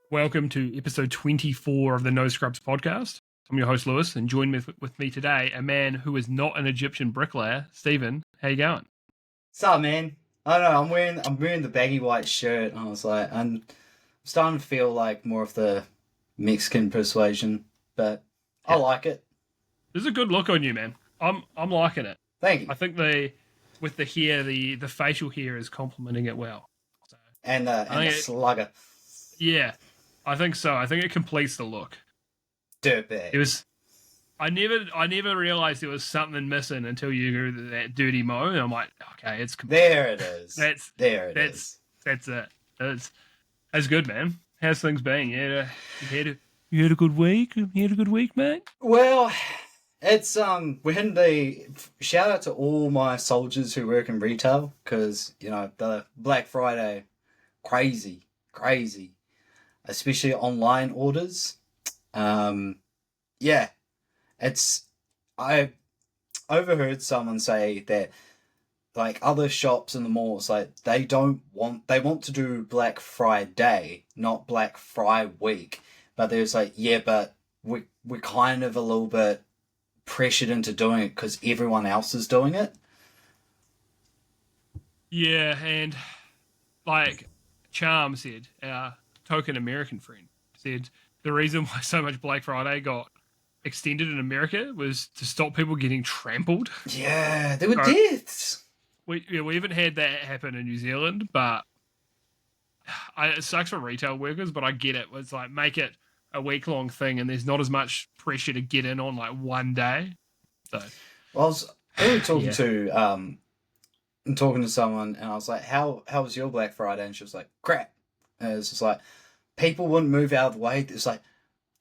Welcome to episode 24 of the No Scrubs podcast. I'm your host, Lewis, and join with me today, a man who is not an Egyptian bricklayer, Stephen. How you going? What's up, man? I don't know. I'm wearing the baggy white shirt, and I was like, I'm starting to feel like more of the Mexican persuasion, but I like it. There's a good look on you, man. I'm liking it. Thank you. I think with the hair, the facial hair is complementing it well. So, and the slugger. Yeah, I think so. I think it completes the look. Dirtbag. It was. I never realized there was something missing until you do that dirty mo, and I'm like, okay, it's complete. There it is. That's it. That's good, man. How's things been? You had a good week. You had a good week, mate. Well, it's we're hitting the shout out to all my soldiers who work in retail, because the Black Friday, crazy, especially online orders. Yeah. I overheard someone say that, like, other shops in the malls, like, they want to do Black Friday, not Black Fry week. But there's like, yeah, but we're kind of a little bit pressured into doing it because everyone else is doing it. Yeah, and like Charm said, our token American friend said, the reason why so much Black Friday got extended in America was to stop people getting trampled. Yeah, there were deaths. We haven't had that happen in New Zealand, but it sucks for retail workers, but I get it. It's like, make it a week-long thing, and there's not as much pressure to get in on like one day. So, well, I was earlier talking to someone, and I was like, "How was your Black Friday?" And she was like, "Crap." And it's just like people wouldn't move out of the way. It's like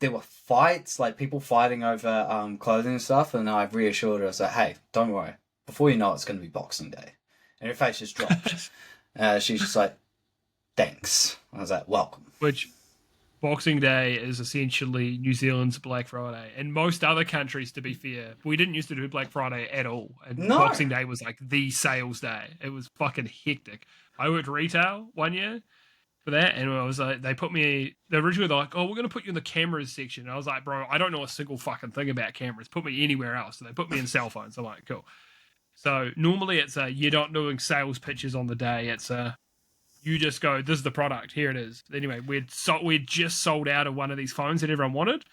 there were fights, like people fighting over clothing and stuff, and I reassured her. I was like, "Hey, don't worry. Before you know it, it's going to be Boxing Day." And her face just dropped. She's just like, "Thanks." I was like, "Welcome." Which Boxing Day is essentially New Zealand's Black Friday. And most other countries, to be fair, we didn't used to do Black Friday at all. And Boxing Day was like the sales day. It was fucking hectic. I worked retail one year for that, and I was like, they originally were like, "Oh, we're going to put you in the cameras section." And I was like, "Bro, I don't know a single fucking thing about cameras. Put me anywhere else." So they put me in cell phones. I'm like, cool. So normally it's you're not doing sales pitches on the day. It's you just go, "This is the product. Here it is." Anyway, we'd just sold out of one of these phones that everyone wanted.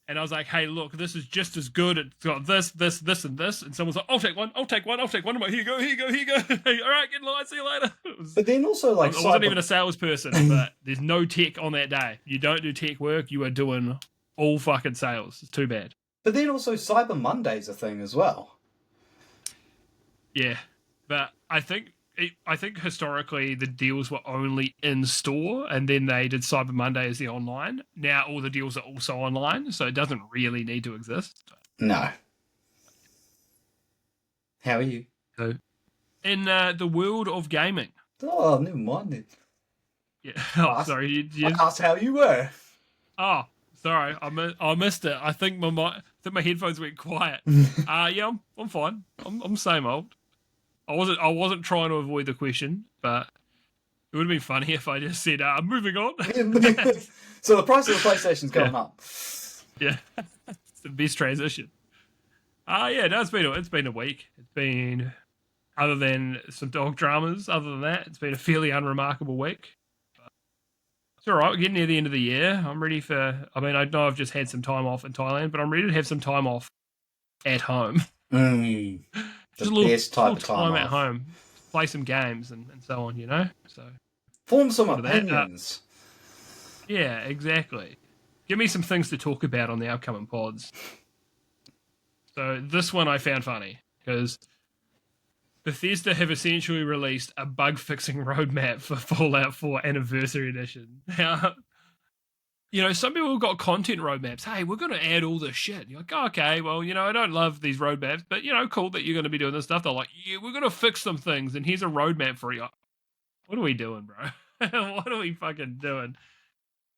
And I was like, "Hey, look, this is just as good. It's got this, and this." And someone's like, "I'll take one. I'm like, here you go. Hey, all right, get in line. See you later." But then also, like, I wasn't even a salesperson, but there's no tech on that day. You don't do tech work. You are doing all fucking sales. It's too bad. But then also Cyber Monday's a thing as well. Yeah, but I think historically the deals were only in store, and then they did Cyber Monday as the online. Now all the deals are also online, so it doesn't really need to exist. No. How are you? So, in the world of gaming. Oh, never mind it. Yeah. Oh, sorry. I asked how you were. Oh, sorry. I missed it. I think my headphones went quiet. Yeah, I'm fine. I'm same old. I wasn't trying to avoid the question, but it would have been funny if I just said, "Moving on." So the price of the PlayStation's going up. Yeah, it's the best transition. Yeah, no, it's been a week. It's been, other than some dog dramas, other than that, it's been a fairly unremarkable week. But it's all right. We're getting near the end of the year. I'm ready for. I mean, I know I've just had some time off in Thailand, but I'm ready to have some time off at home. Just a little time at home, play some games and so on, So form some opinions. Yeah, exactly. Give me some things to talk about on the upcoming pods. So this one I found funny because Bethesda have essentially released a bug-fixing roadmap for Fallout 4 Anniversary Edition. Now, some people have got content roadmaps. Hey, we're going to add all this shit. You're like, oh, okay, well, I don't love these roadmaps, but, cool that you're going to be doing this stuff. They're like, yeah, we're going to fix some things, and here's a roadmap for you. What are we doing, bro? What are we fucking doing?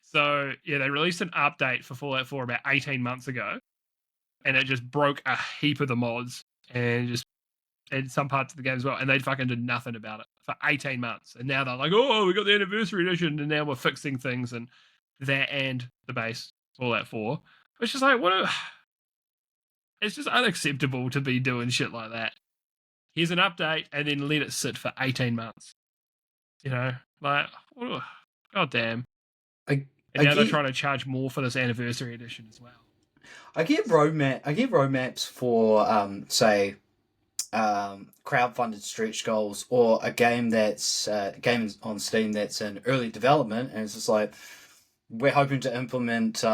So, yeah, they released an update for Fallout 4 about 18 months ago, and it just broke a heap of the mods. and just and some parts of the game as well, and they fucking did nothing about it for 18 months. And now they're like, oh, we got the anniversary edition, and now we're fixing things and that and the base, Fallout 4. It's just like, it's just unacceptable to be doing shit like that. Here's an update, and then let it sit for 18 months. You know, like, god damn. And now they're trying to charge more for this anniversary edition as well. I get roadmaps for, say, crowdfunded stretch goals, or a game that's game on Steam that's in early development, and it's just like, we're hoping to implement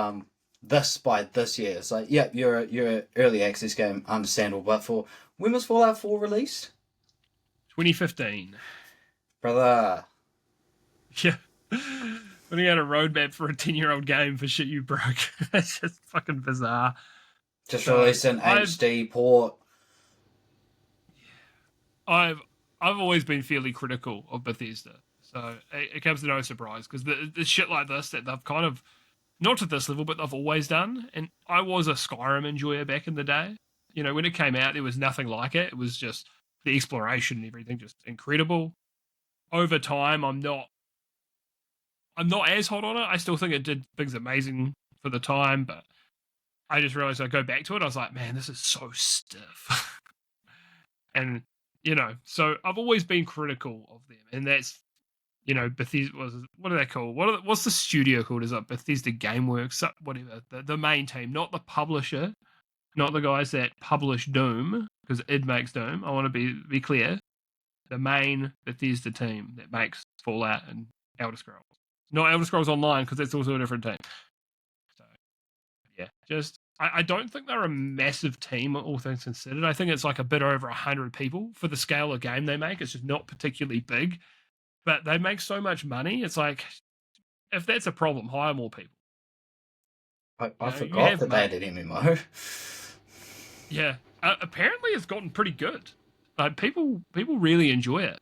this by this year. It's like, yeah, you're an early access game, understandable, but for when was Fallout 4 released? 2015. Brother. Yeah. Putting out a roadmap for a 10-year-old game for shit you broke. That's just fucking bizarre. Just release an HD port. I've always been fairly critical of Bethesda, so it comes to no surprise, because the shit like this that they've kind of, not to this level, but they've always done. And I was a Skyrim enjoyer back in the day. You know, when it came out, there was nothing like it. It was just the exploration and everything, just incredible. Over time, I'm not as hot on it. I still think it did things amazing for the time, but I just realized I go back to it, I was like, man, this is so stiff. And you know, so I've always been critical of them, and that's, you know, Bethesda. What are they called? What's the studio called? Is it Bethesda GameWorks? Whatever. The main team, not the publisher, not the guys that publish Doom, because id makes Doom. I want to be clear. The main Bethesda team that makes Fallout and Elder Scrolls, not Elder Scrolls Online, because that's also a different team. So yeah, just. I don't think they're a massive team, all things considered. I think it's like a bit over 100 people for the scale of game they make. It's just not particularly big, but they make so much money. It's like, if that's a problem, hire more people. I forgot that they had an MMO. Yeah, apparently it's gotten pretty good. Like people really enjoy it.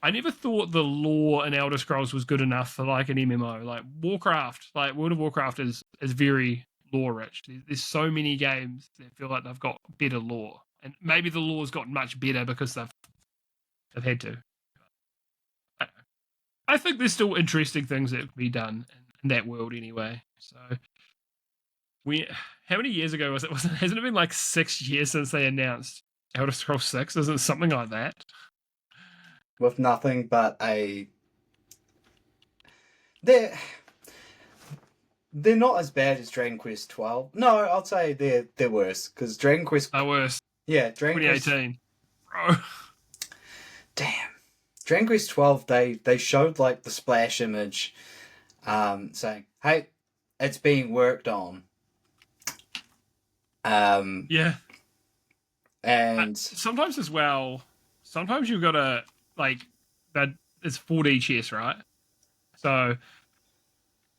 I never thought the lore in Elder Scrolls was good enough for like an MMO. Like Warcraft, like World of Warcraft is very lore rich. There's so many games that feel like they've got better lore, and maybe the lore's gotten much better because they've had to. I think there's still interesting things that can be done in that world anyway. So how many years ago was it? Hasn't it been like 6 years since they announced Elder Scrolls 6? Isn't it something like that? With nothing but they're not as bad as Dragon Quest 12. No, I'll say they're worse, because Dragon Quest are worse. Yeah, Dragon 2018. Bro. Damn. Dragon Quest 12, they showed like the splash image saying, hey, it's being worked on. Yeah. And sometimes as well, sometimes you've got to, like, that it's 4D chess, right? So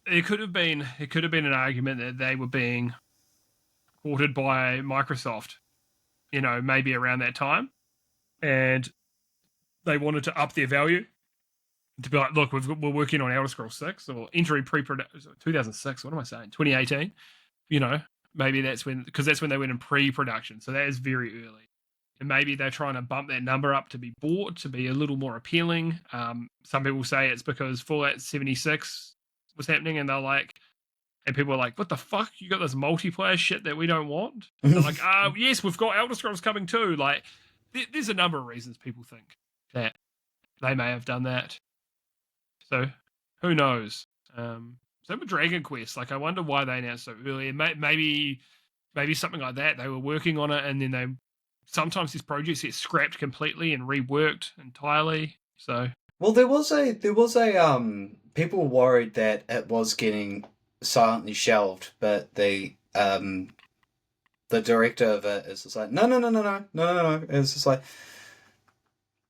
it could have been an argument that they were being courted by Microsoft, you know, maybe around that time, and they wanted to up their value to be like, look, we're working on Elder Scrolls 6 or entering pre-production 2006. What am I saying? 2018. You know, maybe that's when they went in pre-production. So that is very early. And maybe they're trying to bump that number up to be bought, to be a little more appealing. Some people say it's because Fallout 76 was happening, and they're like, and people are like, what the fuck? You got this multiplayer shit that we don't want? And they're like, yes, we've got Elder Scrolls coming too. Like, there's a number of reasons people think that they may have done that. So, who knows? Same with Dragon Quest. Like, I wonder why they announced so early. Maybe something like that. They were working on it, and then sometimes these projects get scrapped completely and reworked entirely. So, well, there was a people worried that it was getting silently shelved, but the director of it is just like, no. It's just like,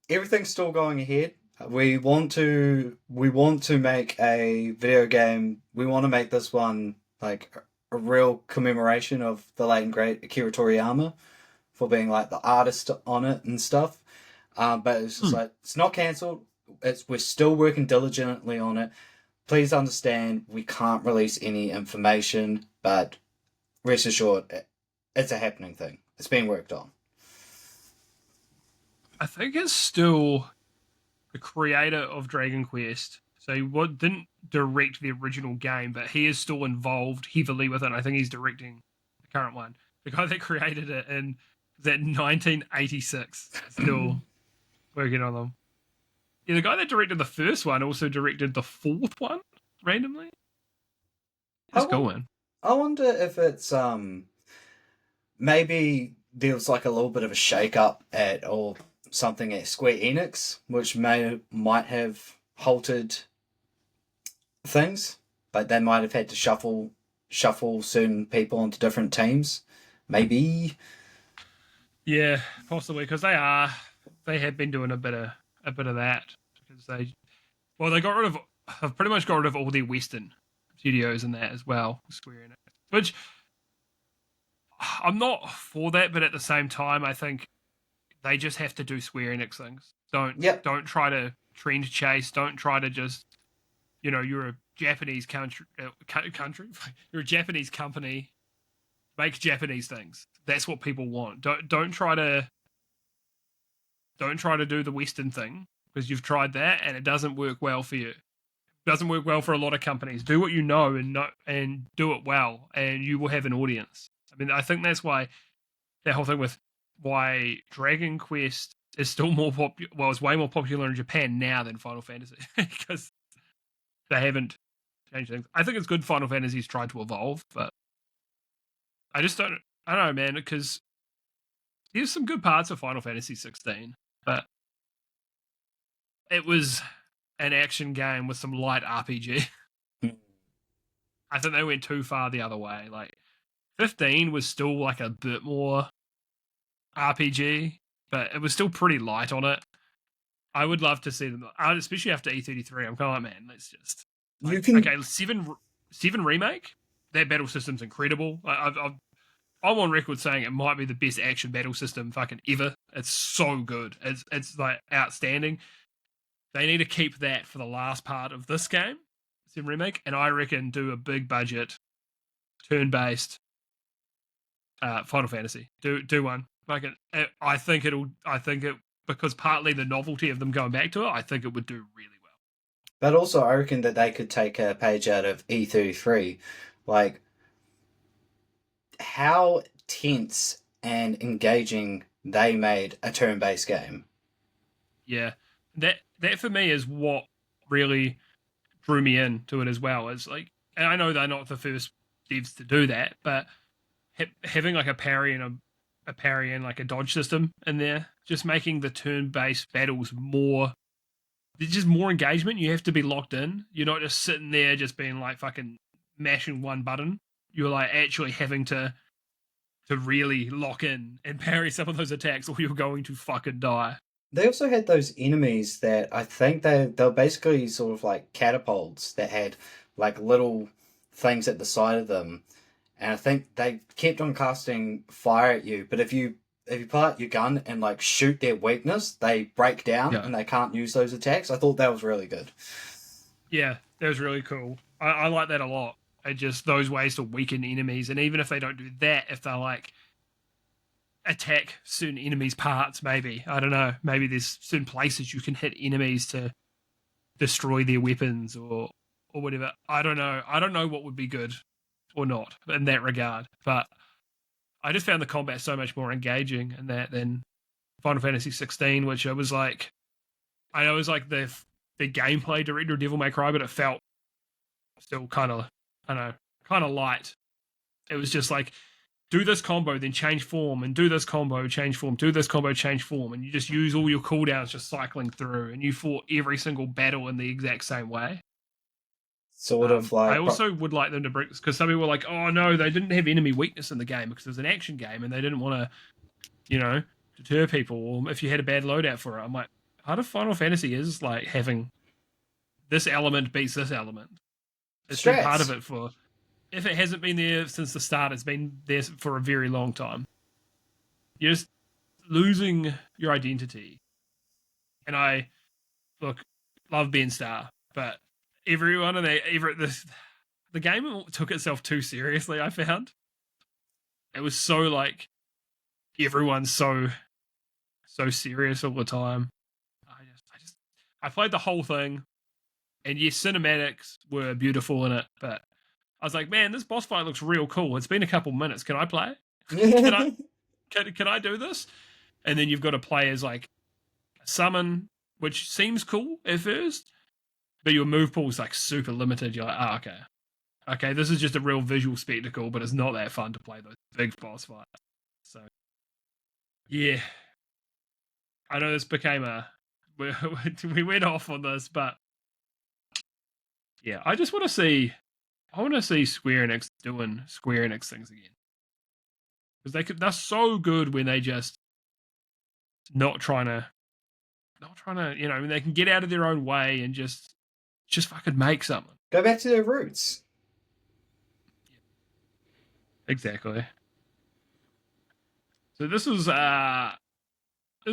everything's still going ahead. We want to make a video game. We want to make this one like a real commemoration of the late and great Akira Toriyama for being like the artist on it and stuff. But it's just like, it's not cancelled. We're still working diligently on it. Please understand, we can't release any information, but rest assured, it's a happening thing. it's being worked on. I think it's still the creator of Dragon Quest. So he didn't direct the original game, but he is still involved heavily with it. I think he's directing the current one. The guy that created it in that 1986 still working on them. Yeah, the guy that directed the first one also directed the fourth one randomly. He's going. I wonder if it's maybe there was like a little bit of a shake up at or something at Square Enix, which might have halted things. Like they might have had to shuffle certain people into different teams. Maybe. Yeah, possibly because they have been doing a bit of that because they got rid of have pretty much got rid of all their Western studios and that as well, Square Enix, which I'm not for that, but at the same time, I think they just have to do Square Enix things. Don't try to trend chase. Don't try to just, you're a Japanese country. You're a Japanese company. Make Japanese things. That's what people want. Don't try to do the Western thing because you've tried that and it doesn't work well for you. It doesn't work well for a lot of companies. Do what you know and do it well, and you will have an audience. I mean, I think that's why that whole thing with why Dragon Quest is still more popular. Well, it's way more popular in Japan now than Final Fantasy because they haven't changed things. I think it's good Final Fantasy's tried to evolve, but I don't know, man, because there's some good parts of Final Fantasy 16, but it was an action game with some light RPG. I think they went too far the other way. Like 15 was still like a bit more RPG, but it was still pretty light on it. I would love to see them, especially after E33. I'm kind of like, man, let's just okay. 7 remake. That battle system's incredible. I'm on record saying it might be the best action battle system fucking ever. It's so good. It's like outstanding. They need to keep that for the last part of this game, 7 remake, and I reckon do a big budget, turn-based Final Fantasy. Do one. I think it because partly the novelty of them going back to it, I think it would do really well. But also, I reckon that they could take a page out of E33, like how tense and engaging they made a turn-based game. Yeah, that for me is what really drew me into it as well. Is like, and I know they're not the first devs to do that, but having like a parry and like a dodge system in there, just making the turn-based battles more. There's just more engagement. You have to be locked in. You're not just sitting there just being like fucking mashing one button. You're like actually having to really lock in and parry some of those attacks or you're going to fucking die. They also had those enemies that I think they're basically sort of like catapults that had like little things at the side of them. And I think they kept on casting fire at you, but if you pull out your gun and like shoot their weakness, they break down and they can't use those attacks. I thought that was really good. Yeah, that was really cool. I like that a lot. Just those ways to weaken enemies, and even if they don't do that, if they like attack certain enemies' parts, maybe I don't know. Maybe there's certain places you can hit enemies to destroy their weapons or whatever. I don't know. I don't know what would be good or not in that regard, but I just found the combat so much more engaging in that than Final Fantasy 16, which I was like, I know it was like the gameplay director of Devil May Cry, but it felt still kind of, I don't know, kind of light. It was just like, do this combo, then change form, and do this combo, change form, do this combo, change form, and you just use all your cooldowns just cycling through, and you fought every single battle in the exact same way. Sort of like... I also would like them to bring, because some people were like, oh no, they didn't have enemy weakness in the game because it was an action game and they didn't want to, deter people, or if you had a bad loadout for it. I'm like, part of Final Fantasy is like having this element beats this element. It's been part of it for, if it hasn't been there since the start, it's been there for a very long time. You're just losing your identity. And I, love Ben Starr, but everyone and the game took itself too seriously, I found. It was so like, everyone's so serious all the time. I played the whole thing, and yes, cinematics were beautiful in it, but I was like, man, this boss fight looks real cool. It's been a couple minutes. Can I play? Can I do this? And then you've got to play as like a summon, which seems cool at first, but your move pool is like super limited. You're like, okay, this is just a real visual spectacle, but it's not that fun to play those big boss fights. So, yeah, I know this became we went off on this, but yeah, I just want to see. I want to see Square Enix doing Square Enix things again, because they're so good when they just not trying to, they can get out of their own way and just fucking make something. Go back to their roots. Exactly. So this was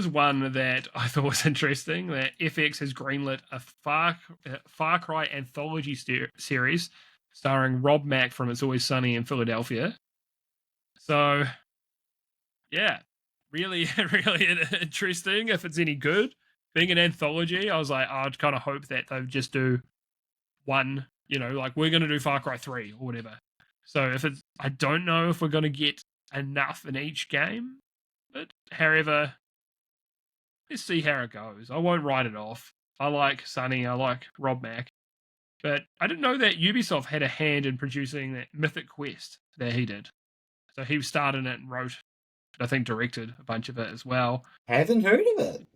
one that I thought was interesting, that FX has greenlit a Far Cry anthology series starring Rob Mack from It's Always Sunny in Philadelphia. So, yeah, really, really interesting if it's any good. Being an anthology, I was like, I'd kind of hope that they just do one, like we're going to do Far Cry 3 or whatever. So I don't know if we're going to get enough in each game, but however, let's see how it goes. I won't write it off. I like Sunny, I like Rob Mack, but I didn't know that Ubisoft had a hand in producing that Mythic Quest that he did. So he started it and wrote, I think directed a bunch of it as well. Haven't heard of it.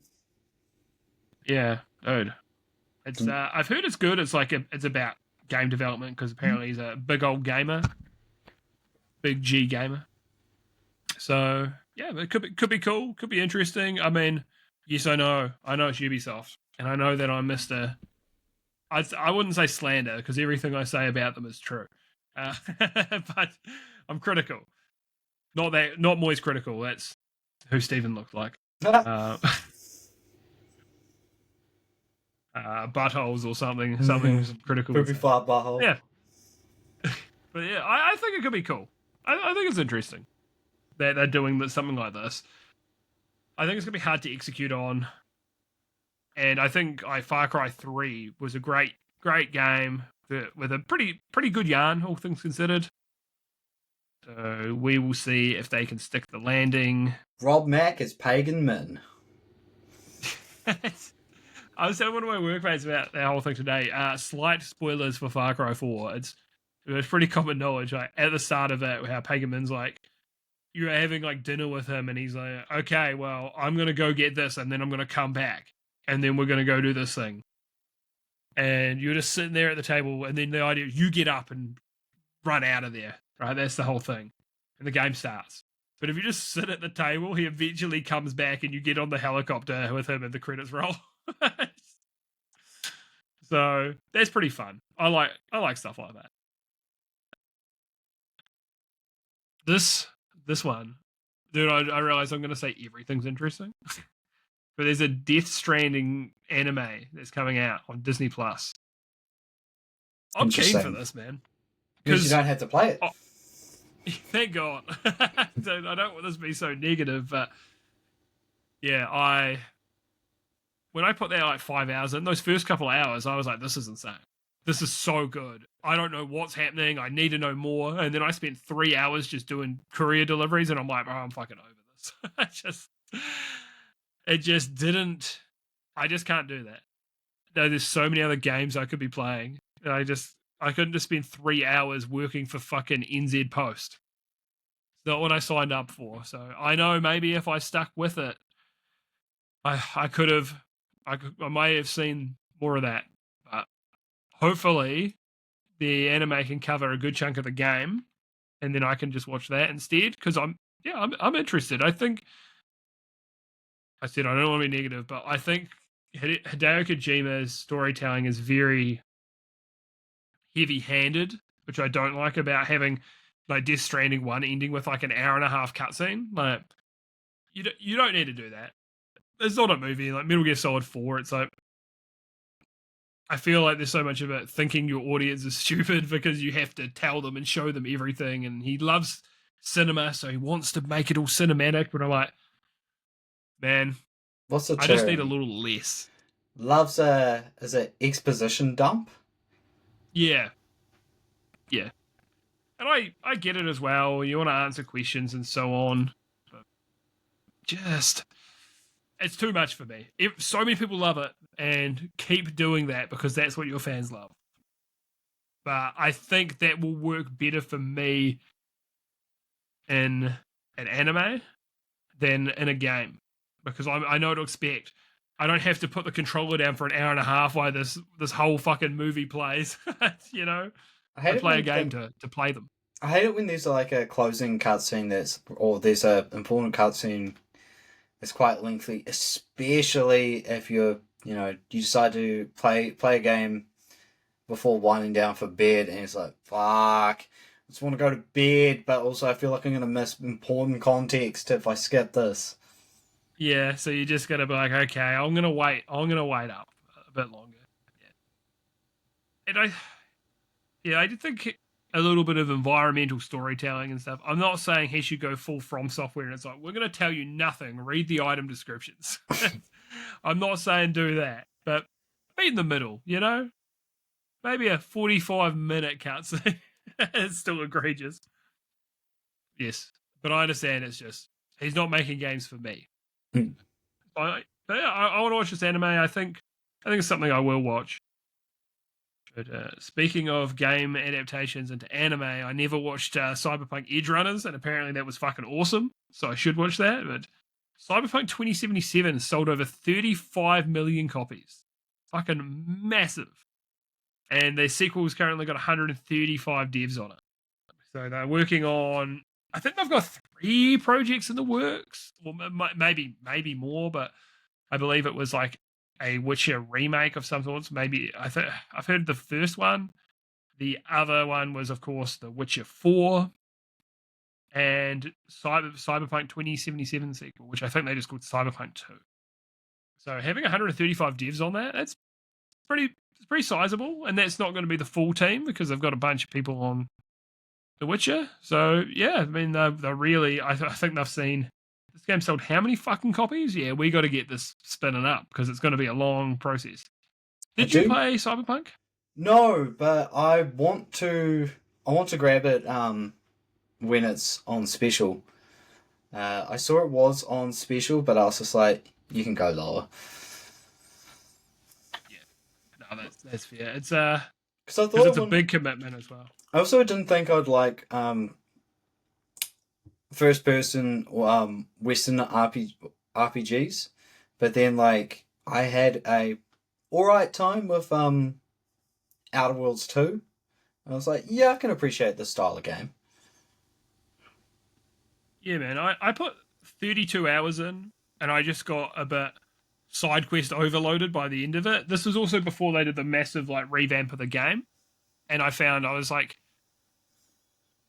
Yeah, dude. It's I've heard it's good. It's like it's about game development, because apparently he's a big old gamer, big G gamer. So yeah, but it could be cool, could be interesting. I mean, yes, I know it's Ubisoft, and I know that I'm Mr. I wouldn't say slander, because everything I say about them is true, but I'm critical. Not Moist critical. That's who Steven looked like. Buttholes or something critical. Poopy fart butthole. Yeah. But yeah, I think it could be cool. I think it's interesting that they're doing something like this. I think it's going to be hard to execute on. And I think Far Cry 3 was a great game with a pretty good yarn, all things considered. So we will see if they can stick the landing. Rob Mack is Pagan Min. I was telling one of my workmates about that whole thing today. Slight spoilers for Far Cry 4. It's pretty common knowledge. Like at the start of it, how Pagan Min's like, you're having like dinner with him, and he's like, okay, well, I'm gonna go get this, and then I'm gonna come back, and then we're gonna go do this thing. And you're just sitting there at the table, and then the idea is you get up and run out of there, right? That's the whole thing, and the game starts. But if you just sit at the table, he eventually comes back, and you get on the helicopter with him, and the credits roll. So that's pretty fun. I like stuff like that. This one, dude, I realize I'm going to say everything's interesting, but there's a Death Stranding anime that's coming out on Disney Plus. I'm keen for this, man. Because you don't have to play it. Thank God. I don't want this to be so negative, but yeah, when I put that like 5 hours in, those first couple of hours, I was like, this is insane. This is so good. I don't know what's happening. I need to know more. And then I spent 3 hours just doing courier deliveries, and I'm like, oh, I'm fucking over this. I just can't do that. There's so many other games I could be playing. And I couldn't just spend 3 hours working for fucking NZ Post. It's not what I signed up for. So I know maybe if I stuck with it, I might have seen more of that, but hopefully the anime can cover a good chunk of the game, and then I can just watch that instead, because I'm interested. I think I said I don't want to be negative, but I think Hideo Kojima's storytelling is very heavy-handed, which I don't like about having like Death Stranding 1 ending with like an hour-and-a-half cutscene. Like you don't need to do that. It's not a movie. Like Metal Gear Solid 4, it's like, I feel like there's so much of it thinking your audience is stupid because you have to tell them and show them everything. And he loves cinema, so he wants to make it all cinematic. But I'm like, man, What's the I term? just need a little less. Loves is it exposition dump? Yeah, yeah. And I get it as well. You want to answer questions and so on. But just, it's too much for me. So many people love it and keep doing that because that's what your fans love. But I think that will work better for me in an anime than in a game because I know what to expect. I don't have to put the controller down for an hour and a half while this whole fucking movie plays. You know, I play a game to play them. I hate it when there's like a closing cutscene or there's a important cutscene that's quite lengthy, especially if you decide to play a game before winding down for bed, and it's like, fuck, I just want to go to bed, but also I feel like I'm gonna miss important context if I skip this. Yeah, so you're just gonna be like, okay, I'm gonna wait up a bit longer. Yeah, and I did think a little bit of environmental storytelling and stuff. I'm not saying he should go full From Software and it's like, we're going to tell you nothing. Read the item descriptions. I'm not saying do that, but be in the middle, you know? Maybe a 45-minute cutscene. It's still egregious. Yes, but I understand it's just, he's not making games for me. But yeah, I want to watch this anime. I think it's something I will watch. But speaking of game adaptations into anime, I never watched Cyberpunk Edgerunners, and apparently that was fucking awesome. So I should watch that. But Cyberpunk 2077 sold over 35 million copies. Fucking massive. And their sequel's currently got 135 devs on it. So they're working on, I think they've got 3 projects in the works, or maybe more, but I believe it was like a Witcher remake of some sorts. Maybe I've heard the first one. The other one was, of course, the Witcher 4 and Cyberpunk 2077 sequel, which I think they just called Cyberpunk 2. So having 135 devs on that, it's pretty sizable, and that's not going to be the full team because they've got a bunch of people on The Witcher. So yeah, I mean they're really. I think they've seen. This game sold how many fucking copies? Yeah, we got to get this spinning up because it's going to be a long process. Did you play Cyberpunk? No, but I want to grab it when it's on special. I saw it was on special, but I was just like, you can go lower. Yeah, no, that's fair. It's because I thought it's a big commitment as well. I also didn't think I'd like first person Western RPGs, but then like I had a alright time with Outer Worlds 2. I was like, yeah, I can appreciate this style of game. Yeah, man. I put 32 hours in, and I just got a bit side quest overloaded by the end of it. This was also before they did the massive like revamp of the game, and I found I was like,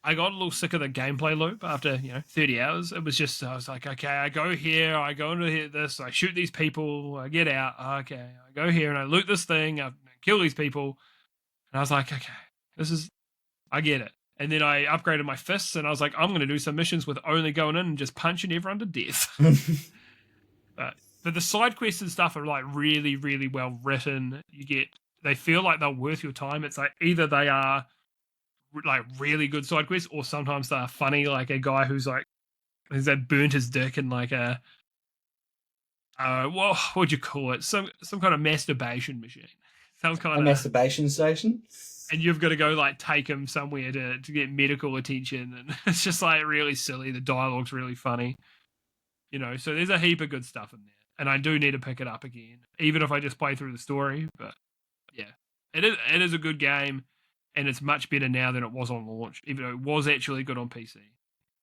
I got a little sick of the gameplay loop after 30 hours. It was just I was like, okay, I go here, I go into this, I shoot these people, I get out. Okay, I go here and I loot this thing, I kill these people, and I was like, okay, I get it. And then I upgraded my fists, and I was like, I'm going to do some missions with only going in and just punching everyone to death. But the side quests and stuff are like really, really well written. They feel like they're worth your time. It's like either they are like really good side quests, or sometimes they're funny, like a guy who's burnt his dick in like a what would you call it? Some kind of masturbation machine. Some kind of masturbation station. And you've got to go like take him somewhere to get medical attention, and it's just like really silly. The dialogue's really funny, So there's a heap of good stuff in there, and I do need to pick it up again, even if I just play through the story. But yeah, it is a good game. And it's much better now than it was on launch, even though it was actually good on PC.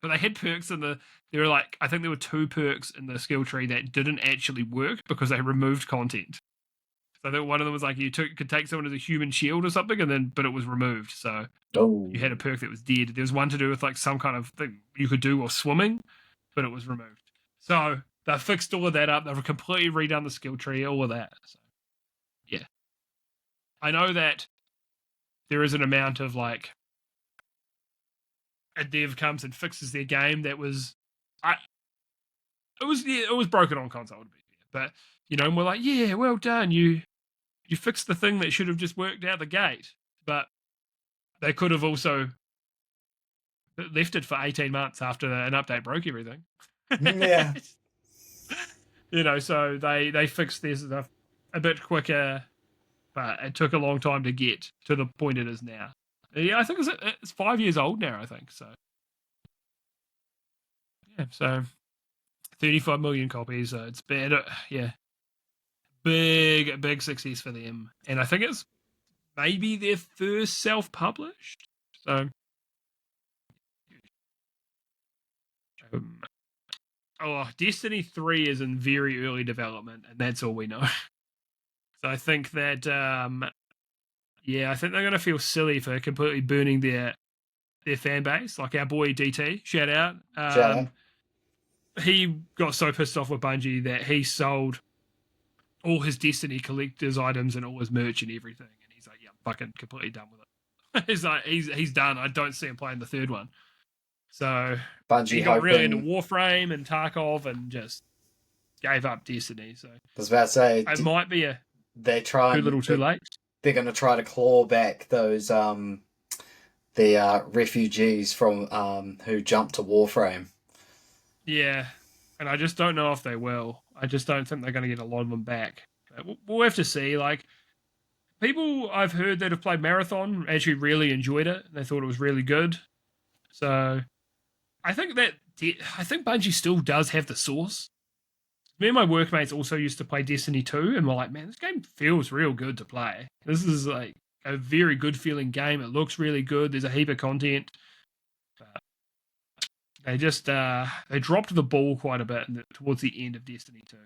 But they had perks there were like, I think there were 2 perks in the skill tree that didn't actually work because they removed content. So I think one of them was like could take someone as a human shield or something, but it was removed. So you had a perk that was dead. There was one to do with like some kind of thing you could do while swimming, but it was removed. So they fixed all of that up. They've completely redone the skill tree, all of that. So yeah, I know that there is an amount of like a dev comes and fixes their game that was, it was broken on console to be fair, but and we're like, yeah, well done, you fixed the thing that should have just worked out the gate, but they could have also left it for 18 months after an update broke everything. Yeah. So they fixed their stuff a bit quicker, but it took a long time to get to the point it is now. Yeah, I think it's 5 years old now, I think. So, yeah, so 35 million copies. It's been, big success for them. And I think it's maybe their first self-published. So, Destiny 3 is in very early development, and that's all we know. So I think that, I think they're going to feel silly for completely burning their fan base, like our boy DT, shout out. He got so pissed off with Bungie that he sold all his Destiny collector's items and all his merch and everything, and he's like, yeah, I'm fucking completely done with it. He's like, he's done. I don't see him playing the third one. So Bungie he got really into Warframe and Tarkov and just gave up Destiny. So I was about to say it might be too late. They're going to try to claw back those the refugees from who jumped to Warframe. Yeah, and I just don't know if they will. I just don't think they're going to get a lot of them back. But we'll have to see. Like, people I've heard that have played Marathon actually really enjoyed it. They thought it was really good. So I think Bungie still does have the source. Me and my workmates also used to play Destiny 2, and we're like, man, this game feels real good to play. This is like a very good feeling game. It looks really good. There's a heap of content. But they just they dropped the ball quite a bit towards the end of Destiny 2.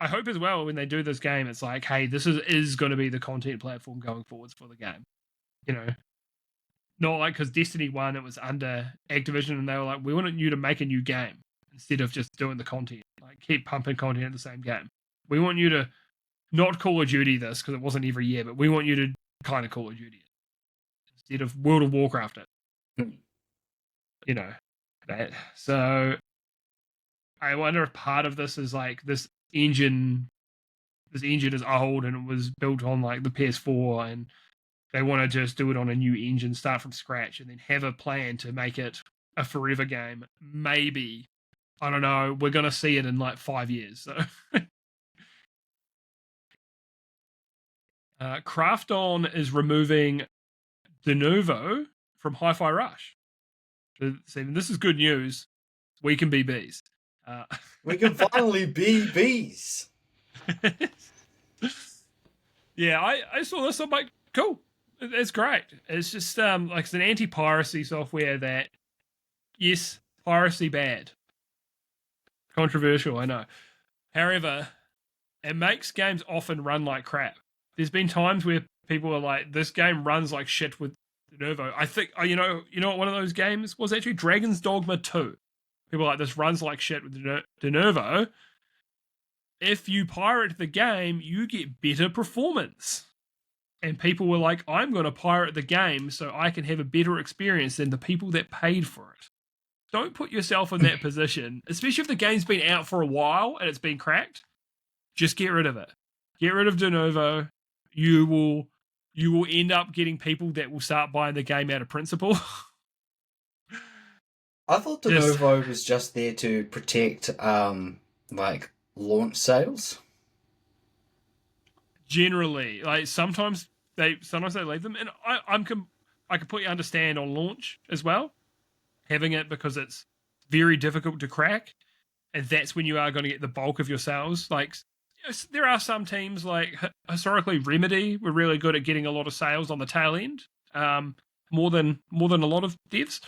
I hope as well when they do this game, it's like, hey, this is going to be the content platform going forwards for the game. Not like, because Destiny 1, it was under Activision, and they were like, we want you to make a new game instead of just doing the content. Like, keep pumping content in the same game. We want you to not Call of Duty this, because it wasn't every year, but we want you to kind of Call of Duty it instead of World of Warcraft it. That. So I wonder if part of this is like this engine is old and it was built on like the PS4, and they want to just do it on a new engine, start from scratch, and then have a plan to make it a forever game. Maybe. I don't know. We're going to see it in like 5 years. So, Krafton is removing Denuvo from Hi-Fi Rush. So this is good news. We can be bees. We can finally be bees. Yeah, I saw this. I'm like, cool. It's great. It's just like it's an anti-piracy software that, yes, piracy bad. Controversial, I know. However, it makes games often run like crap. There's been times where people are like, this game runs like shit with Denuvo. I think, you know what one of those games was actually? Dragon's Dogma 2. People are like, this runs like shit with Denuvo. If you pirate the game, you get better performance. And people were like, I'm going to pirate the game so I can have a better experience than the people that paid for it. Don't put yourself in that position, especially if the game's been out for a while and it's been cracked. Just get rid of it. Get rid of Denuvo. You will end up getting people that will start buying the game out of principle. I thought Denuvo was just there to protect like launch sales. Generally, like sometimes they leave them, and I completely understand on launch as well, having it, because it's very difficult to crack, and that's when you are going to get the bulk of your sales. Like, yes, there are some teams like historically Remedy were really good at getting a lot of sales on the tail end, more than a lot of devs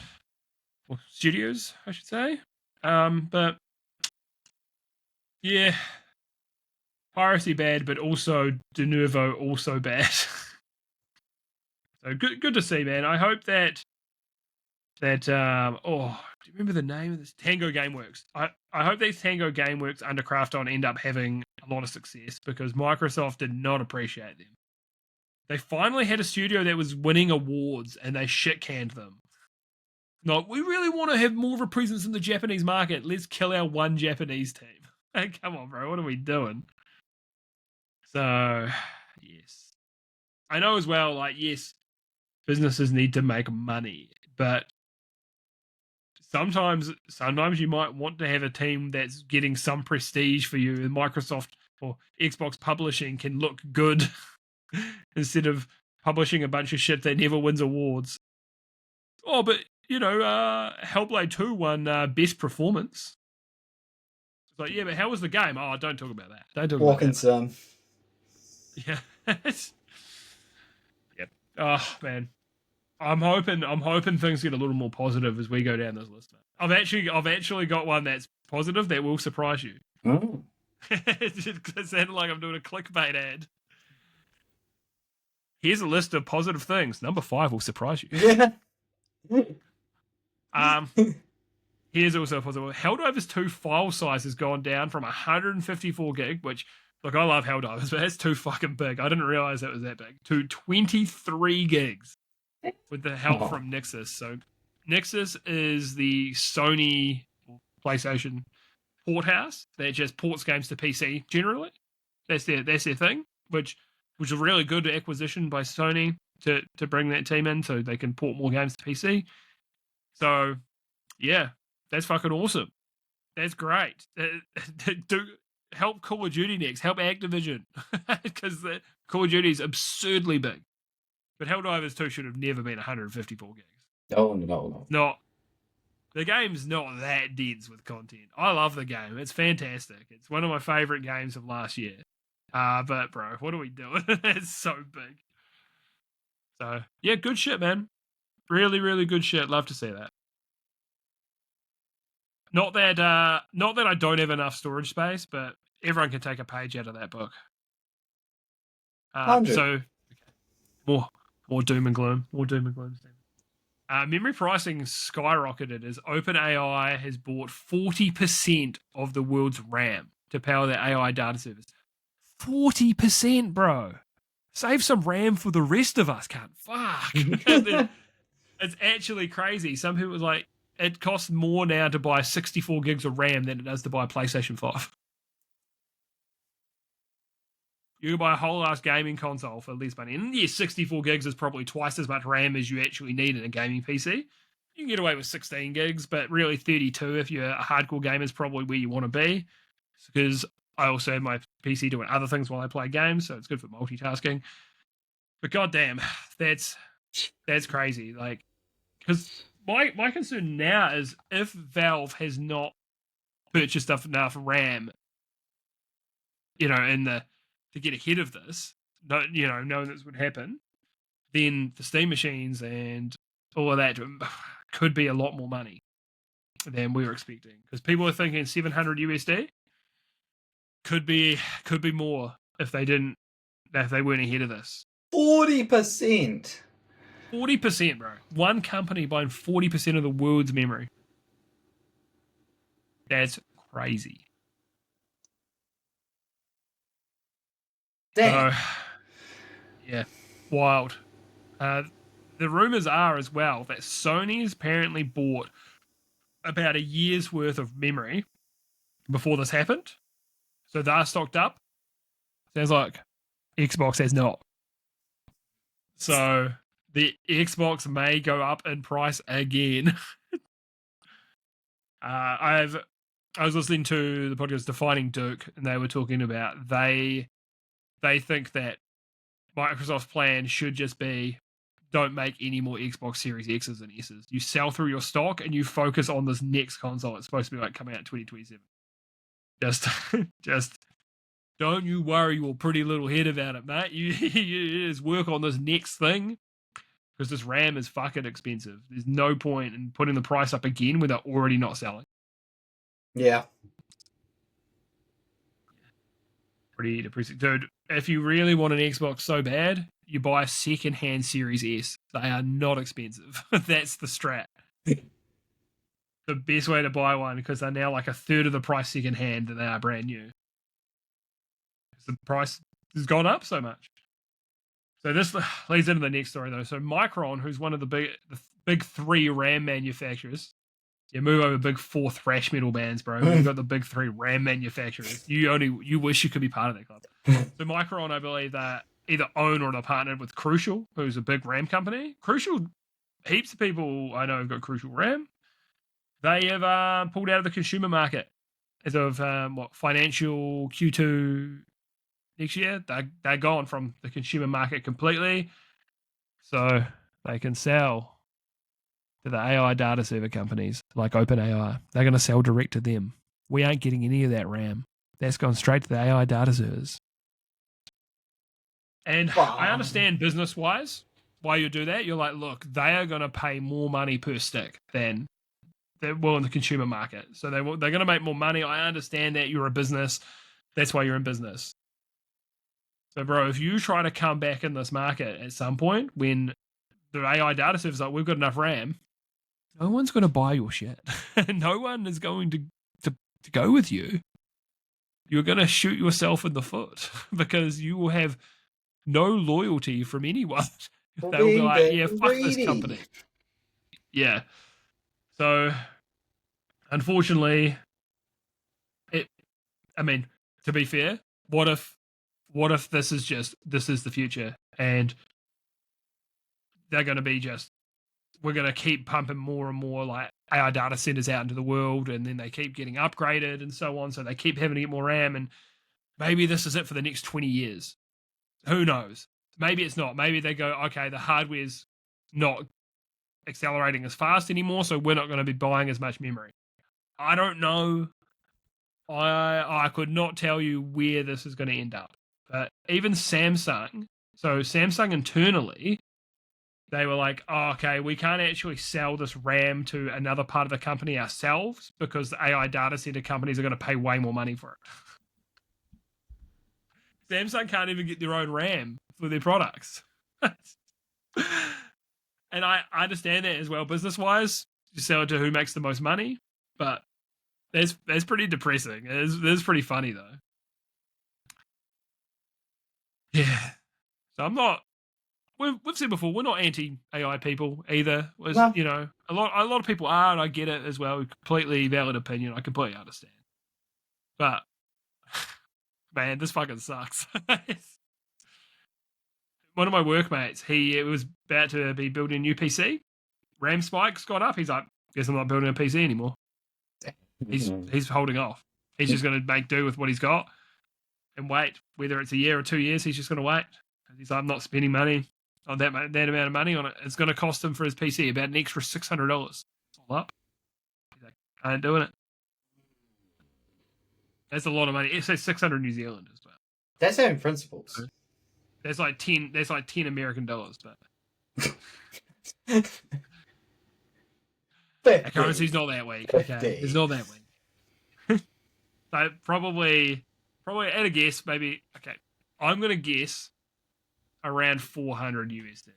or studios, I should say. But yeah, piracy bad, but also Denuvo also bad. So good to see, man. I hope that do you remember the name of this? Tango Gameworks. I hope these Tango Gameworks under Krafton end up having a lot of success, because Microsoft did not appreciate them. They finally had a studio that was winning awards and they shit canned them. No, we really want to have more of a presence in the Japanese market. Let's kill our one Japanese team. Hey, come on, bro. What are we doing? So, yes. I know as well, like, yes, businesses need to make money, but sometimes you might want to have a team that's getting some prestige for you, and Microsoft or Xbox publishing can look good instead of publishing a bunch of shit that never wins awards. Oh, but Hellblade 2 won Best Performance. It's like, yeah, but how was the game? Oh, don't talk about that. Don't talk Walking about that. Sim. Yeah. Yep. Oh man. I'm hoping things get a little more positive as we go down this list. I've actually got one that's positive that will surprise you. Oh. It sounded like I'm doing a clickbait ad. Here's a list of positive things. Number 5 will surprise you. Yeah. Here's also a positive. Helldivers 2 file size has gone down from 154 gig, which, look, I love Helldivers, but that's too fucking big. I didn't realize it was that big. To 23 gigs with the help from Nixxes. So Nixxes is the Sony PlayStation port house that just ports games to PC generally. That's their thing, which was a really good acquisition by Sony to bring that team in so they can port more games to PC. So, yeah, that's fucking awesome. That's great. Do help Call of Duty next. Help Activision because Call of Duty is absurdly big. But Helldivers 2 should have never been 154 gigs. No. The game's not that dense with content. I love the game. It's fantastic. It's one of my favorite games of last year. But bro, what are we doing? It's so big. So yeah, good shit, man. Really, really good shit. Love to see that. Not that I don't have enough storage space, but everyone can take a page out of that book. So more doom and gloom. More doom and gloom. Memory pricing skyrocketed as OpenAI has bought 40% of the world's RAM to power their AI data service. 40%, bro. Save some RAM for the rest of us, cunt. Fuck. It's actually crazy. Some people like, it costs more now to buy 64 gigs of RAM than it does to buy a PlayStation 5. You can buy a whole ass gaming console for less money. And yes, 64 gigs is probably twice as much RAM as you actually need in a gaming PC. You can get away with 16 gigs, but really 32 if you're a hardcore gamer is probably where you want to be. Because I also have my PC doing other things while I play games, so it's good for multitasking. But goddamn, that's crazy. Like, because my concern now is if Valve has not purchased enough RAM, to get ahead of this, knowing this would happen, then the Steam machines and all of that could be a lot more money than we were expecting. Because people are thinking 700 USD could be more if they weren't ahead of this. 40%. 40%, bro. One company buying 40% of the world's memory. That's crazy. Damn. Yeah, wild. The rumors are as well that Sony's apparently bought about a year's worth of memory before this happened. So they're stocked up. Sounds like Xbox has not. So the Xbox may go up in price again. I was listening to the podcast Defining Duke, and they were talking about they think that Microsoft's plan should just be don't make any more Xbox Series X's and S's. You sell through your stock and you focus on this next console. It's supposed to be like coming out in 2027. Just don't you worry your pretty little head about it, mate. You just work on this next thing because this RAM is fucking expensive. There's no point in putting the price up again when they're already not selling. Yeah. Pretty depressing. Dude, if you really want an Xbox so bad, you buy a second-hand Series S. They are not expensive. That's the strat. The best way to buy one because they're now like a third of the price second-hand than they are brand new. The price has gone up so much. So this leads into the next story, though. So Micron, who's one of the big 3 RAM manufacturers. You move over big 4 thrash metal bands, bro. You've got the big 3 RAM manufacturers. You wish you could be part of that club. So Micron, I believe, that either own or are partnered with Crucial, who's a big RAM company. Crucial, heaps of people I know have got Crucial RAM. They have pulled out of the consumer market as of financial Q2 next year. They're gone from the consumer market completely, so they can sell to the AI data server companies like OpenAI. They're going to sell direct to them. We ain't getting any of that RAM. That's gone straight to the AI data servers. And I understand business-wise why you do that. You're like, look, they are going to pay more money per stick than they will in the consumer market. So they're going to make more money. I understand that you're a business. That's why you're in business. So, bro, if you try to come back in this market at some point when the AI data servers like, we've got enough RAM, no one's going to buy your shit. No one is going to go with you. You're going to shoot yourself in the foot because you will have no loyalty from anyone. They'll be like, yeah, fuck this company. Yeah. So, unfortunately, to be fair, what if this is the future and they're going to be we're going to keep pumping more and more like AI data centers out into the world, and then they keep getting upgraded and so on. So they keep having to get more RAM, and maybe this is it for the next 20 years. Who knows? Maybe it's not. Maybe they go, okay, the hardware's not accelerating as fast anymore, so we're not going to be buying as much memory. I don't know. I could not tell you where this is going to end up. But even Samsung, so Samsung internally, they were like, oh, okay, we can't actually sell this RAM to another part of the company ourselves because the AI data center companies are going to pay way more money for it. Samsung can't even get their own RAM for their products. And I understand that as well, business-wise. You sell it to who makes the most money, but that's pretty depressing. It's pretty funny, though. Yeah. So I'm not... We've said before, we're not anti-AI people either. No. You know, a lot of people are, and I get it as well. Completely valid opinion. I completely understand. But, man, this fucking sucks. One of my workmates, he was about to be building a new PC. RAM spikes got up. He's like, guess I'm not building a PC anymore. He's holding off. He's just going to make do with what he's got and wait. Whether it's a year or 2 years, he's just going to wait. He's like, I'm not spending money on that amount of money on it. It's going to cost him for his PC about an extra $600. It's all up. He's like, I ain't doing it. That's a lot of money. It's 600 New Zealand as well. That's having principles. That's like 10 American dollars, but the currency's not that weak. Okay, it's not that weak. So probably at a guess, maybe. Okay, I'm gonna guess around 400 USD.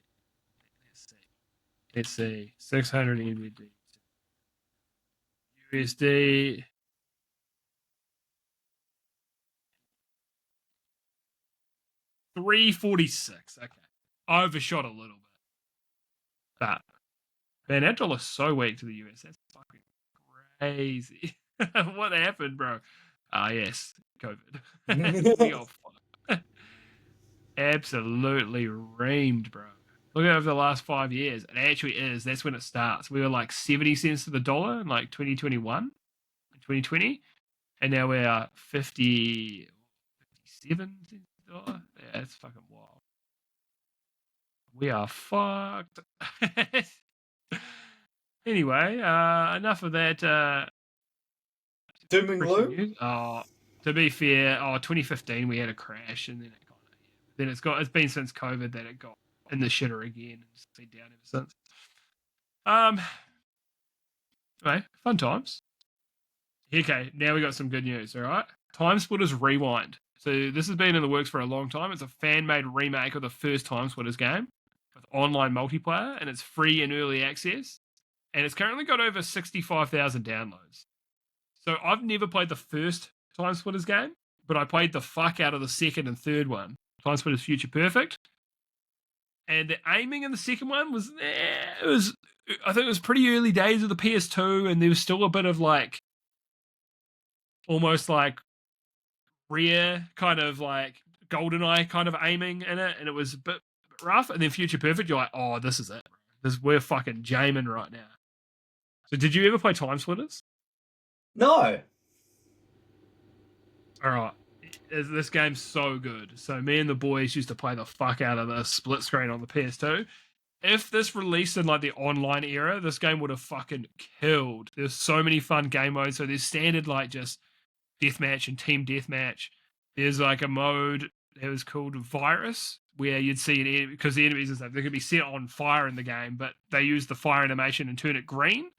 Let's see, 600 USD. $3.46. Okay, I overshot a little bit, but man, that dollar's so weak to the US. That's fucking crazy. What happened, bro? Yes, COVID. We all absolutely reamed, bro. Look at over the last 5 years. It actually is. That's when it starts. We were like 70 cents to the dollar in like 2021 and 2020, and now we're 57 cents to the dollar. Yeah, it's fucking wild. We are fucked. Anyway, enough of that. Doom and gloom. To be fair, 2015 we had a crash, and then it's been since COVID that it got in the shitter again, and it's been down ever since. Anyway, fun times. Okay, now we got some good news. All right, Time Splitters Rewind. So this has been in the works for a long time. It's a fan-made remake of the first Time Splitters game with online multiplayer, and it's free in early access. And it's currently got over 65,000 downloads. So I've never played the first Time Splitters game, but I played the fuck out of the second and third one, Time Splitters Future Perfect. And the aiming in the second one was I think it was pretty early days of the PS2, and there was still a bit of like almost like rare kind of like GoldenEye kind of aiming in it, and it was a bit rough. And then Future Perfect, you're like, oh, this is it. We're fucking jamming right now. So, did you ever play Time Splitters? No. All right. This game's so good. So, me and the boys used to play the fuck out of the split screen on the PS2. If this released in like the online era, this game would have fucking killed. There's so many fun game modes. So, there's standard like just deathmatch and team deathmatch. There's like a mode that was called Virus, where you'd see because the enemies and stuff, they could be set on fire in the game, but they use the fire animation and turn it green.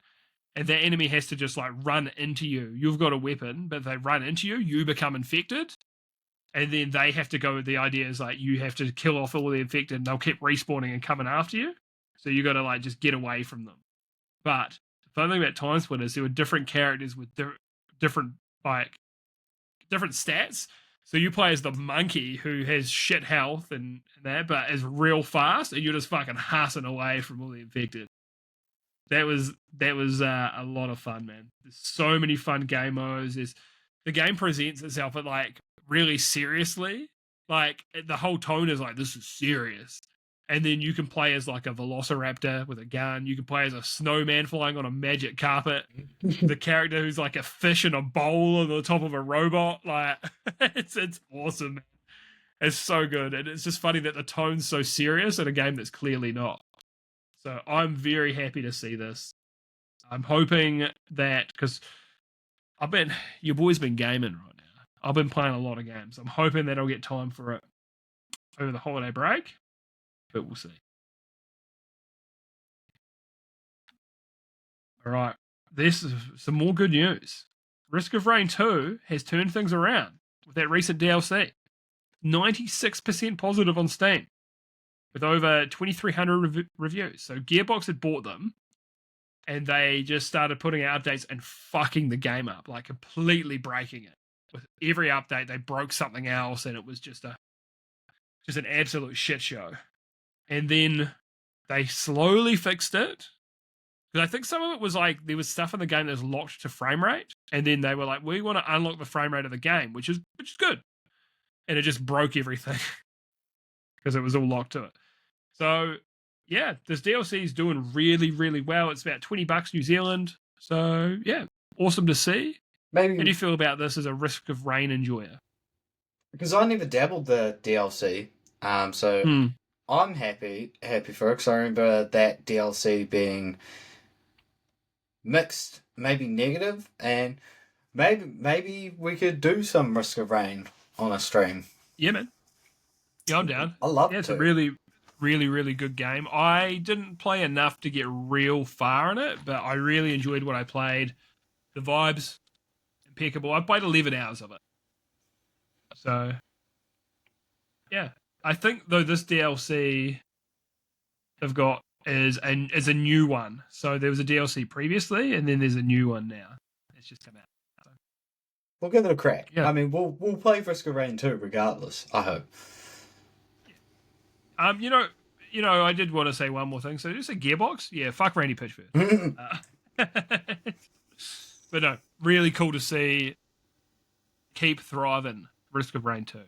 And the enemy has to just like run into you. You've got a weapon, but if they run into you, you become infected. And then they have to go. The idea is like you have to kill off all the infected, and they'll keep respawning and coming after you. So you got to like just get away from them. But the fun thing about Time Splitters, there were different characters with different stats. So you play as the monkey who has shit health and that, but is real fast, and you're just fucking hassling away from all the infected. That was a lot of fun, man. There's so many fun game modes. The game presents itself at like really seriously. Like the whole tone is like, this is serious. And then you can play as like a velociraptor with a gun. You can play as a snowman flying on a magic carpet. The character who's like a fish in a bowl on the top of a robot. Like it's awesome, man. It's so good. And it's just funny that the tone's so serious in a game that's clearly not. So I'm very happy to see this. I'm hoping that, because your boy's been gaming right now. I've been playing a lot of games. I'm hoping that I'll get time for it over the holiday break, but we'll see. All right. This is some more good news. Risk of Rain 2 has turned things around with that recent DLC. 96% positive on Steam, with over 2,300 reviews. So Gearbox had bought them, and they just started putting out updates and fucking the game up, like completely breaking it. With every update, they broke something else, and it was just an absolute shit show. And then they slowly fixed it. Because I think some of it was like there was stuff in the game that was locked to frame rate, and then they were like, "We want to unlock the frame rate of the game," which is good, and it just broke everything because it was all locked to it. So yeah, this DLC is doing really, really well. It's about $20 New Zealand. So yeah, awesome to see. Maybe. How do you feel about this as a Risk of Rain enjoyer? Because I never dabbled the DLC, so I'm happy for it. Because I remember that DLC being mixed, maybe negative, and maybe we could do some Risk of Rain on a stream. Yeah, man. Yeah, I'm down. I love it. It's a really, really, really good game. I didn't play enough to get real far in it, but I really enjoyed what I played. The vibes, impeccable. I played 11 hours of it. So, yeah. I think, though, this DLC they've got is a new one. So there was a DLC previously, and then there's a new one now. It's just come out. So. We'll give it a crack. Yeah. I mean, we'll play Risk of Rain 2 regardless, I hope. You know, I did want to say one more thing. So just a Gearbox, yeah, fuck Randy Pitchford. But no, really cool to see. Keep thriving. Risk of Rain 2.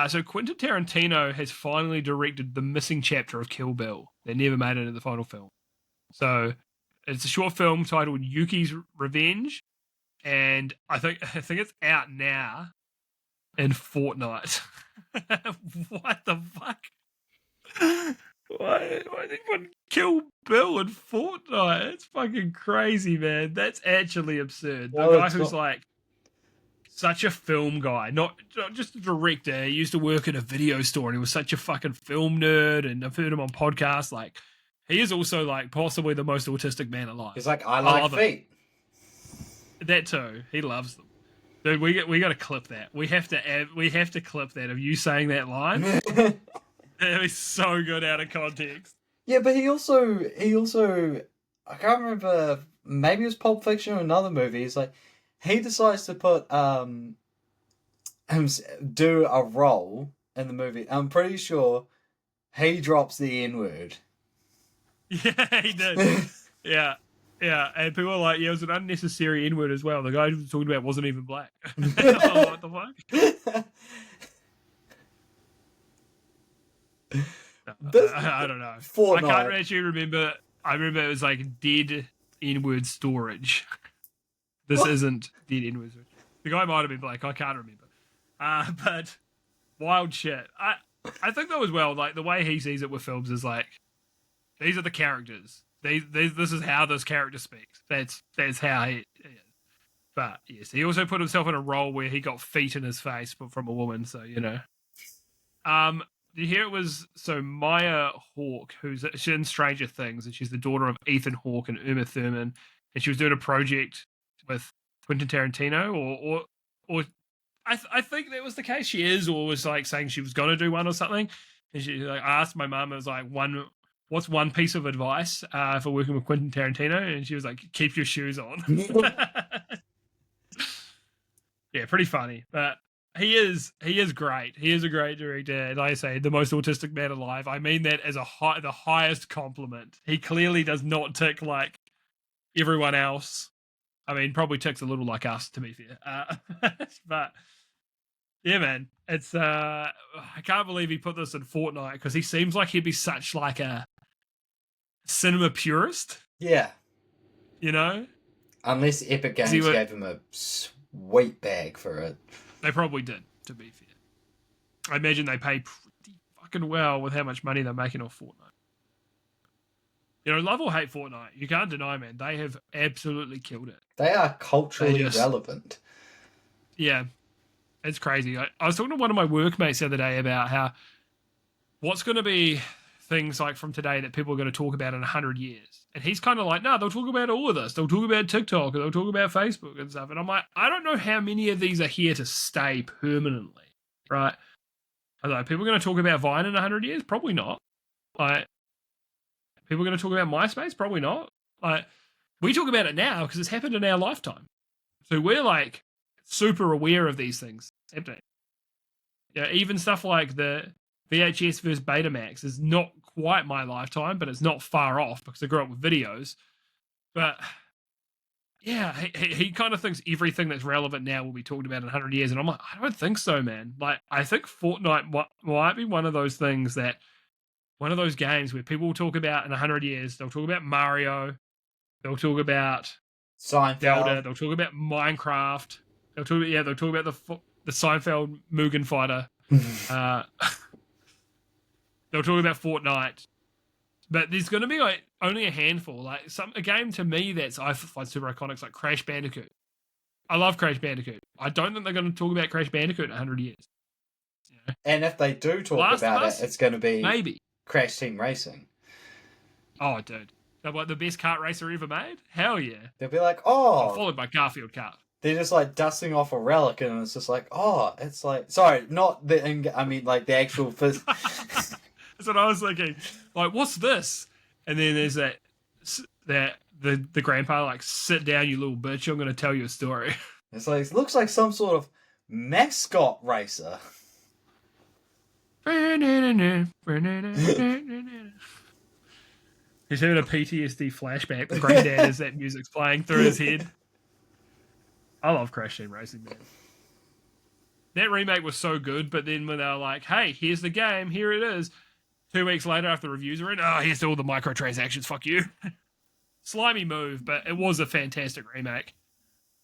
So Quentin Tarantino has finally directed the missing chapter of Kill Bill. They never made it into the final film. So it's a short film titled Yuki's Revenge, and I think it's out now in Fortnite. What the fuck? Why did anyone kill Bill in Fortnite? It's fucking crazy, man. That's actually absurd. The guy who's like such a film guy, not just a director. He used to work at a video store, and he was such a fucking film nerd. And I've heard him on podcasts. Like, he is also like possibly the most autistic man alive. He's like, I like feet. That too. He loves them. Dude, we got to clip that. We have to clip that of you saying that line. That is so good out of context. Yeah, but he also I can't remember, maybe it was Pulp Fiction or another movie. He's like, he decides to put do a role in the movie. I'm pretty sure he drops the N-word. Yeah, he did. Yeah. Yeah, and people are like, yeah, it was an unnecessary N-word as well. The guy who was talking about wasn't even black. Oh, what the fuck? I don't know. Fortnite. I can't actually remember. I remember it was like dead N-word storage. This isn't dead N-word storage. The guy might have been black. I can't remember. But wild shit. I think though as well, like the way he sees it with films is like, these are the characters. This is how this character speaks. That's how he is. But yes, he also put himself in a role where he got feet in his face from a woman. So you know. Did you hear it was Maya Hawke, she's in Stranger Things, and she's the daughter of Ethan Hawke and Uma Thurman, and she was doing a project with Quentin Tarantino, or I think that was the case. She is, or was like saying she was going to do one or something. And she like asked my mum, it was like, what's one piece of advice for working with Quentin Tarantino? And she was like, keep your shoes on. Yeah, pretty funny, but. He is great. He is a great director. And like I say, the most autistic man alive. I mean that as the highest compliment. He clearly does not tick like everyone else. I mean, probably ticks a little like us, to be fair. But yeah, man, it's I can't believe he put this in Fortnite because he seems like he'd be such like a cinema purist. Yeah, you know, unless Epic Games gave him a sweet bag for it. They probably did, to be fair. I imagine they pay pretty fucking well with how much money they're making off Fortnite. You know, love or hate Fortnite, you can't deny, man, they have absolutely killed it. They are culturally relevant. Yeah, it's crazy. I was talking to one of my workmates the other day about how what's going to be things like from today that people are going to talk about in 100 years. And he's kind of like, no, they'll talk about all of this. They'll talk about TikTok, and they'll talk about Facebook and stuff. And I'm like, I don't know how many of these are here to stay permanently, right? I was like, people are going to talk about Vine in 100 years? Probably not. Like, people are going to talk about MySpace? Probably not. Like, we talk about it now because it's happened in our lifetime. So we're like super aware of these things happening. Yeah, even stuff like the VHS versus Betamax is not quite my lifetime, but it's not far off because I grew up with videos. But yeah, he kind of thinks everything that's relevant now will be talked about in 100 years. And I'm like, I don't think so, man. Like, I think Fortnite might be one of those things that, one of those games where people will talk about in 100 years. They'll talk about Mario. They'll talk about Seinfeld. Zelda. They'll talk about Minecraft. They'll talk about the Seinfeld Mugen fighter. They'll talk about Fortnite, but there's going to be like only a handful. Like a game to me that's I find super iconic, like Crash Bandicoot. I love Crash Bandicoot. I don't think they're going to talk about Crash Bandicoot in 100 years. You know? And if they do talk about it, it's going to be maybe Crash Team Racing. Oh, dude, they're like the best kart racer ever made. Hell yeah! They'll be like, oh, followed by Garfield Kart. They're just like dusting off a relic, and it's just like, oh, it's like, sorry, not the. I mean, like the actual. That's what I was thinking. Like, what's this? And then there's that the grandpa like, sit down, you little bitch. I'm going to tell you a story. It's like it looks like some sort of mascot racer. He's having a PTSD flashback. The granddad as that music's playing through his head. I love Crash Team Racing, man. That remake was so good, but then when they were like, hey, here's the game, here it is. 2 weeks later, after the reviews are in, here's all the microtransactions, fuck you. Slimy move, but it was a fantastic remake.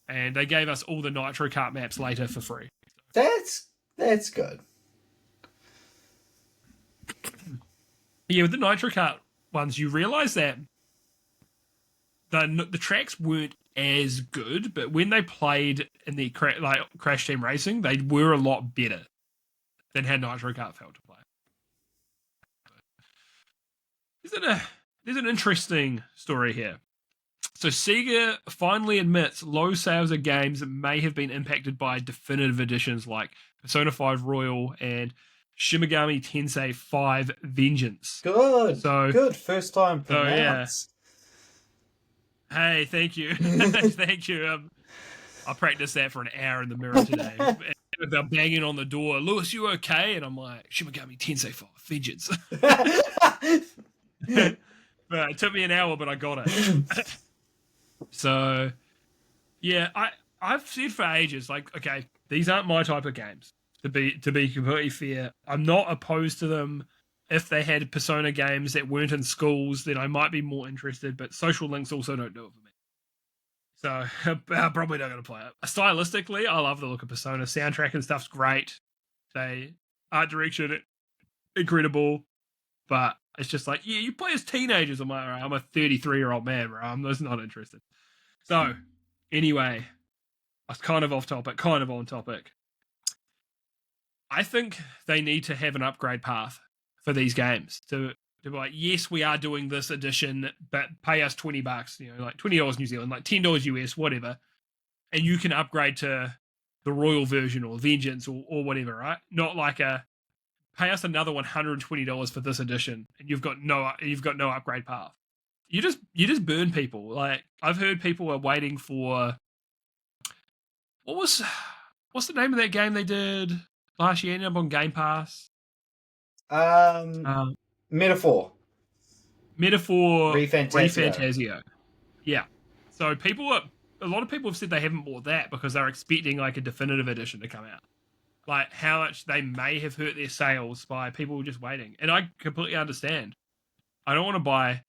And they gave us all the Nitro Kart maps later for free. That's good. Yeah, with the Nitro Kart ones, you realise that the tracks weren't as good, but when they played in the Crash Team Racing, they were a lot better than how Nitro Kart felt to play. There's an interesting story here. So Sega finally admits low sales of games may have been impacted by definitive editions like Persona 5 Royal and Shin Megami Tensei 5 Vengeance. Good. First time pronounce. Hey, thank you. Thank you. I practiced that for an hour in the mirror today. They're banging on the door. Lewis, you okay? And I'm like, Shin Megami Tensei 5 Vengeance. But it took me an hour, but I got it. So, yeah, I've said for ages, like, okay, these aren't my type of games. To be completely fair, I'm not opposed to them. If they had Persona games that weren't in schools, then I might be more interested. But social links also don't do it for me. So I'm probably not going to play it. Stylistically, I love the look of Persona. Soundtrack and stuff's great. Art direction, incredible. But it's just like, yeah, you play as teenagers. I'm like, all right, I'm a 33-year-old man, bro. I'm just not interested. So, anyway, I was kind of off topic, kind of on topic. I think they need to have an upgrade path for these games to be like, yes, we are doing this edition, but pay us $20, like $20 New Zealand, like $10 US, whatever, and you can upgrade to the Royal version or Vengeance or whatever, right? Not like pay us another $120 for this edition, and you've got no upgrade path. You just burn people. Like, I've heard people are waiting for what's the name of that game they did last year? Ended up on Game Pass. Metaphor. ReFantazio. Yeah. So a lot of people have said they haven't bought that because they're expecting like a definitive edition to come out. Like how much they may have hurt their sales by people just waiting, and I completely understand. I don't want to buy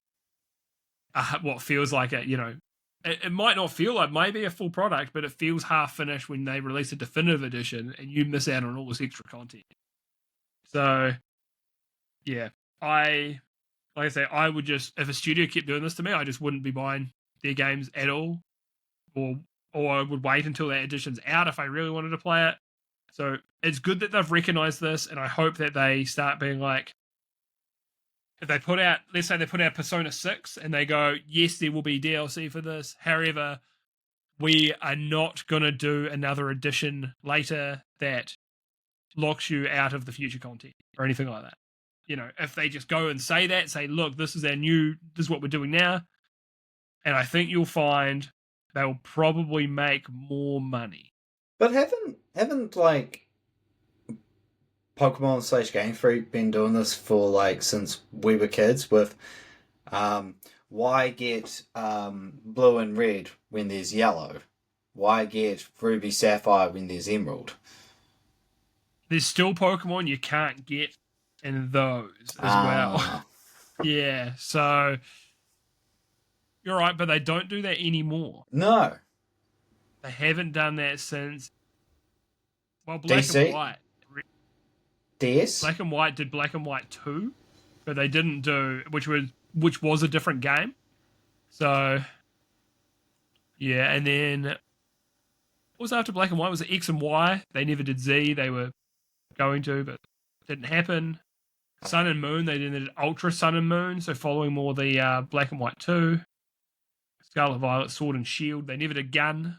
what feels like it might not feel like maybe a full product, but it feels half finished when they release a definitive edition and you miss out on all this extra content. So, yeah, like I say, I would just, if a studio kept doing this to me, I just wouldn't be buying their games at all, or I would wait until that edition's out if I really wanted to play it. So it's good that they've recognized this, and I hope that they start being like, if they put out, let's say they put out Persona 6 and they go, yes, there will be DLC for this. However, we are not going to do another edition later that locks you out of the future content or anything like that. If they just go and say that, say, look, this is what we're doing now. And I think you'll find they'll probably make more money. But haven't like Pokemon / Game Freak been doing this for like since we were kids with why get blue and red when there's yellow? Why get ruby sapphire when there's emerald? There's still Pokemon you can't get in those as well. Yeah, so you're right, but they don't do that anymore. No. They haven't done that since Black DC? and White. DS? Black and White did Black and White 2, but they didn't do which was a different game. So yeah, and then what was after Black and White? Was it X and Y? They never did Z. They were going to, but it didn't happen. Sun and Moon, they did Ultra Sun and Moon, so following more the Black and White 2. Scarlet Violet, Sword and Shield, they never did Gun.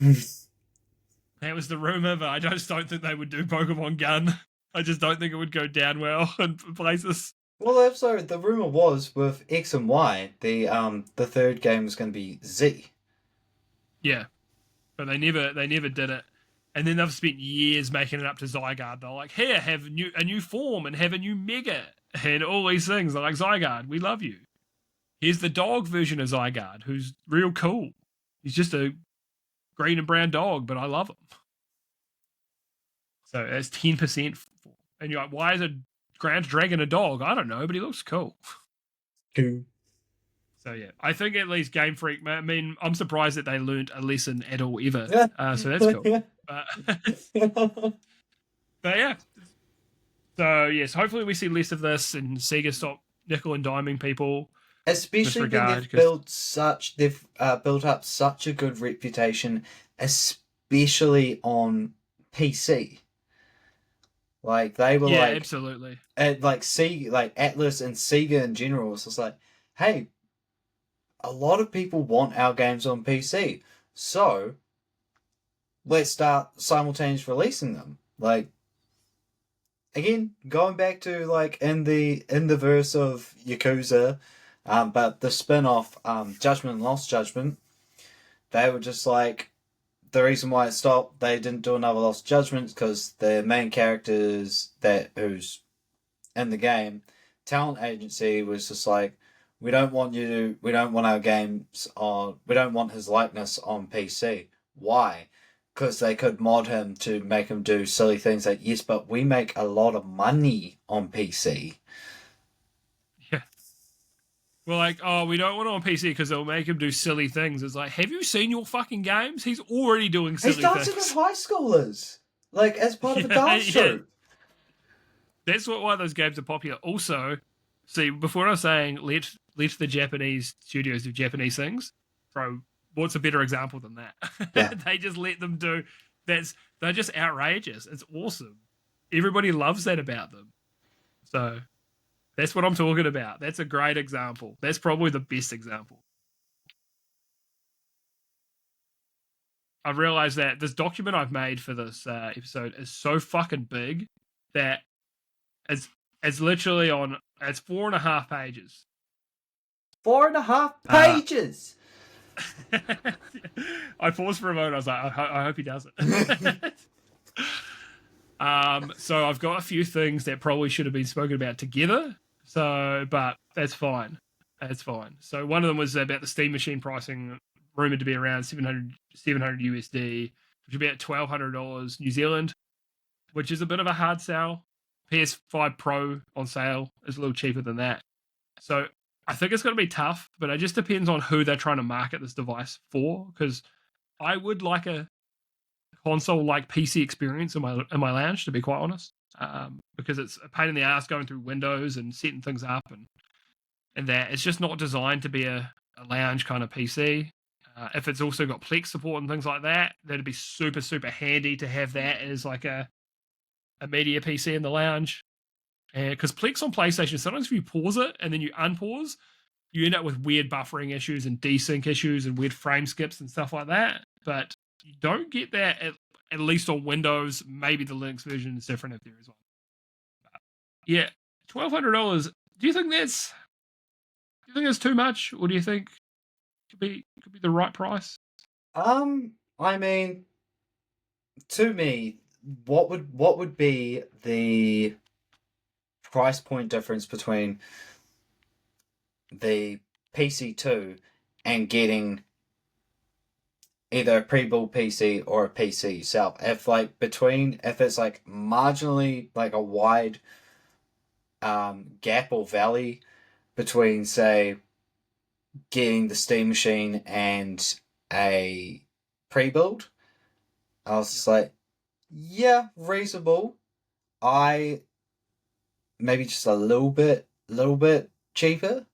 That was the rumor, but I just don't think they would do Pokemon Gun. I just don't think it would go down well in places. Well, also the rumor was with X and Y, the third game was going to be Z. Yeah, but they never did it. And then they've spent years making it up to Zygarde. They're like, here, have a new form and have a new Mega and all these things. They're like, Zygarde, we love you. Here's the dog version of Zygarde, who's real cool. He's just a green and brown dog, but I love him. So it's 10%. And you're like, why is a ground dragon a dog? I don't know, but he looks cool. Cool. So yeah, I think at least Game Freak, I mean, I'm surprised that they learned a lesson at all ever. So that's cool. But yeah. So yes, hopefully we see less of this and Sega stop nickel and diming people. Especially when they've built up such a good reputation, especially on PC. Like they were absolutely. Like Sega, like Atlas and Sega in general, it's just like, hey, a lot of people want our games on PC, so let's start simultaneously releasing them. Like, again, going back to like in the verse of Yakuza, but the spin-off, Judgment and Lost Judgment, they were just like, the reason why it stopped, they didn't do another Lost Judgment because the main characters who's in the game, talent agency was just like, we don't want we don't want our games on, we don't want his likeness on PC. Why? Because they could mod him to make him do silly things like, yes, but we make a lot of money on PC. Yeah. We're like, oh, we don't want it on PC because they'll make him do silly things. It's like, have you seen your fucking games? He's already doing silly He's dancing things. with high schoolers, like as part of a dance troupe. That's why those games are popular. Also, see, before I was saying let the Japanese studios do Japanese things, bro, what's a better example than that? Yeah. They just let them do. They're just outrageous. It's awesome. Everybody loves that about them. So that's what I'm talking about. That's a great example. That's probably the best example. I've realized that this document I've made for this episode is so fucking big that it's literally on. It's 4.5 pages. 4.5 pages. I paused for a moment. I was like, I hope he does it. So I've got a few things that probably should have been spoken about together. So, but that's fine. That's fine. So one of them was about the Steam Machine pricing, rumored to be around 700 USD, which would be at $1,200 New Zealand, which is a bit of a hard sell. PS5 Pro on sale is a little cheaper than that. So I think it's going to be tough, but it just depends on who they're trying to market this device for. Because I would like a console-like PC experience in my lounge, to be quite honest, because it's a pain in the ass going through Windows and setting things up, and that it's just not designed to be a lounge kind of PC. If it's also got Plex support and things like that, that'd be super, super handy to have that as like a media PC in the lounge. Because Plex on PlayStation, sometimes if you pause it and then you unpause, you end up with weird buffering issues and desync issues and weird frame skips and stuff like that. But you don't get that at least on Windows. Maybe the Linux version is different if there is one. But yeah, $1,200. Do you think that's too much, or do you think could be the right price? I mean, to me, what would be the price point difference between the PC2 and getting either a pre-built PC or a PC itself? If it's like marginally like a wide gap or valley between, say, getting the Steam Machine and a pre-build, I was just like, yeah, reasonable. Maybe just a little bit cheaper.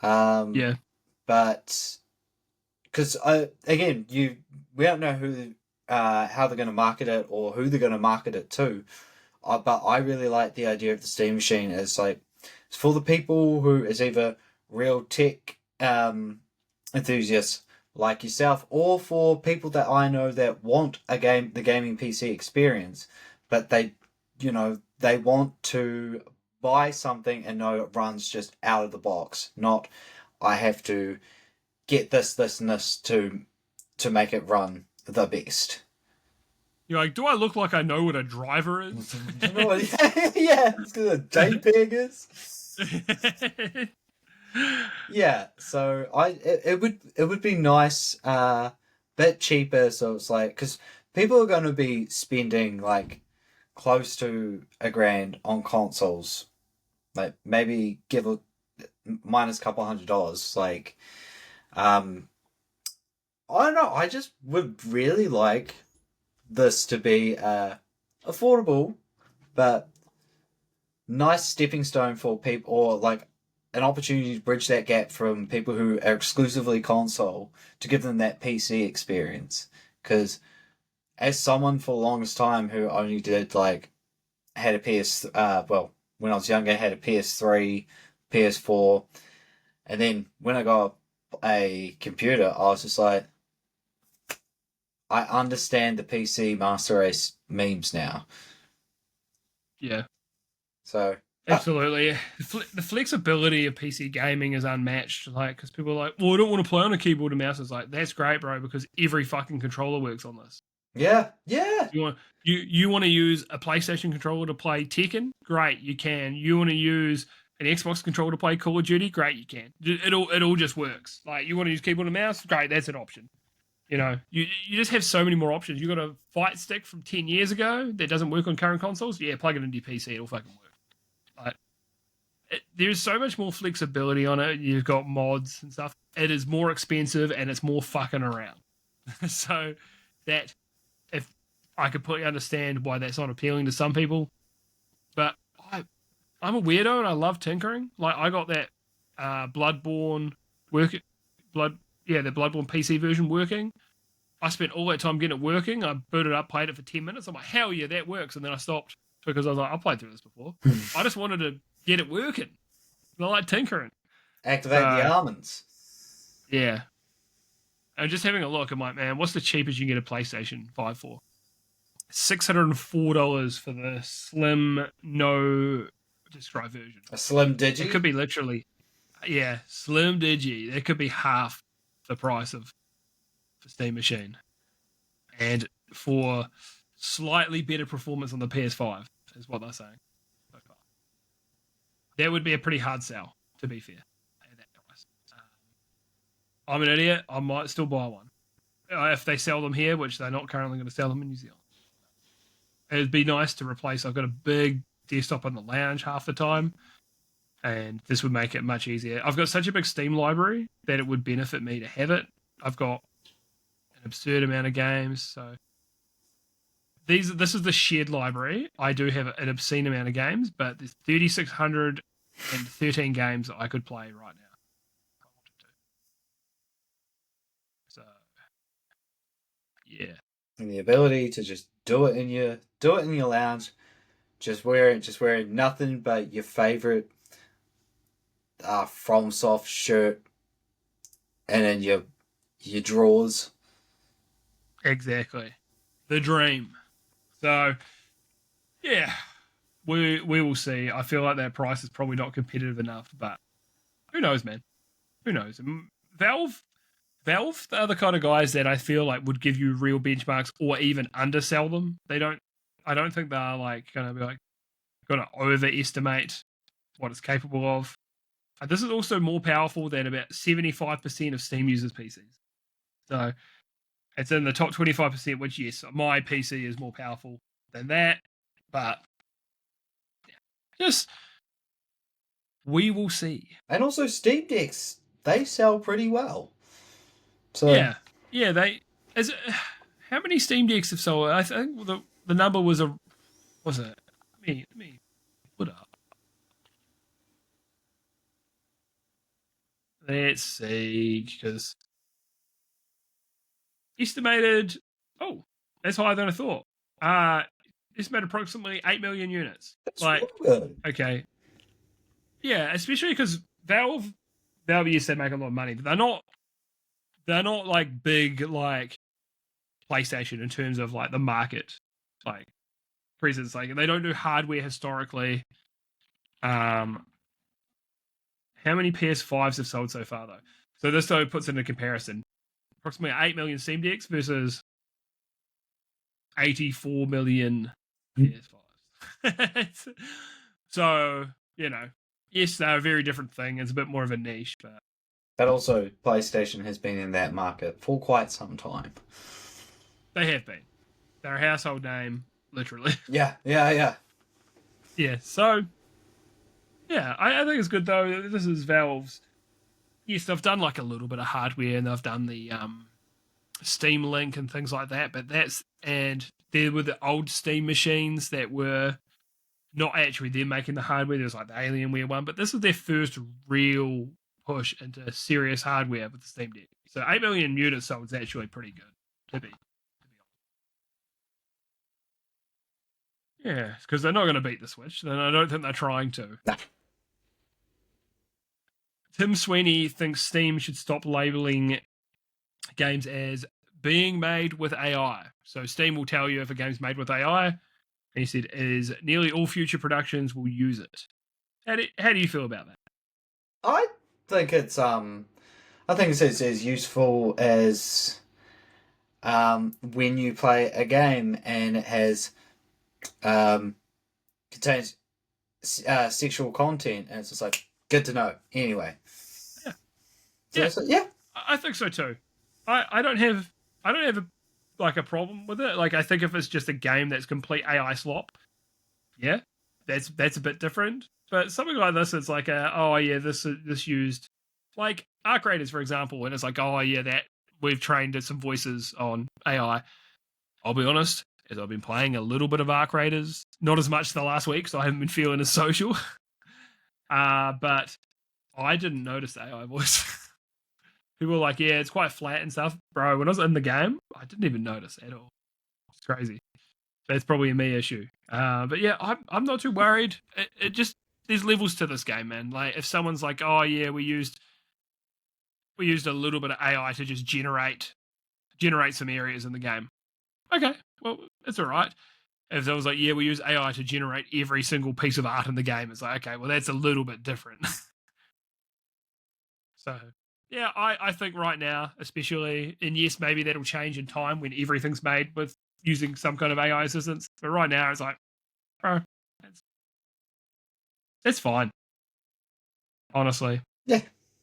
Yeah. But because again, we don't know who how they're going to market it or who they're going to market it to. But I really like the idea of the Steam Machine as like, it's for the people who is either real tech enthusiasts like yourself, or for people that I know that want the gaming PC experience, but they want to buy something and know it runs just out of the box, not I have to get this, and this to make it run the best. You're like, do I look like I know what a driver is? Yeah, it's because a JPEG is. Yeah, so it would be nice, bit cheaper. So it's like, because people are going to be spending like close to $1,000 on consoles, like maybe minus a couple $100. Like, I don't know. I just would really like this to be affordable, but nice stepping stone for people, or like an opportunity to bridge that gap from people who are exclusively console to give them that PC experience. Because as someone for the longest time who only did had a when I was younger, had a PS3, PS4, and then when I got a computer, I was just like, I understand the PC Master Race memes now. Yeah. So absolutely, the flexibility of PC gaming is unmatched. Like, because people are like, well, I don't want to play on a keyboard and mouse. It's like, that's great, bro, because every fucking controller works on this. Yeah. You want to use a PlayStation controller to play Tekken? Great, you can. You want to use an Xbox controller to play Call of Duty, great, you can. It all just works. Like, you want to use keyboard and mouse, great, that's an option. You just have so many more options. You got a fight stick from 10 years ago that doesn't work on current consoles. Yeah, plug it into your PC, it'll fucking work. Like, there's so much more flexibility on it. You've got mods and stuff. It is more expensive and it's more fucking around. So that, if I completely understand why that's not appealing to some people, but I'm a weirdo and I love tinkering. Like, I got that Bloodborne the Bloodborne PC version working. I spent all that time getting it working. I booted it up, played it for 10 minutes. I'm like, hell yeah, that works. And then I stopped because I was like, I played through this before. I just wanted to get it working. I like tinkering. Activate the almonds. Yeah. And just having a look, I'm like, man, what's the cheapest you can get a PlayStation 5 for? $604 for the slim, no disk drive version. A slim digi? It could be literally, slim digi. That could be half the price of the Steam machine. And for slightly better performance on the PS5, is what they're saying so far. That would be a pretty hard sell, to be fair, at that price. I'm an idiot. I might still buy one. If they sell them here, which they're not currently going to sell them in New Zealand. It'd be nice to replace. I've got a big desktop in the lounge half the time, and this would make it much easier. I've got such a big Steam library that it would benefit me to have it. I've got an absurd amount of games, so this is the shared library. I do have an obscene amount of games, but there's 3,613 games that I could play right now if I wanted to. So, yeah. And the ability to just do it in your lounge, just wearing nothing but your favorite FromSoft shirt, and then your drawers. Exactly, the dream. So, yeah, we will see. I feel like that price is probably not competitive enough, but who knows, man? Who knows? Valve are the kind of guys that I feel like would give you real benchmarks or even undersell them. I don't think they're like going to be like going to overestimate what it's capable of. This is also more powerful than about 75% of Steam users' PCs. So it's in the top 25%, which, yes, my PC is more powerful than that. But just, we will see. And also Steam Decks, they sell pretty well. So yeah, how many Steam Decks have sold? I think the number was it? Let me put up. Let's see, because estimated. Oh, that's higher than I thought. Estimated approximately 8 million units. That's really good. Okay, yeah, especially because Valve, yes, they make a lot of money, but they're not like big like PlayStation in terms of like the market, like presence. Like, they don't do hardware historically. How many PS5s have sold so far though? So this though puts it into comparison. Approximately 8 million Steam Decks versus 84 million PS5s. So, yes, they're a very different thing. It's a bit more of a niche, but also, PlayStation has been in that market for quite some time. They have been. They're a household name, literally. Yeah. Yeah, so, yeah, I think it's good, though. This is Valve's. Yes, they've done, like, a little bit of hardware, and they've done the Steam Link and things like that, and there were the old Steam machines that were not actually them making the hardware. There was, like, the Alienware one, but this is their first real push into serious hardware with the Steam Deck. So 8 million units sold is actually pretty good, to be honest. Yeah, because they're not going to beat the Switch, and I don't think they're trying to. Nah. Tim Sweeney thinks Steam should stop labeling games as being made with AI. So Steam will tell you if a game's made with AI, and he said, is nearly all future productions will use it. How do you feel about that? I think it's as useful as when you play a game and it has contains sexual content, and it's just like good to know. Anyway, Yeah. so Yeah. it's like, yeah, I think so too. I don't have a problem with it. Like I think if it's just a game that's complete AI slop, yeah, that's a bit different. But something like this, it's like oh yeah, this used like Arc Raiders for example, and it's like oh yeah, that we've trained some voices on AI. I'll be honest, as I've been playing a little bit of Arc Raiders, not as much the last week, so I haven't been feeling as social. But I didn't notice the AI voice. People were like, yeah, it's quite flat and stuff. Bro, when I was in the game, I didn't even notice at all. It's crazy. That's probably a me issue. But yeah, I'm not too worried. It just, there's levels to this game, man. Like if someone's like, oh yeah, we used a little bit of AI to just generate some areas in the game. Okay, well, it's all right. If there was like, yeah, we use AI to generate every single piece of art in the game, it's like, okay, well, that's a little bit different. So, yeah, I think right now, especially, and yes, maybe that'll change in time when everything's made with using some kind of AI assistance. But right now, it's like, bro, it's fine. Honestly, yeah.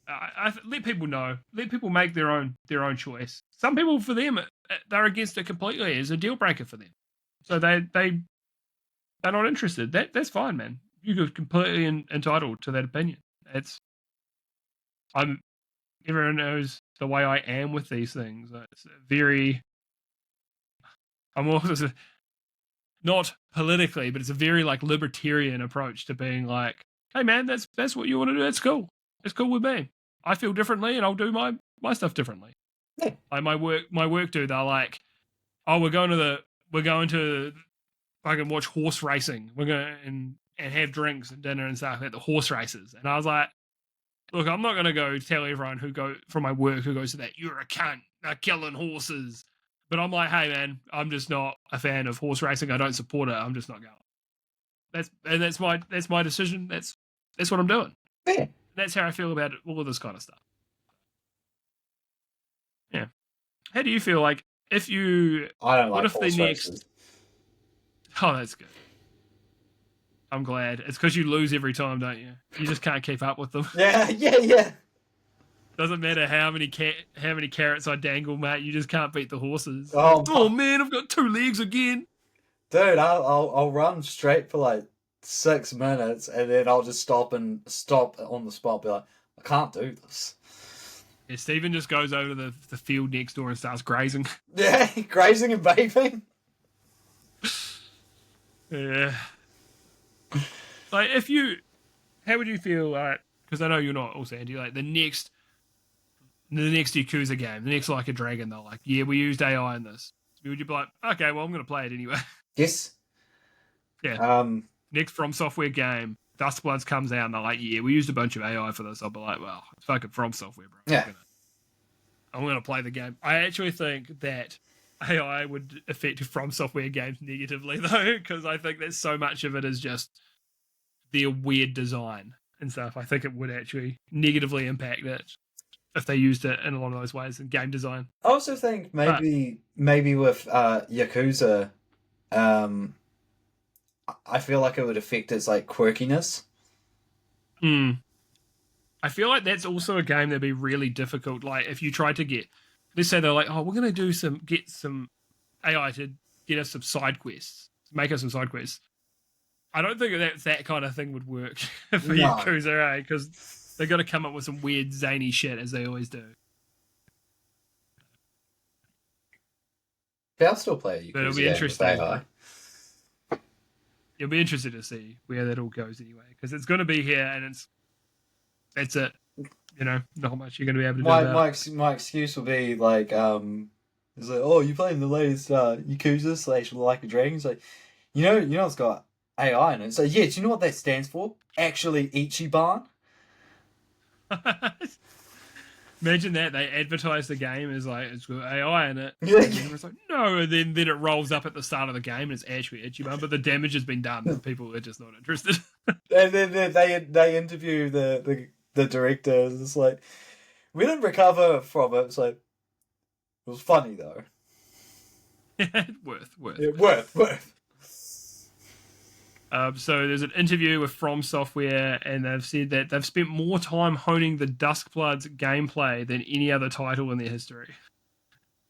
I let people know, let people make their own choice. Some people, for them, they're against it completely. It's a deal breaker for them, so they're not interested. That's fine, man. You're completely entitled to that opinion. Everyone knows the way I am with these things. It's I'm also not politically, but it's a very like libertarian approach to being like, hey man, that's what you want to do. That's cool. It's cool with me. I feel differently, and I'll do my stuff differently. Yeah. Like my work dude, they're like, oh, we're going to fucking watch horse racing. We're going and have drinks and dinner and stuff at the horse races. And I was like, look, I'm not going to go tell everyone who go from my work who goes to that, you're a cunt, they're killing horses. But I'm like, hey man, I'm just not a fan of horse racing. I don't support it. I'm just not going. That's my decision. That's what I'm doing. Yeah. That's how I feel about all of this kind of stuff. Yeah. How do you feel like if you? I don't what like if horse the next? races. Oh, that's good. I'm glad. It's because you lose every time, don't you? You just can't keep up with them. Yeah. Doesn't matter how many carrots I dangle, mate. You just can't beat the horses. Oh man, I've got 2 legs again. Dude, I'll run straight for like 6 minutes, and then I'll just stop on the spot. Be like, I can't do this. Yeah, Stephen just goes over to the field next door and starts grazing. Yeah, grazing and vaping. Yeah. Like, how would you feel like? Because I know you're not also Andy. Like the next Yakuza game, the next Like a Dragon, they're like, yeah, we used AI in this. Would you be like, okay, well, I'm going to play it anyway? Yes. Yeah. Next From Software game, Dustbloods comes out, and they're like, yeah, we used a bunch of AI for this. I'll be like, well, it's fucking From Software, bro. Yeah. I'm going to play the game. I actually think that AI would affect From Software games negatively, though, because I think that so much of it is just their weird design and stuff. I think it would actually negatively impact it if they used it in a lot of those ways in game design. I also think maybe with Yakuza, I feel like it would affect its like quirkiness. I feel like that's also a game that'd be really difficult. Like if you tried to let's say they're like, oh, we're gonna get some AI to get us some side quests, make us some side quests. I don't think that kind of thing would work for Yakuza, because they got to come up with some weird zany shit as they always do. But I'll still play Yakuza. But it'll be interesting. You'll be interested to see where that all goes anyway, because it's going to be here, and that's it. You know, not much you're going to be able to do about it. My excuse will be like, it's like, oh, you're playing the latest Yakuza / Like a Dragon. It's like, you know, it's got AI in it. So yeah, do you know what that stands for? Actually, Ichiban. Imagine that they advertise the game as like it's got AI in it. Yeah. And it's like no, and then it rolls up at the start of the game and it's actually Ichiban, but the damage has been done and people are just not interested. And then they interview the director. And it's like, we didn't recover from it. It's like, it was funny though. worth. Yeah, worth. So there's an interview with From Software, and they've said that they've spent more time honing the Duskbloods gameplay than any other title in their history.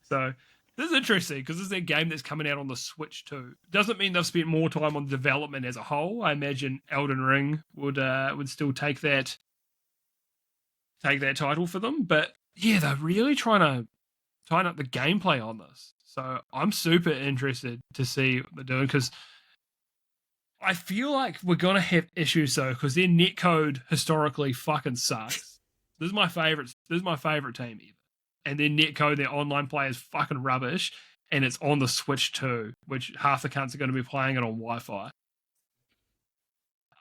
So this is interesting because this is a game that's coming out on the Switch too. Doesn't mean they've spent more time on development as a whole. I imagine Elden Ring would still take that title for them, but yeah, they're really trying to tighten up the gameplay on this. So I'm super interested to see what they're doing because I feel like we're gonna have issues though because their netcode historically fucking sucks. This is my favorite team ever. And their netcode, their online play is fucking rubbish, and it's on the Switch too, which half the cunts are going to be playing it on Wi-Fi.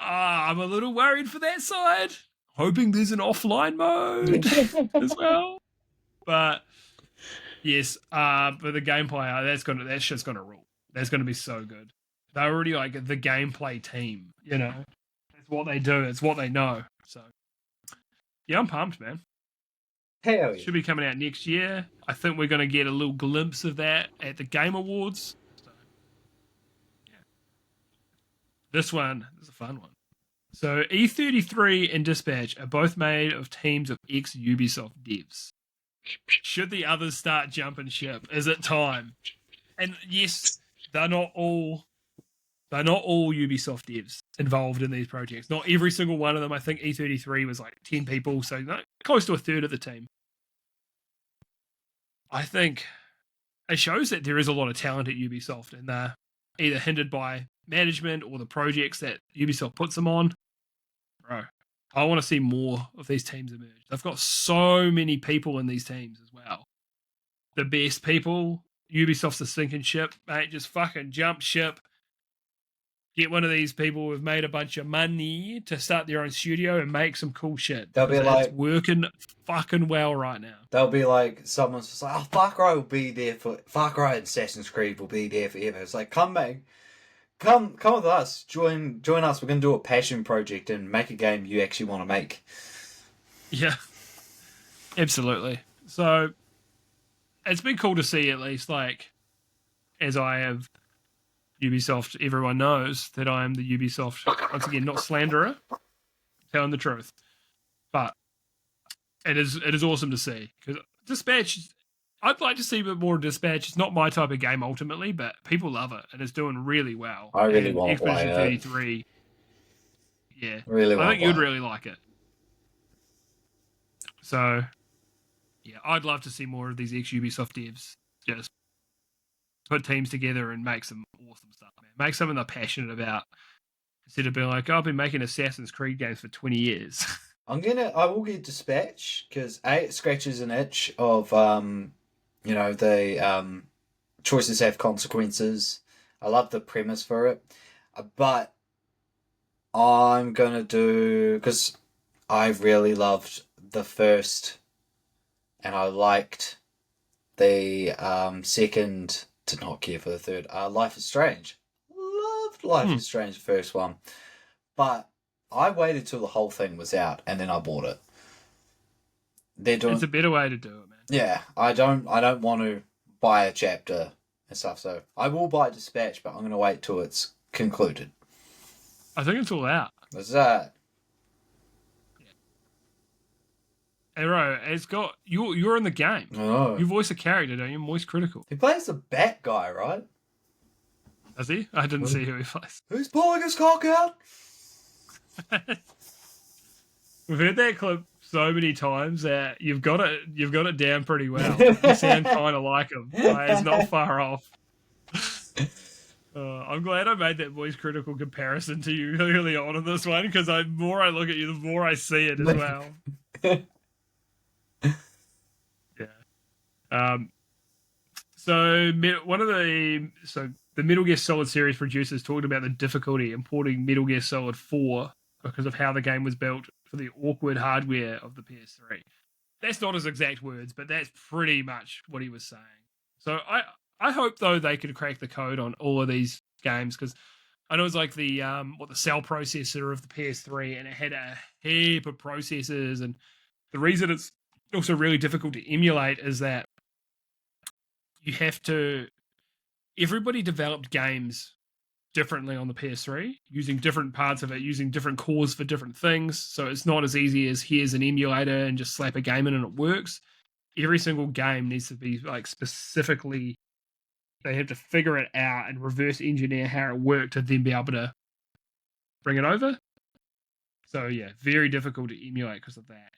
I'm a little worried for that side. Hoping there's an offline mode as well. But yes, but the gameplay, that shit's gonna rule. That's gonna be so good. They're already like the gameplay team, you know. It's what they do, it's what they know. So yeah, I'm pumped, man. Hell yeah. Should be coming out next year. I think we're gonna get a little glimpse of that at the Game Awards. So yeah. This one is a fun one. So E33 and Dispatch are both made of teams of ex-Ubisoft devs. Should the others start jumping ship? Is it time? And yes, they're not all Ubisoft devs involved in these projects. Not every single one of them. I think E33 was like 10 people, so close to a third of the team. I think it shows that there is a lot of talent at Ubisoft, and they're either hindered by management or the projects that Ubisoft puts them on. Bro, I want to see more of these teams emerge. They've got so many people in these teams as well. The best people. Ubisoft's a sinking ship, mate. Just fucking jump ship. Get one of these people who've made a bunch of money to start their own studio and make some cool shit. They'll be like, it's working fucking well right now. They'll be like, someone's just like, oh, Far Cry will be there for Far Cry and Assassin's Creed will be there forever. It's like, come back, come with us, join us. We're gonna do a passion project and make a game you actually want to make. Yeah, absolutely. So it's been cool to see, at least, like, as I have Ubisoft, everyone knows that I am the Ubisoft, once again, not slanderer, telling the truth. But it is awesome to see. Because Dispatch, I'd like to see a bit more Dispatch. It's not my type of game ultimately, but people love it, and it's doing really well. I really want to play it. 33, yeah. Really I think you'd really like it. So, yeah, I'd love to see more of these ex-Ubisoft devs just put teams together and make some awesome stuff, man. Make something they're passionate about instead of being like, oh, I've been making Assassin's Creed games for 20 years. I will get Dispatch because it scratches an itch of the choices have consequences. I love the premise for it, but I'm gonna do, because I really loved the first, and I liked the second. Did not care for the third. Life is Strange. Loved Life is Strange, the first one. But I waited till the whole thing was out and then I bought it. It's a better way to do it, man. Yeah, I don't want to buy a chapter and stuff, so I will buy Dispatch, but I'm going to wait till it's concluded. I think it's all out. What's that? Arrow, it's got you're in the game. Oh. You voice a character, don't you? Voice Critical. He plays the Bat guy, right? Does he? I didn't see who he plays. Who's pulling his cock out? We've heard that clip so many times that you've got it down pretty well. You sound kind of like him. It's not far off. I'm glad I made that Voice Critical comparison to you early on in this one, because the more I look at you, the more I see it as well. Yeah. So the Metal Gear Solid series producers talked about the difficulty importing Metal Gear Solid 4 because of how the game was built for the awkward hardware of the PS3. That's not his exact words, but that's pretty much what he was saying. So I hope, though, they could crack the code on all of these games, because I know it's like the cell processor of the PS3, and it had a heap of processors, and the reason it's also really difficult to emulate is that everybody developed games differently on the PS3, using different parts of it, using different cores for different things. So it's not as easy as here's an emulator and just slap a game in and it works. Every single game needs to be like specifically, they have to figure it out and reverse engineer how it worked to then be able to bring it over. So yeah, very difficult to emulate because of that.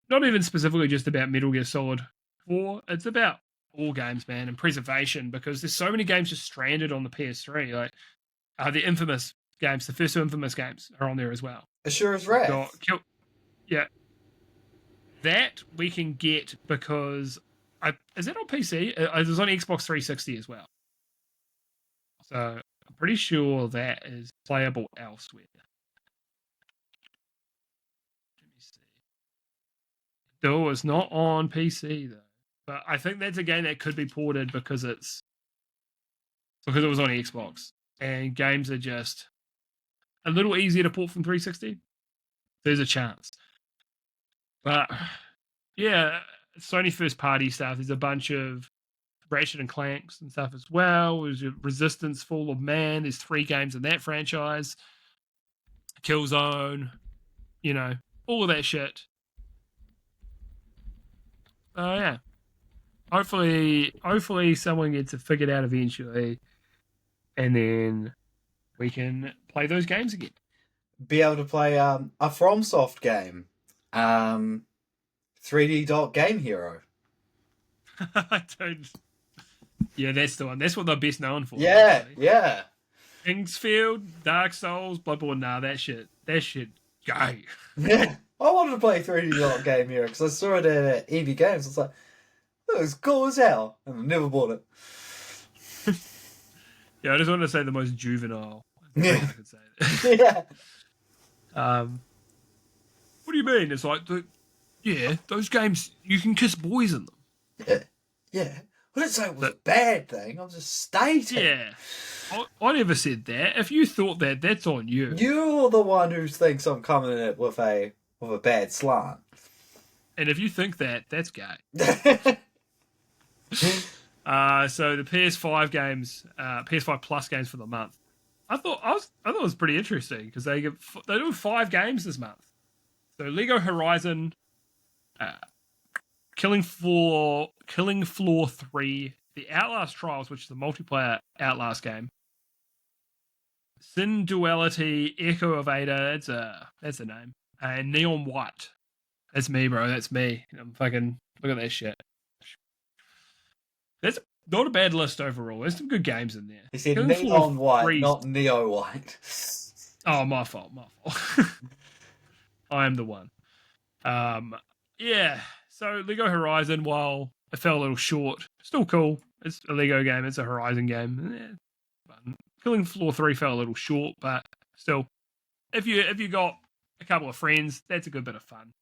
Not even specifically just about Metal Gear Solid 4. It's about all games, man, and preservation, because there's so many games just stranded on the PS3. Like the Infamous games, the first two Infamous games are on there as well. Asura's Wrath. Yeah. That we can get because is that on PC? It was on Xbox 360 as well. So I'm pretty sure that is playable elsewhere. Let me see. No, it's not on PC though. But I think that's a game that could be ported because it was on Xbox. And games are just a little easier to port from 360. There's a chance. But yeah, Sony first party stuff. There's a bunch of Ratchet and Clanks and stuff as well. There's Resistance, Fall of Man. There's 3 games in that franchise. Killzone, all of that shit. Yeah. Hopefully someone gets it figured out eventually, and then we can play those games again. Be able to play a FromSoft game. 3D Dot Game Hero. Yeah, that's the one. That's what they're best known for. Yeah, actually. yeah. Kingsfield, Dark Souls, Bloodborne. Nah, that shit gay. Yeah, I wanted to play 3D Dot Game Hero because I saw it at EB Games. I was like, that was cool as hell, and I never bought it. Yeah, I just wanted to say the most juvenile. Yeah. I could say that. Yeah. What do you mean? It's like those games you can kiss boys in them. Yeah. I didn't say it was a bad thing. I'm just stating. Yeah. I never said that. If you thought that, that's on you. You're the one who thinks I'm coming in it with a bad slant. And if you think that, that's gay. So the PS5 games, PS5 Plus games for the month. I thought it was pretty interesting because they're doing 5 games this month. So Lego Horizon, Killing Floor 3, the Outlast Trials, which is a multiplayer Outlast game, Sin Duality, Echo of Ada, that's a name, and Neon White. That's me, bro. That's me. I'm fucking look at that shit. That's not a bad list overall. There's some good games in there. He said Neon White, 3... not Neo White. Oh, my fault. I am the one. Yeah. So Lego Horizon, while it fell a little short, still cool. It's a Lego game. It's a Horizon game. Killing Floor 3 fell a little short, but still, if you got a couple of friends, that's a good bit of fun.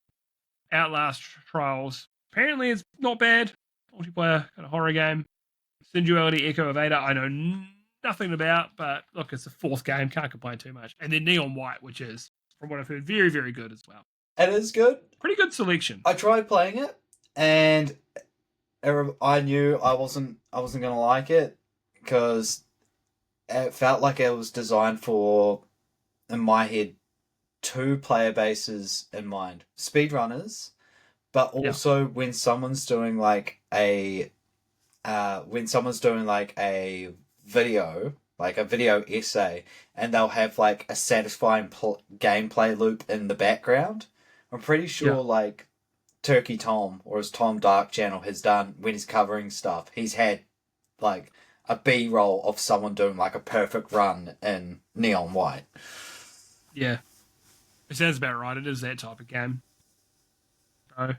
Outlast Trials, apparently it's not bad. Multiplayer kind of horror game. Sin Duality, Echo of Ada, I know nothing about, but look, it's the 4th game. Can't complain too much. And then Neon White, which is, from what I've heard, very, very good as well. It is good. Pretty good selection. I tried playing it, and I knew I wasn't gonna like it because it felt like it was designed for, in my head, 2 player bases in mind: speedrunners, but also when someone's doing like a video, like a video essay, and they'll have like a satisfying gameplay loop in the background. I'm pretty sure like Turkey Tom or his Tom Dark channel has done when he's covering stuff. He's had like a B-roll of someone doing like a perfect run in Neon White. Yeah. It sounds about right. It is that type of game. So,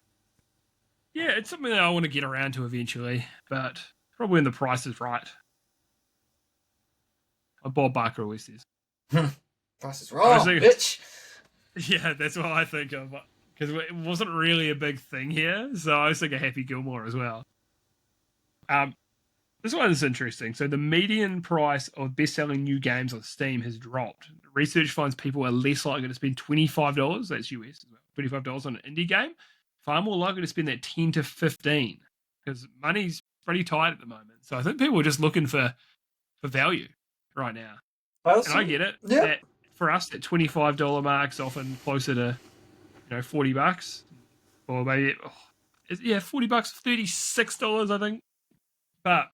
yeah, it's something that I want to get around to eventually, but probably when the price is right. Like Bob Barker always says. Price is wrong, bitch! Yeah, that's what I think of. Because it wasn't really a big thing here, so I was thinking Happy Gilmore as well. This one is interesting. So the median price of best-selling new games on Steam has dropped. Research finds people are less likely to spend $25, that's US as well, $25 on an indie game, far more likely to spend that 10 to 15 because money's pretty tight at the moment. So I think people are just looking for value right now. Also, and I get it. Yeah. That for us, that $25 mark's often closer to $40, or maybe $40, $36, I think. But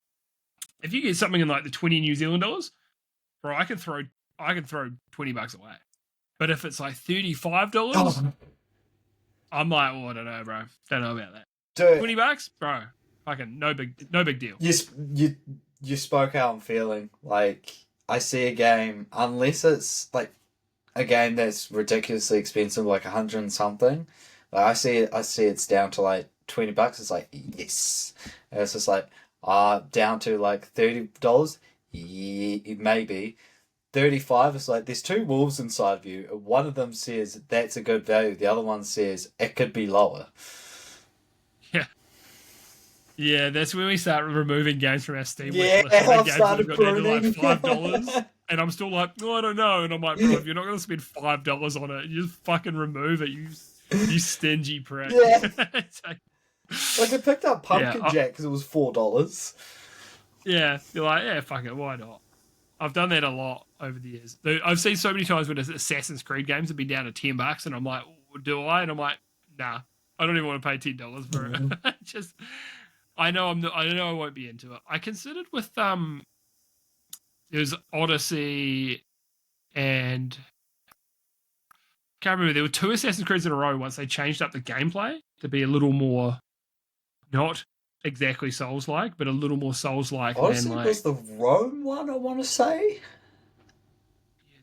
if you get something in like the 20 New Zealand dollars, bro, I can throw $20 away. But if it's like $35, I'm like, I don't know, bro. Don't know about that. Dude, $20, bro. Fucking no big deal. You spoke how I'm feeling. Like, I see a game, unless it's like a game that's ridiculously expensive, like 100 and something. Like, I see it's down to like $20. It's like, yes. And it's just like, down to like $30. Yeah, maybe. 35 is like, there's two wolves inside of you. One of them says that's a good value. The other one says it could be lower. Yeah, that's when we start removing games from our Steam Yeah, wishlist. I've Games started that have got down to like pruning. $5, and I'm still like, I don't know. And I'm like, bro, if you're not going to spend $5 on it, you just fucking remove it, you stingy prick. Yeah. Like, I picked up Pumpkin Jack because it was $4. Yeah, you're like, yeah, fuck it, why not? I've done that a lot over the years. I've seen so many times when Assassin's Creed games have been down to $10, and I'm like, do I? And I'm like, nah, I don't even want to pay $10 for it. Just, I know I won't be into it. I considered with there's Odyssey and can't remember. There were 2 Assassin's Creeds in a row once they changed up the gameplay to be a little more not exactly Souls-like, but a little more Souls-like. Odyssey than like, was the Rome one, I want to say.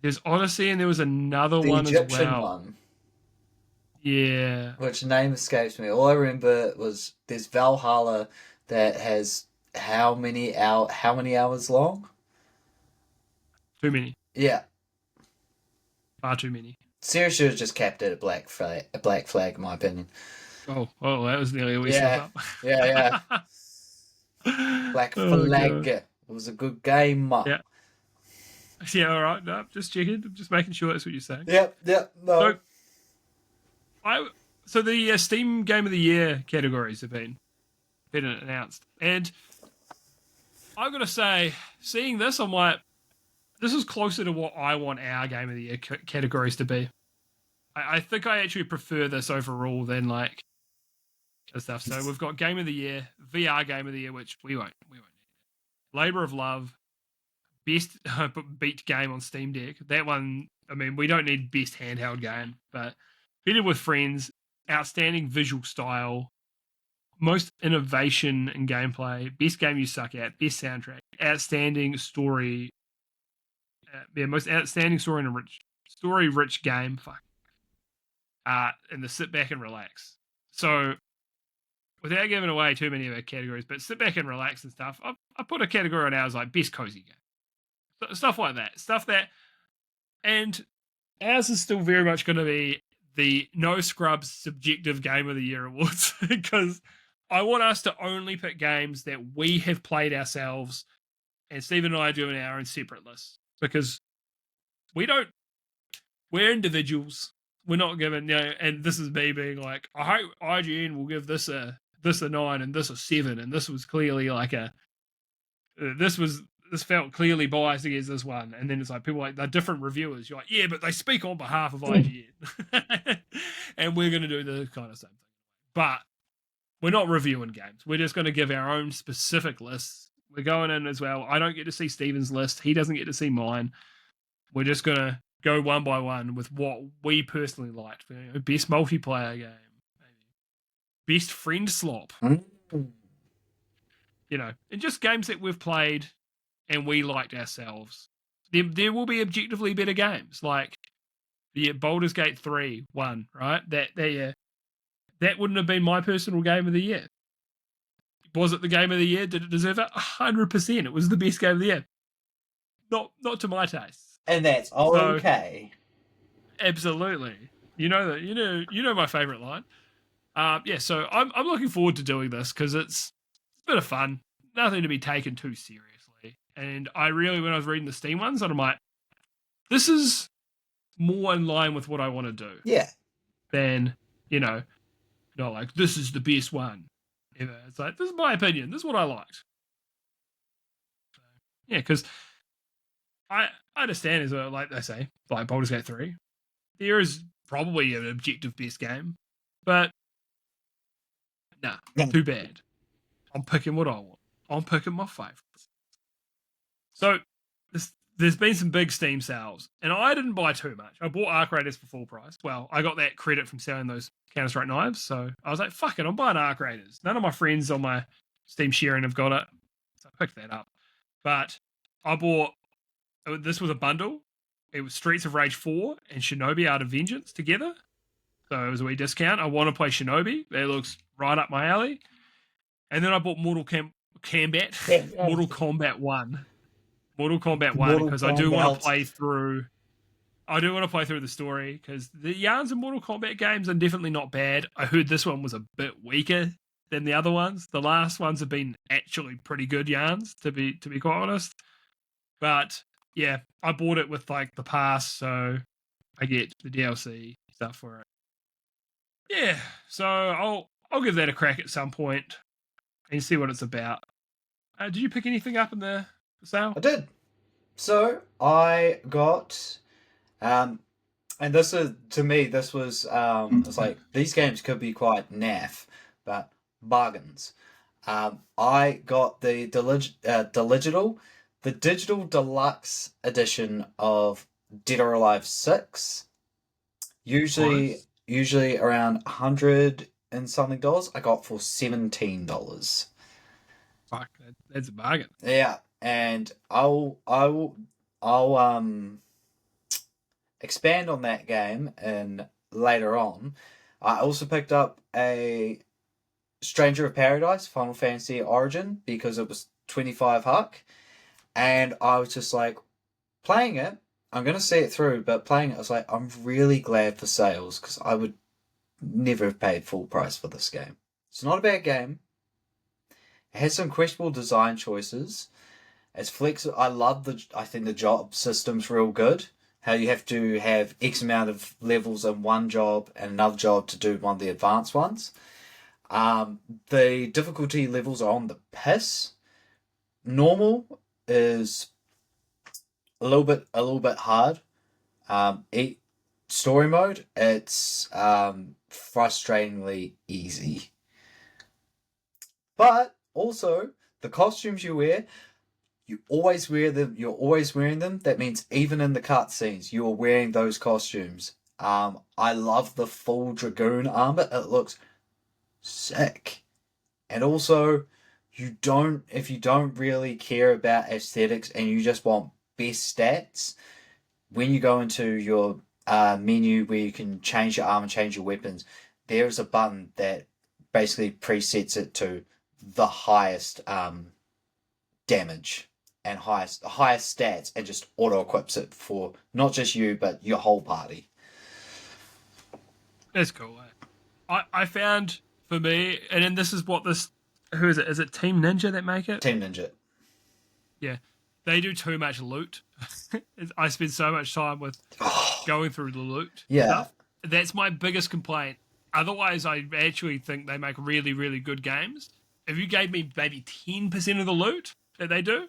There's Odyssey and there was another The one Egyptian as well. one. Yeah. Which name escapes me. All I remember was there's Valhalla that has how many hours long? Too many. Yeah. Far too many. Series should have just kept it a black flag, in my opinion. Oh, that was nearly a wee slip up. Yeah. Black Flag. It was a good game. Yeah, all right. No, just checking. Just making sure that's what you're saying. Yep. No. So the Steam Game of the Year categories have been announced, and I've got to say, seeing this, I'm like, this is closer to what I want our Game of the Year categories to be. I think I actually prefer this overall than like stuff. So we've got Game of the Year, VR Game of the Year, which we won't need. Labor of Love, best beat game on Steam Deck. That one, I mean, we don't need best handheld game, but better with friends, outstanding visual style, most innovation in gameplay, best game you suck at, best soundtrack, outstanding story, most outstanding story and rich game. Fuck. And the sit back and relax. So, without giving away too many of our categories, but sit back and relax and stuff, I put a category on ours like best cozy game. Stuff like that. Stuff that. And ours is still very much going to be the No Scrubs Subjective Game of the Year Awards because I want us to only pick games that we have played ourselves, and Stephen and I are doing our own separate lists because we're individuals. We're not given, and this is me being like, I hope IGN will give this a 9 and this a 7, and this was clearly like this felt clearly biased against this one, and then it's like people like they're different reviewers. You're like, yeah, but they speak on behalf of IGN, and we're going to do the kind of same thing, but we're not reviewing games. We're just going to give our own specific lists. We're going in as well. I don't get to see Steven's list. He doesn't get to see mine. We're just going to go one by one with what we personally liked. Best multiplayer game, maybe. Best friend slop. And just games that we've played and we liked ourselves. There will be objectively better games, like the Baldur's Gate 3 one, right? That wouldn't have been my personal game of the year. Was it the game of the year? Did it deserve it? 100%. It was the best game of the year. Not to my taste. And that's okay. So, absolutely. You know that. You know my favorite line. So I'm looking forward to doing this because it's a bit of fun. Nothing to be taken too seriously. And I really, when I was reading the Steam ones, I'm like, this is more in line with what I want to do. Yeah. Than, not like, this is the best one ever. It's like, this is my opinion. This is what I liked. So, yeah, because I understand as well, like they say, like Baldur's Gate 3, there is probably an objective best game, but nah, too bad. I'm picking what I want. I'm picking my favorites. So there's been some big Steam sales, and I didn't buy too much. I bought Arc Raiders for full price. Well, I got that credit from selling those Counter-Strike knives, so I was like, fuck it, I'm buying Arc Raiders. None of my friends on my Steam sharing have got it, so I picked that up. But I bought, this was a bundle. It was Streets of Rage 4 and Shinobi Art of Vengeance together. So it was a wee discount. I want to play Shinobi. That looks right up my alley. And then I bought Mortal Kombat 1. Mortal Kombat 1 because I do want to play through. I do want to play through the story because the yarns in Mortal Kombat games are definitely not bad. I heard this one was a bit weaker than the other ones. The last ones have been actually pretty good yarns, to be quite honest. But yeah, I bought it with like the pass, so I get the DLC stuff for it. Yeah, so I'll give that a crack at some point and see what it's about. Did you pick anything up in the sale? I did. So I got, and this is, to me, this was, it's like these games could be quite naff, but bargains. I got the digital deluxe edition of Dead or Alive 6. Usually around $100 and something. I got for $17. Fuck, that's a bargain. Yeah, and I'll expand on that game and later on. I also picked up a Stranger of Paradise Final Fantasy Origin because it was $25, and I was just like playing it. I'm gonna see it through, but playing it, I was like, I'm really glad for sales because I would never have paid full price for this game. It's not a bad game. It has some questionable design choices. It's flexible. I think the job system's real good. How you have to have X amount of levels in one job and another job to do one of the advanced ones. The difficulty levels are on the piss. Normal is a little bit hard. Story mode, it's frustratingly easy. But also, the costumes you wear, you always wear them. You're always wearing them. That means even in the cutscenes, you are wearing those costumes. I love the full Dragoon armor. It looks sick. And also, if you don't really care about aesthetics and you just want best stats, when you go into your menu where you can change your armor, change your weapons, there is a button that basically presets it to the highest damage and highest stats, and just auto equips it for not just you but your whole party. That's cool. I found for me, and then this is what this. Who is it? Is it Team Ninja that make it? Team Ninja. Yeah, they do too much loot. I spend so much time with going through the loot. Yeah, stuff. That's my biggest complaint. Otherwise, I actually think they make really, really good games. If you gave me maybe 10% of the loot that they do,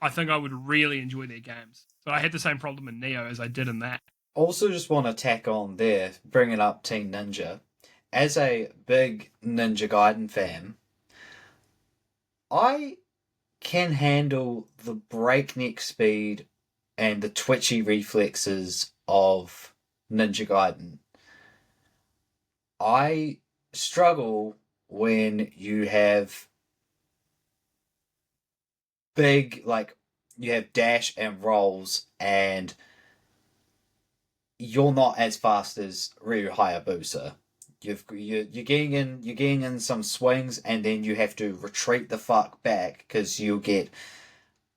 I think I would really enjoy their games. But I had the same problem in Neo as I did in that. Also, just want to tack on there, bringing up Team Ninja. As a big Ninja Gaiden fan, I can handle the breakneck speed and the twitchy reflexes of Ninja Gaiden. I struggle when you have big, like, you have dash and rolls and you're not as fast as Ryu Hayabusa. You're getting in some swings and then you have to retreat the fuck back because you'll get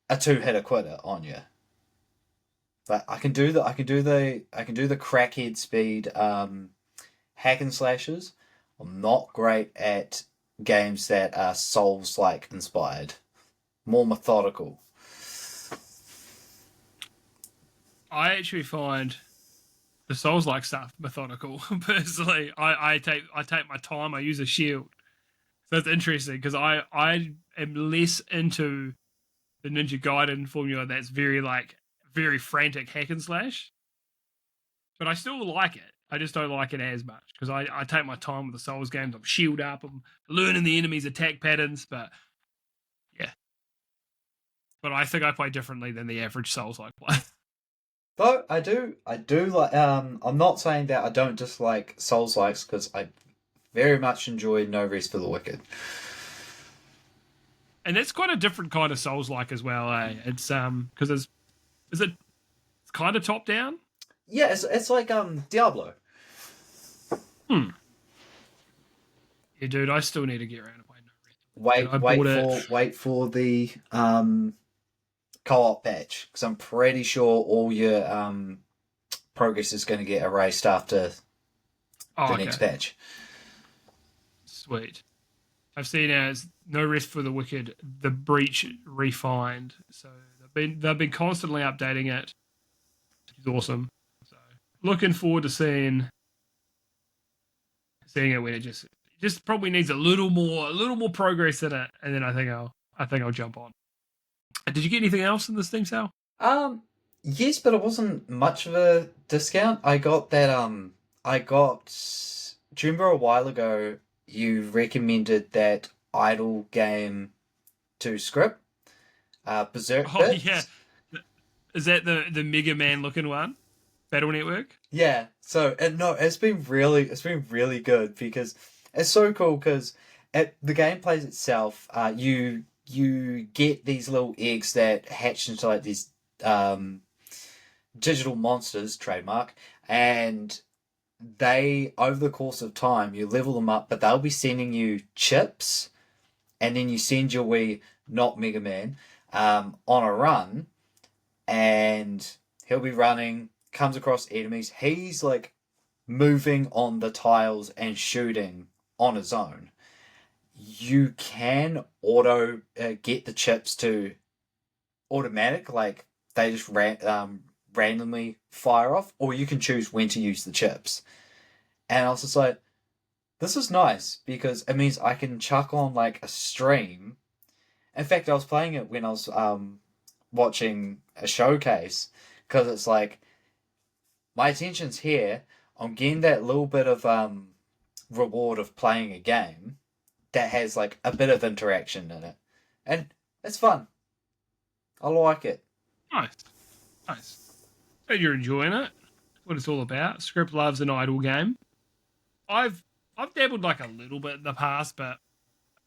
a 2-hitter quitter on you. But I can do the crackhead speed hack and slashes. I'm not great at games that are Souls-like inspired. More methodical. I actually find the Souls-like stuff methodical. Personally, I take my time. I use a shield, so it's interesting because I am less into the Ninja Gaiden formula. That's very very frantic hack and slash. But I still like it. I just don't like it as much because I take my time with the Souls games. I'm shield up. I'm learning the enemy's attack patterns. But yeah. But I think I play differently than the average Souls-like player. Though I do like. I'm not saying that I don't dislike Souls-likes because I very much enjoy No Rest for the Wicked. And that's quite a different kind of Souls-like as well, eh? It's because it's kind of top down. Yeah, it's like Diablo. Yeah, dude, I still need to get around to playing No Rest. Wait for the co-op patch because I'm pretty sure all your progress is going to get erased after the next patch. Sweet. I've seen as No Rest for the Wicked, the Breach refined. So they've been constantly updating it. It's awesome. So looking forward to seeing it when it just probably needs a little more progress in it, and then I think I'll jump on. Did you get anything else in this Steam sale? Yes, but it wasn't much of a discount. I got that do you remember a while ago you recommended that idle game to script? Berserk Bits? Yeah. Is that the Mega Man looking one? Battle Network? Yeah. So it's been really good because it's so cool because the game plays itself, you get these little eggs that hatch into like these digital monsters, trademark, and they, over the course of time, you level them up, but they'll be sending you chips, and then you send your Wii, not Mega Man, on a run, and he'll be running, comes across enemies. He's like moving on the tiles and shooting on his own. You can auto get the chips to automatic, like they just randomly fire off, or you can choose when to use the chips. And I was just like, this is nice because it means I can chuck on like a stream. In fact, I was playing it when I was watching a showcase because it's like my attention's here. I'm getting that little bit of reward of playing a game that has like a bit of interaction in it, and it's fun. I like it. Nice. So you're enjoying it. What it's all about. Script loves an idle game. I've dabbled like a little bit in the past, but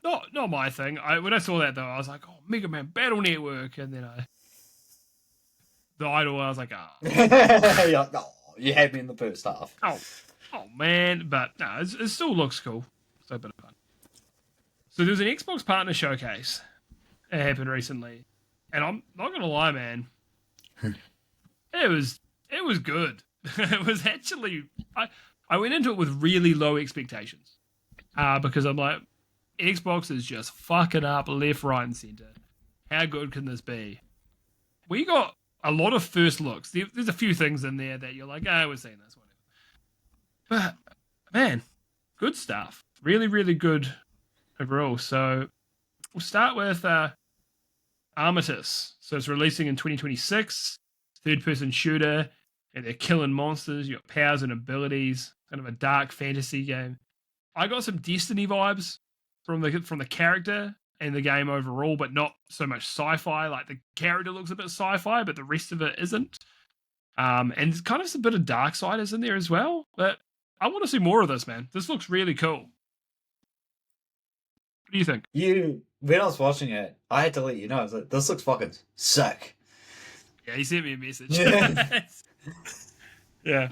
not my thing. When I saw that though, I was like, oh, Mega Man Battle Network, and then the idle, I was like, You had me in the first half. Oh man, but no, it still looks cool. So a bit of fun. So there was an Xbox partner showcase that happened recently, and I'm not gonna lie, man. It was good. It was actually I went into it with really low expectations because I'm like, Xbox is just fucking up left, right, and center. How good can this be? We got a lot of first looks. There's a few things in there that you're like, we're seeing this, whatever. But man, good stuff. Really, really good overall. So we'll start with Armistice. So it's releasing in 2026. Third-person shooter, and they're killing monsters. You got powers and abilities. Kind of a dark fantasy game. I got some Destiny vibes from the character and the game overall, but not so much sci-fi. Like the character looks a bit sci-fi, but the rest of it isn't. And it's kind of a bit of Darksiders in there as well. But I want to see more of this, man. This looks really cool. What do you think? When I was watching it, I had to let you know. I was like, this looks fucking sick. Yeah, he sent me a message. Yeah.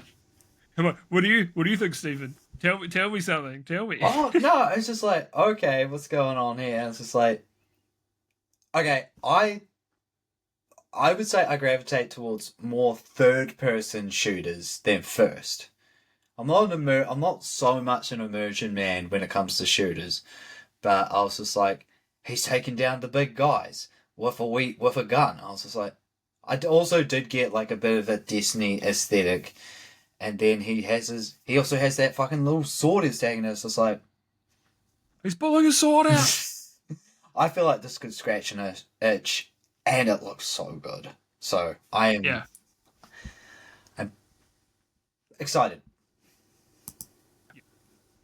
Come on. What do you think, Stephen? Tell me something. Tell me. Oh no, it's just like, okay, what's going on here? And it's just like, okay, I would say I gravitate towards more third-person shooters than first. I'm not so much an immersion man when it comes to shooters, but I was just like, he's taking down the big guys with a gun. I was just like, I also did get like a bit of a Destiny aesthetic, and then he also has that fucking little sword he's taking. It's just like, he's pulling his sword out. I feel like this could scratch an itch, and it looks so good. So I'm excited.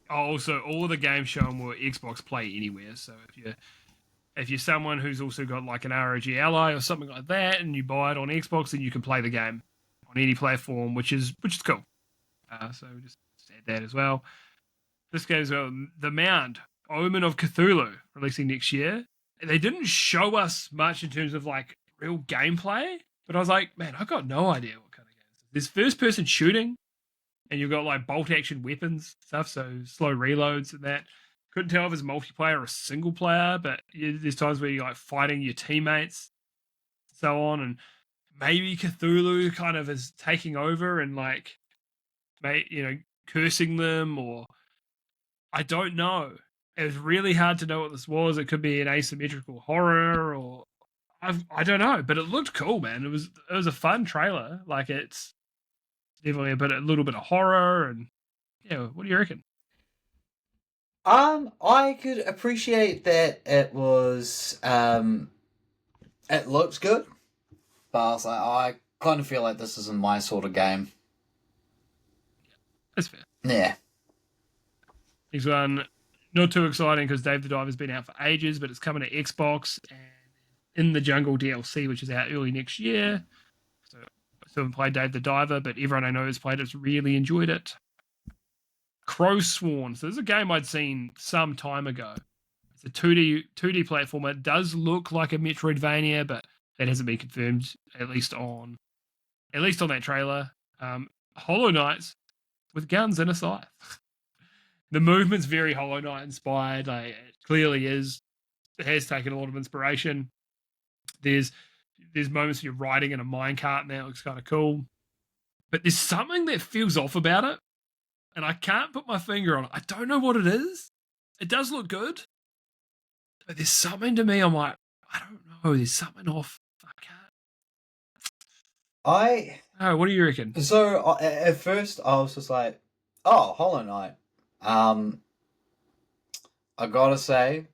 Also, all the games shown were Xbox Play Anywhere. So if you're someone who's also got like an ROG Ally or something like that, and you buy it on Xbox, then you can play the game on any platform, which is cool. So just add that as well. This game's The Mound, Omen of Cthulhu, releasing next year. They didn't show us much in terms of like real gameplay, but I was like, man, I got no idea what kind of game this is. There's first person shooting, and you've got like bolt action weapons stuff, so slow reloads and that. Couldn't tell if it's multiplayer or single player, but there's times where you're like fighting your teammates, so on, and maybe Cthulhu kind of is taking over and like, cursing them, or I don't know. It was really hard to know what this was. It could be an asymmetrical horror, or I don't know, but it looked cool, man. It was a fun trailer. Like it's definitely a little bit of horror, and yeah. What do you reckon? I could appreciate that it was it looks good, but I was like, I kind of feel like this isn't my sort of game. That's fair. Yeah. Next one, not too exciting because Dave the Diver's been out for ages, but it's coming to Xbox and In the Jungle DLC, which is out early next year. So I still haven't played Dave the Diver, but everyone I know has played it's really enjoyed it. Crow Sworn. So this is a game I'd seen some time ago. It's a 2D platformer. It does look like a Metroidvania, but that hasn't been confirmed, at least on that trailer. Hollow Knights with guns and a scythe. The movement's very Hollow Knight inspired. Like, it clearly is. It has taken a lot of inspiration. There's moments you're riding in a minecart and that looks kind of cool. But there's something that feels off about it. And I can't put my finger on it. I don't know what it is. It does look good. But there's something to me, I'm like, I don't know. There's something off. Oh, what do you reckon? So, at first, I was just like, oh, Hollow Knight. I gotta say,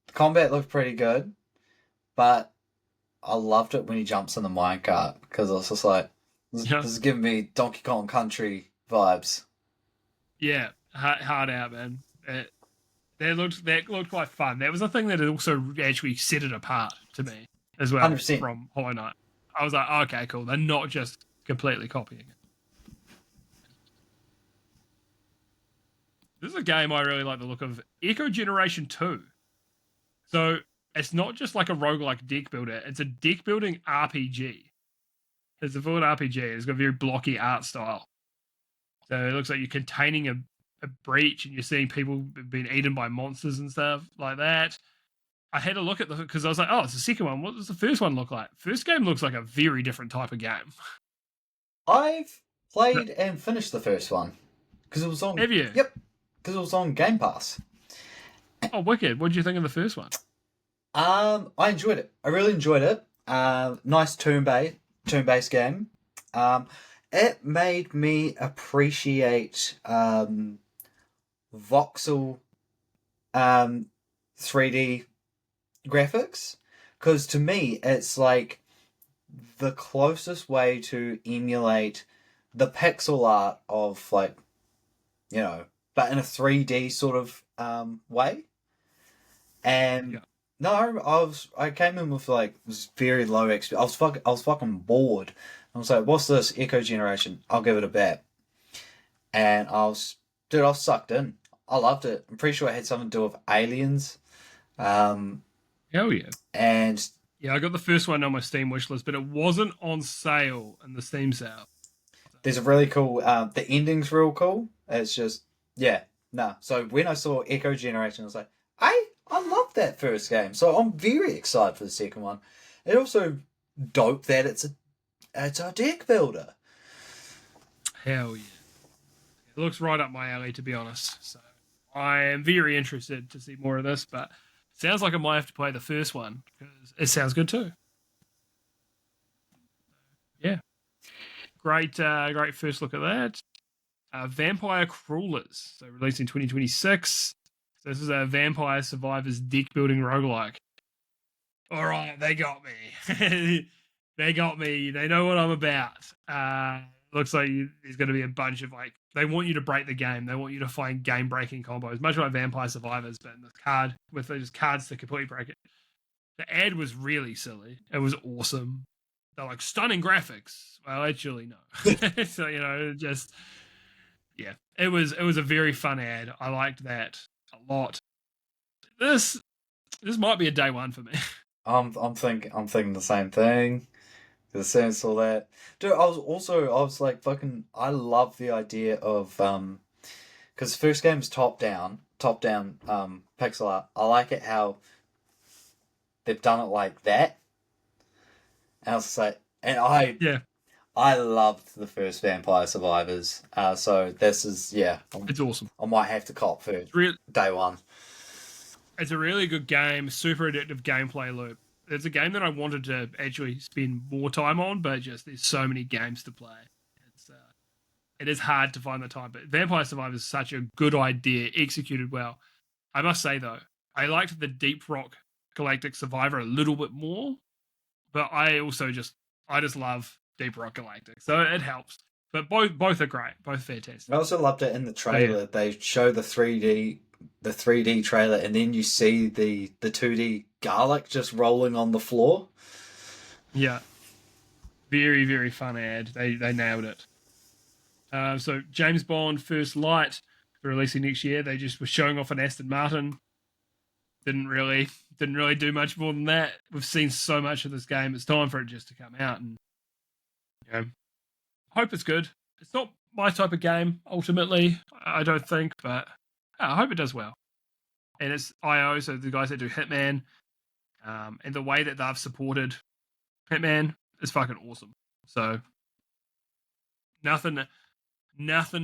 the combat looked pretty good, but I loved it when he jumps in the minecart, because I was just like, this is giving me Donkey Kong Country vibes. Yeah, hard out, man. That looked quite fun. That was the thing that also actually set it apart to me as well 100%. From Hollow Knight. I was like, oh, okay, cool. They're not just completely copying it. This is a game I really like the look of. Echo Generation 2. So it's not just like a roguelike deck builder. It's a deck building RPG. It's a full RPG. It's got a very blocky art style. So it looks like you're containing a breach and you're seeing people being eaten by monsters and stuff like that. I had a look at because I was like, oh, it's the second one. What does the first one look like? First game looks like a very different type of game. I've played and finished the first one. Because it was on... Have you? Yep. Because it was on Game Pass. Oh, wicked. What did you think of the first one? I enjoyed it. I really enjoyed it. Nice turn-based game. It made me appreciate voxel 3D graphics, because to me it's like the closest way to emulate the pixel art of, like, but in a 3D sort of way. And no, I came in with like very low expectations. I was fucking bored. I was like, what's this? Echo Generation. I'll give it a bet. And I was sucked in. I loved it. I'm pretty sure it had something to do with aliens. Hell yeah. And yeah, I got the first one on my Steam wishlist, but it wasn't on sale in the Steam sale. There's a really cool, the ending's real cool. It's just, So when I saw Echo Generation, I was like, I love that first game. So I'm very excited for the second one. It also dope that it's a deck builder. Hell yeah. It looks right up my alley, to be honest. So I am very interested to see more of this, but it sounds like I might have to play the first one because it sounds good too. Yeah. Great first look at that. Vampire Crawlers, so released in 2026. So this is a Vampire Survivors deck building roguelike. All right, they got me. They got me. They know what I'm about. Looks like there's going to be a bunch of like, they want you to break the game. They want you to find game breaking combos, much like Vampire Survivors, but in this card with those cards to completely break it. The ad was really silly. It was awesome. They're like stunning graphics. Well, actually, no. So just yeah, it was a very fun ad. I liked that a lot. This might be a day one for me. I'm thinking the same thing. As soon as I saw that, dude, I was like fucking. I love the idea of because the first game's top down pixel art. I like it how they've done it like that. And I was like, and Yeah, I loved the first Vampire Survivors. So this is it's awesome. I might have to cop for day one. It's a really good game, super addictive gameplay loop. It's a game that I wanted to actually spend more time on, but just there's so many games to play. It is hard to find the time. But Vampire Survivors is such a good idea, executed well. I must say though, I liked the Deep Rock Galactic Survivor a little bit more, but I just love Deep Rock Galactic, so it helps. But both are great, both fantastic. I also loved it in the trailer. Yeah. They show the 3D trailer, and then you see the 2D garlic just rolling on the floor. Yeah, very very fun ad. They nailed it. So James Bond First Light, they're releasing next year. They just were showing off an Aston Martin. Didn't really do much more than that. We've seen so much of this game. It's time for it just to come out, and hope it's good. It's not my type of game ultimately, I don't think, but I hope it does well. And it's IO, so the guys that do Hitman, and the way that they've supported Hitman is fucking awesome. So nothing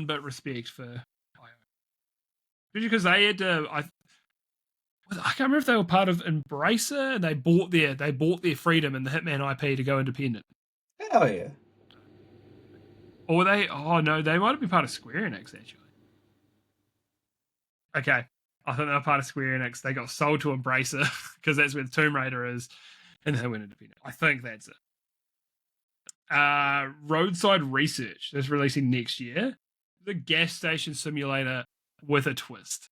but respect for IO. Because they had I can't remember if they were part of Embracer and they bought their freedom and the Hitman IP to go independent. Hell yeah. Or were they? Oh no, they might have been part of Square Enix actually. Okay, I think they were part of Square Enix. They got sold to Embracer because that's where the Tomb Raider is, and they went independent. I think that's it. Roadside Research is releasing next year. The gas station simulator with a twist.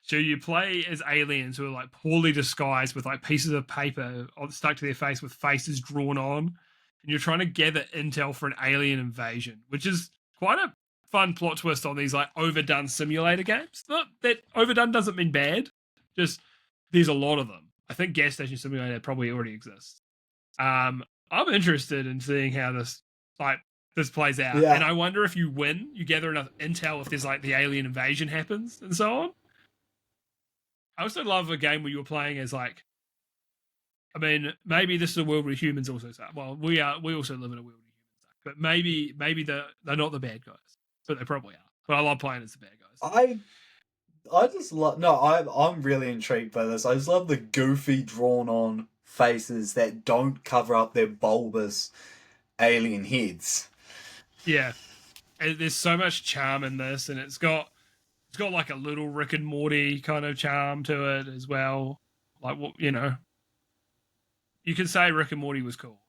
So you play as aliens who are like poorly disguised with like pieces of paper stuck to their face with faces drawn on, and you're trying to gather intel for an alien invasion, which is quite a fun plot twist on these like overdone simulator games. Not that overdone doesn't mean bad, just there's a lot of them. I think Gas Station Simulator probably already exists. I'm interested in seeing how this plays out, and I wonder if you win, you gather enough intel if there's like the alien invasion happens and so on. I also love a game where you were playing as like, I mean, maybe this is a world where humans also suck. Well, we also live in a world where humans suck, but maybe they're not the bad guys, but they probably are. But I love playing as the bad guys. I just love. No, I'm really intrigued by this. I just love the goofy, drawn-on faces that don't cover up their bulbous alien heads. Yeah, there's so much charm in this, and it's got like a little Rick and Morty kind of charm to it as well. Like, you can say Rick and Morty was cool.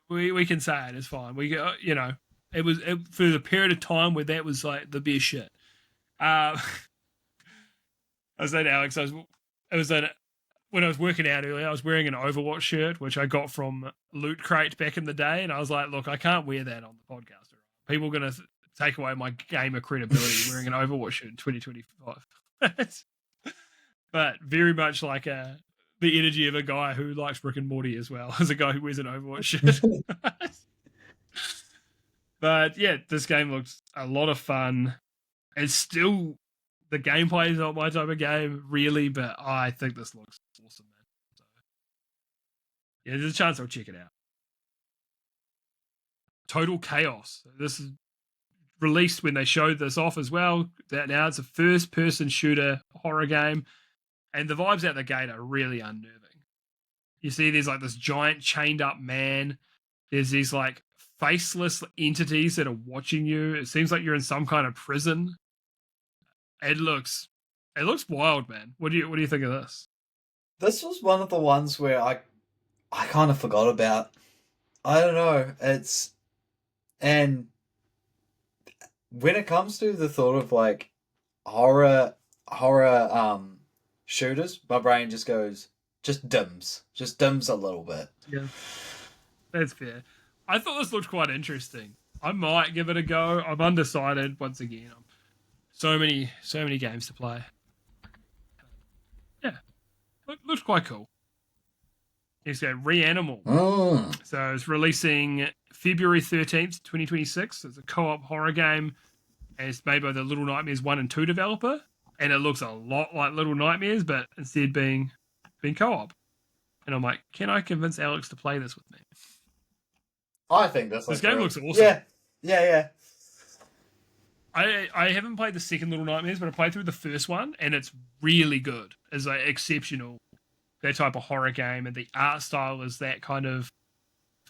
We can say it. It's fine. It was for the period of time where that was like the best shit. I was saying to Alex, when I was working out earlier, I was wearing an Overwatch shirt, which I got from Loot Crate back in the day, and I was like, look, I can't wear that on the podcast. People are going to take away my gamer credibility wearing an Overwatch shirt in 2025. But very much like the energy of a guy who likes Rick and Morty as well as a guy who wears an Overwatch shirt. But yeah, this game looks a lot of fun. It's still, the gameplay is not my type of game really, but I think this looks awesome, man. So yeah, there's a chance I'll check it out. Total Chaos. This is released when they showed this off as well. That now it's a first-person shooter horror game, and the vibes out the gate are really unnerving. You see, there's like this giant chained-up man. There's these like faceless entities that are watching you. It seems like you're in some kind of prison. It looks wild, man. What do you think of this? This was one of the ones where I kind of forgot about. I don't know. And when it comes to the thought of like horror shooters, my brain just goes just dims a little bit. Yeah, that's fair. I thought this looked quite interesting. I might give it a go. I'm undecided once again. So many games to play. Yeah, looks quite cool. It's got Reanimal. So it's releasing February 13th, 2026. It's a co-op horror game. And it's made by the Little Nightmares 1 and 2 developer. And it looks a lot like Little Nightmares, but instead being co-op. And I'm like, can I convince Alex to play this with me? I think this game looks awesome. Yeah. I haven't played the second Little Nightmares, but I played through the first one, and it's really good. It's like exceptional, that type of horror game, and the art style is that kind of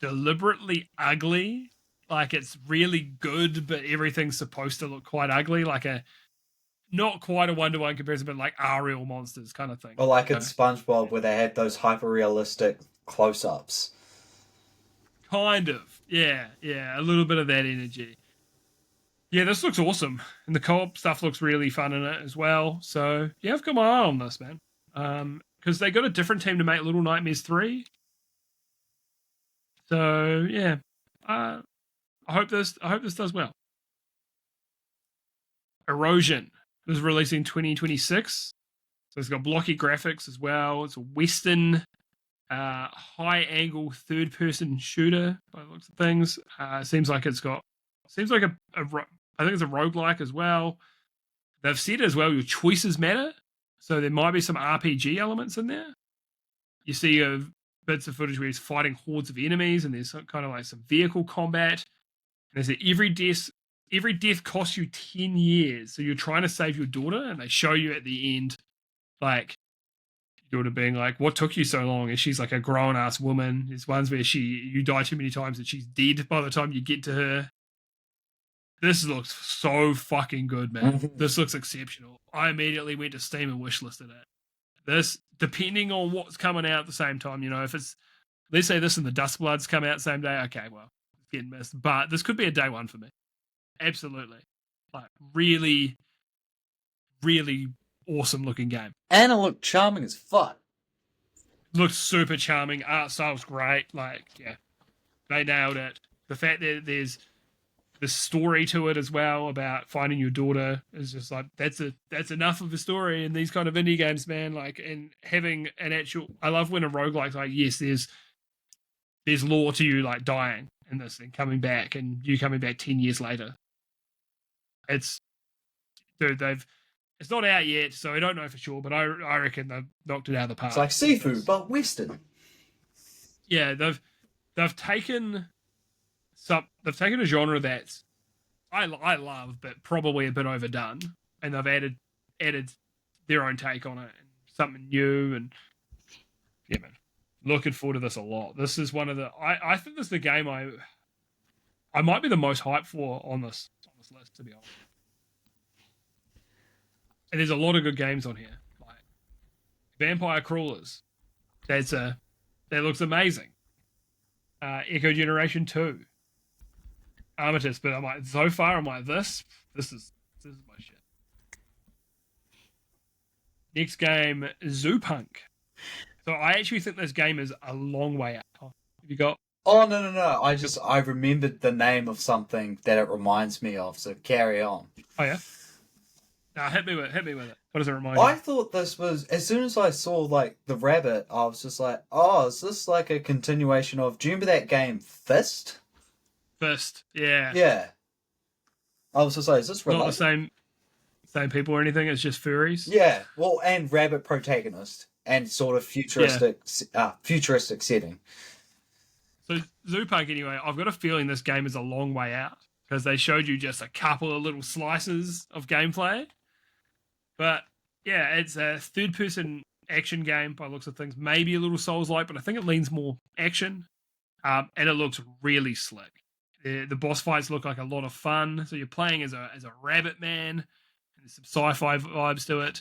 deliberately ugly. Like it's really good, but everything's supposed to look quite ugly, like not quite a 1-to-1 comparison, but like Real monsters kind of thing. Or like in SpongeBob where they had those hyper realistic close-ups. Kind of, yeah, a little bit of that energy. Yeah, this looks awesome, and the co-op stuff looks really fun in it as well. So yeah, I've got my eye on this, man. Because they got a different team to make Little Nightmares 3. So yeah, I hope this does well. Erosion is releasing 2026. So it's got blocky graphics as well. It's a Western high-angle third-person shooter by the looks of things. Seems like I think it's a roguelike as well. They've said as well your choices matter. So there might be some RPG elements in there. You see bits of footage where he's fighting hordes of enemies, and there's kind of like some vehicle combat. And there's every death costs you 10 years. So you're trying to save your daughter, and they show you at the end, like, your daughter being like, what took you so long? And she's like a grown-ass woman. There's ones where you die too many times and she's dead by the time you get to her. This looks so fucking good, man. This looks exceptional. I immediately went to Steam and wishlisted it. This, depending on what's coming out at the same time, if it's, let's say this and the Duskbloods come out the same day, okay, well, it's getting missed. But this could be a day one for me. Absolutely. Like, really, really awesome looking game. And it looked charming as fuck. Looks super charming. Art style's great. Like, yeah, they nailed it. The fact that there's the story to it as well about finding your daughter is just like that's enough of a story in these kind of indie games, man. Like, and having an actual, I love when a roguelike's like, yes, there's lore to you, like dying in this and coming back, and you coming back 10 years later. It's not out yet, so I don't know for sure, but I reckon they've knocked it out of the park. It's like Sifu, but Western. Yeah, they've taken a genre that I love, but probably a bit overdone, and they've added their own take on it and something new. And yeah, man, looking forward to this a lot. This is one of the I think this is the game I might be the most hyped for on this list, to be honest. And there's a lot of good games on here, like Vampire Crawlers. That looks amazing. Echo Generation 2. Armistice, but I'm like, so far, I'm like, this is my shit. Next game, Zoopunk. So I actually think this game is a long way out. Have you got? Oh, no. I remembered the name of something that it reminds me of, so carry on. Oh, yeah? Nah, hit me with it. What does it remind you? I thought this was, as soon as I saw, like, the rabbit, I was just like, oh, is this like a continuation of, do you remember that game, Fist? Fist, yeah. Yeah. I was just like, is this related? Not the same people or anything, it's just furries? Yeah, well, and rabbit protagonist, and sort of futuristic setting. So, Zoopunk, anyway, I've got a feeling this game is a long way out, because they showed you just a couple of little slices of gameplay. But, yeah, it's a third-person action game by the looks of things. Maybe a little Souls-like, but I think it leans more action. And it looks really slick. The boss fights look like a lot of fun. So you're playing as a rabbit man. And there's some sci-fi vibes to it.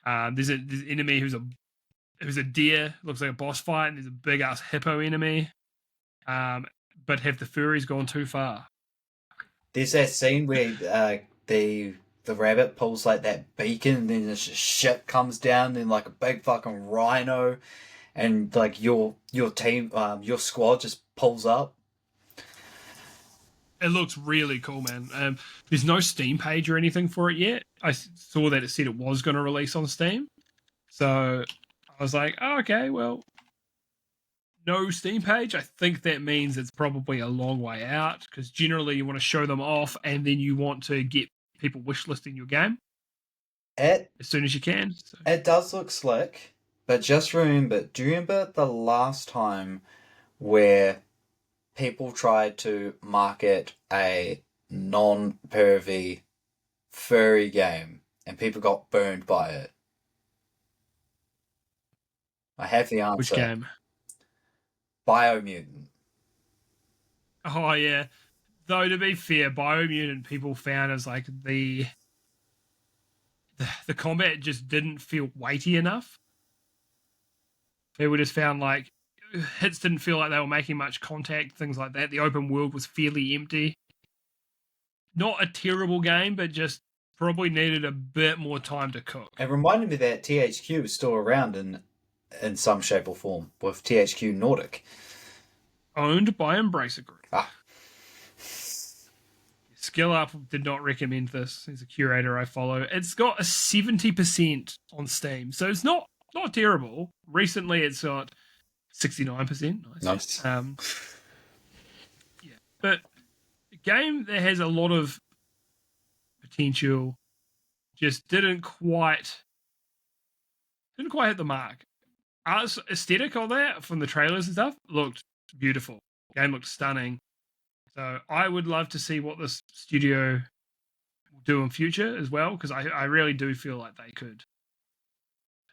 There's an enemy who's a deer. Looks like a boss fight. And there's a big-ass hippo enemy. And but have the furries gone too far? There's that scene where the rabbit pulls like that beacon, and then this shit comes down in like a big fucking rhino, and like your team, your squad just pulls up. It looks really cool, man. There's no Steam page or anything for it yet. I saw that it said it was going to release on Steam, so I was like, oh, okay, well, no Steam page. I think that means it's probably a long way out, because generally you want to show them off and then you want to get people wishlisting your game as soon as you can. So. It does look slick, but just remember, do you remember the last time where people tried to market a non-pervy furry game and people got burned by it? I have the answer. Which game? Biomutant. Oh yeah. Though to be fair, Biomutant people found as like the combat just didn't feel weighty enough. People just found like hits didn't feel like they were making much contact, things like that. The open world was fairly empty. Not a terrible game, but just probably needed a bit more time to cook. It reminded me that THQ is still around in some shape or form with THQ Nordic. Owned by Embracer Group. Ah. Skill Up did not recommend this. He's a curator I follow. It's got a 70% on Steam, so it's not terrible. Recently, it's got 69%. Nice. Yeah, but a game that has a lot of potential just didn't quite hit the mark. Art aesthetic on that from the trailers and stuff looked beautiful. Game looked stunning. So I would love to see what this studio will do in future as well, because I really do feel like they could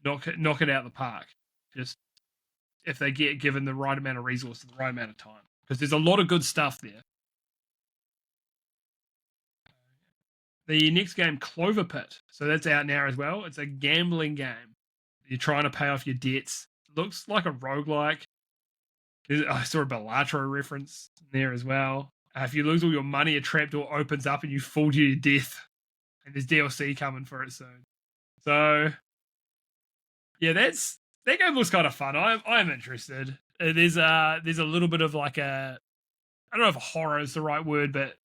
knock it out of the park. Just if they get given the right amount of resources, the right amount of time, because there's a lot of good stuff there. The next game, Clover Pit. So that's out now as well. It's a gambling game. You're trying to pay off your debts. It looks like a roguelike. I saw a Balatro reference there as well. If you lose all your money, a trapdoor opens up and you fall to your death. And there's DLC coming for it soon. So, yeah, that game looks kind of fun. I'm interested. There's a little bit of like I don't know if horror is the right word, but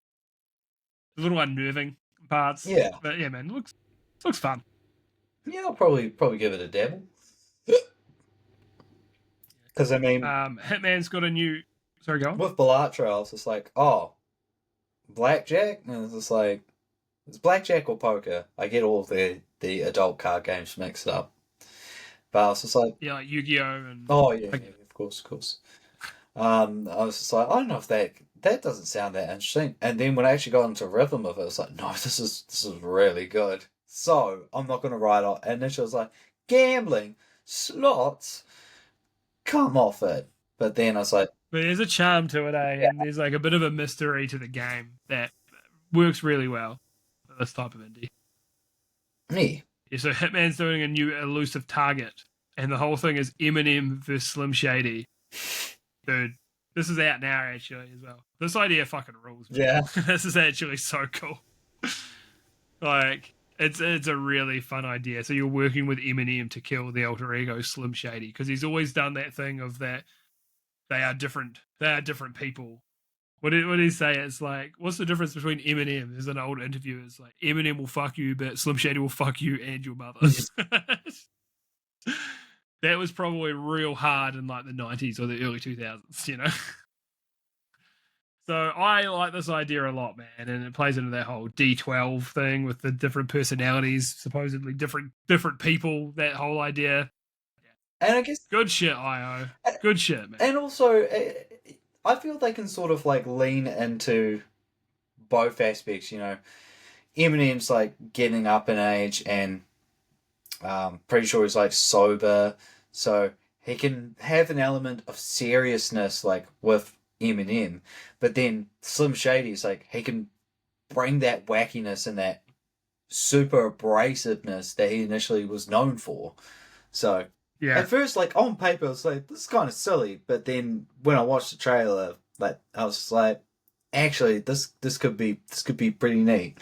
a little unnerving parts. Yeah. But yeah, man, it looks fun. Yeah, I'll probably give it a dabble. Because I mean, Hitman's got a new. Sorry, go on. With Balatro, I was just like, oh, blackjack, and it's just like, it's blackjack or poker. I get all the adult card games mixed up, but I was just like, yeah, like Yu-Gi-Oh and of course. I was just like, I don't know if that doesn't sound that interesting. And then when I actually got into rhythm of it, I was like, no, this is really good. So I'm not gonna write off. And then she was like, gambling, slots, come off it. But then I was like, but there's a charm to it, Yeah. And there's like a bit of a mystery to the game that works really well for this type of indie. me. Yeah, so Hitman's doing a new elusive target, and the whole thing is Eminem versus Slim Shady. Dude, this is out now actually as well. This idea fucking rules. Man. Yeah. This is actually so cool. Like, it's a really fun idea. So you're working with Eminem to kill the alter ego Slim Shady, because he's always done that thing of that they are different people. What did he say? It's like, what's the difference between Eminem? There's an old interview. It's like, Eminem will fuck you, but Slim Shady will fuck you and your mother. That was probably real hard in like the 90s or the early 2000s, you know? So I like this idea a lot, man, and it plays into that whole D12 thing with the different personalities, supposedly different people, that whole idea. And I guess good shit, IO. Good shit, man. And also, I feel they can sort of like lean into both aspects. You know, Eminem's like getting up in age, and pretty sure he's like sober, so he can have an element of seriousness like with Eminem. But then Slim Shady's like, he can bring that wackiness and that super abrasiveness that he initially was known for. So. Yeah. At first, like, on paper, it's like, this is kind of silly. But then when I watched the trailer, Like I was just like, actually, this could be pretty neat.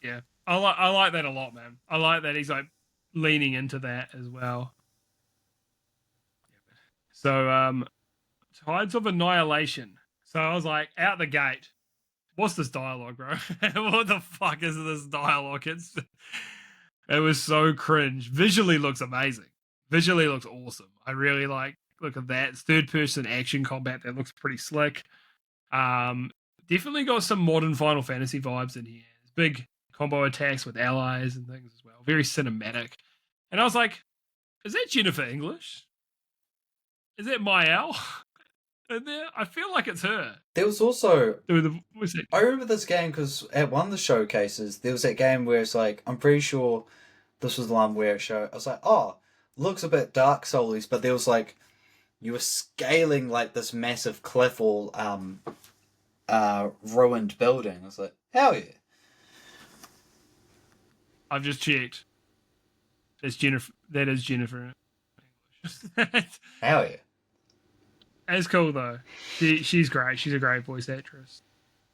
Yeah, I like that a lot, man. I like that he's like leaning into that as well. So, Tides of Annihilation. So I was like, out the gate, what's this dialogue, bro? What the fuck is this dialogue? It was so cringe. Visually looks amazing. Visually looks awesome. I really look at that. It's third person action combat that looks pretty slick. Definitely got some modern Final Fantasy vibes in here. There's big combo attacks with allies and things as well. Very cinematic. And I was like, is that Jennifer English? Is that Mael? And there, I feel like it's her. There was also Was it? I remember this game because at one of the showcases there was that game where it's like I'm pretty sure this was the one where it showed. I was like, oh, looks a bit Dark Souls, but there was like you were scaling like this massive cliff or ruined building. I was like, hell yeah. I've just checked. It's Jennifer. That is Jennifer English. Hell yeah. It's cool though. She's great. She's a great voice actress.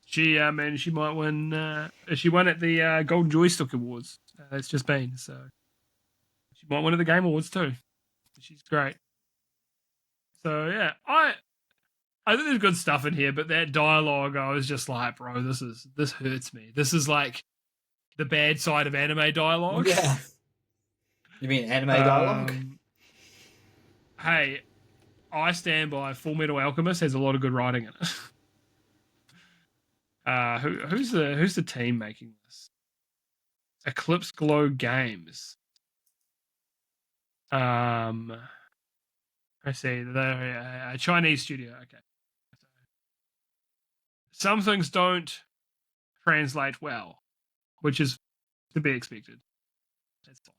She and she might win. She won at the Golden Joystick Awards. It's just been, so she might win at the Game Awards too. She's great. So yeah, I think there's good stuff in here, but that dialogue, I was just like, bro, this hurts me. This is like the bad side of anime dialogue. Yeah. You mean anime dialogue? Hey, I stand by Full Metal Alchemist has a lot of good writing in it. Who's the team making this? Eclipse Glow Games. I see. They're a Chinese studio. Okay. Some things don't translate well, which is to be expected. That's fine.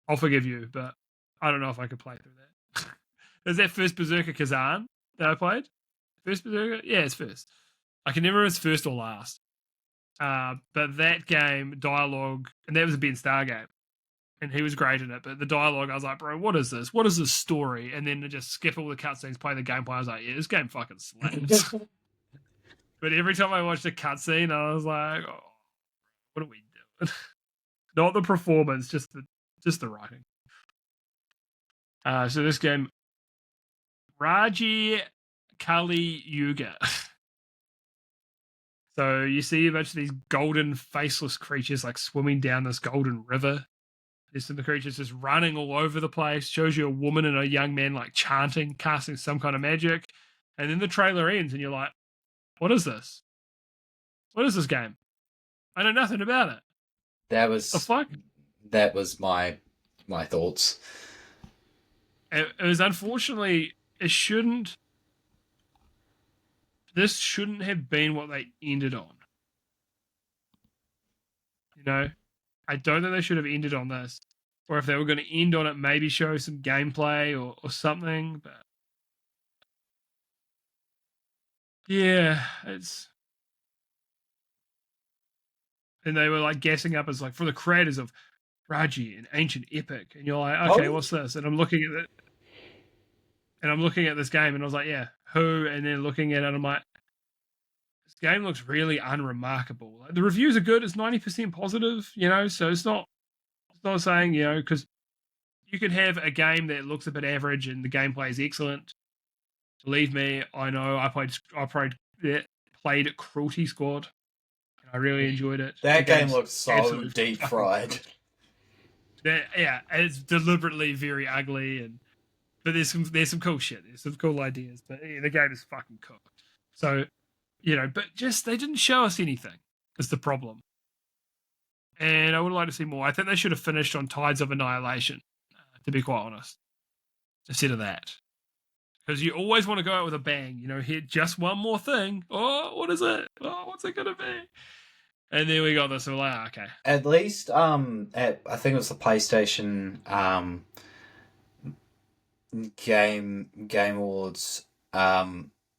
I'll forgive you, but I don't know if I could play through that. Is that first Berserker Kazan that I played? First Berserker? Yeah, it's first. I can never remember if it's first or last. But that game, dialogue, and that was a Ben Starr game. And he was great in it. But the dialogue, I was like, bro, what is this? What is this story? And then to just skip all the cutscenes, play the gameplay, I was like, yeah, this game fucking slaps. But every time I watched a cutscene, I was like, oh, what are we doing? Not the performance, just the writing. So this game, Raji Kali Yuga. So you see a bunch of these golden faceless creatures like swimming down this golden river. There's some of the creatures just running all over the place. Shows you a woman and a young man like chanting, casting some kind of magic. And then the trailer ends and you're like, what is this? What is this game? I know nothing about it. That was the fuck? That was my thoughts. It was unfortunately, this shouldn't have been what they ended on. You know? I don't think they should have ended on this. Or if they were going to end on it, maybe show some gameplay or something. But yeah, it's... And they were like gassing up as like for the creators of Raji, an ancient epic. And you're like, okay, what's this? And I'm looking at it. And I'm looking at this game and I was like, yeah, who? And then looking at it, I'm like, this game looks really unremarkable. Like, the reviews are good. It's 90% positive, you know, so it's not saying, you know, because you could have a game that looks a bit average and the gameplay is excellent. Believe me, I know. I played Cruelty Squad. And I really enjoyed it. That game looks so deep fried. Yeah, it's deliberately very ugly, but there's some cool shit. There's some cool ideas, but yeah, the game is fucking cool. So, you know, but just they didn't show us anything. Is the problem. And I would like to see more. I think they should have finished on Tides of Annihilation, to be quite honest, instead of that. Because you always want to go out with a bang, you know, hit just one more thing. Oh, what is it? Oh, what's it going to be? And then we got this, and we're like, okay. At least, I think it was the PlayStation Game Awards,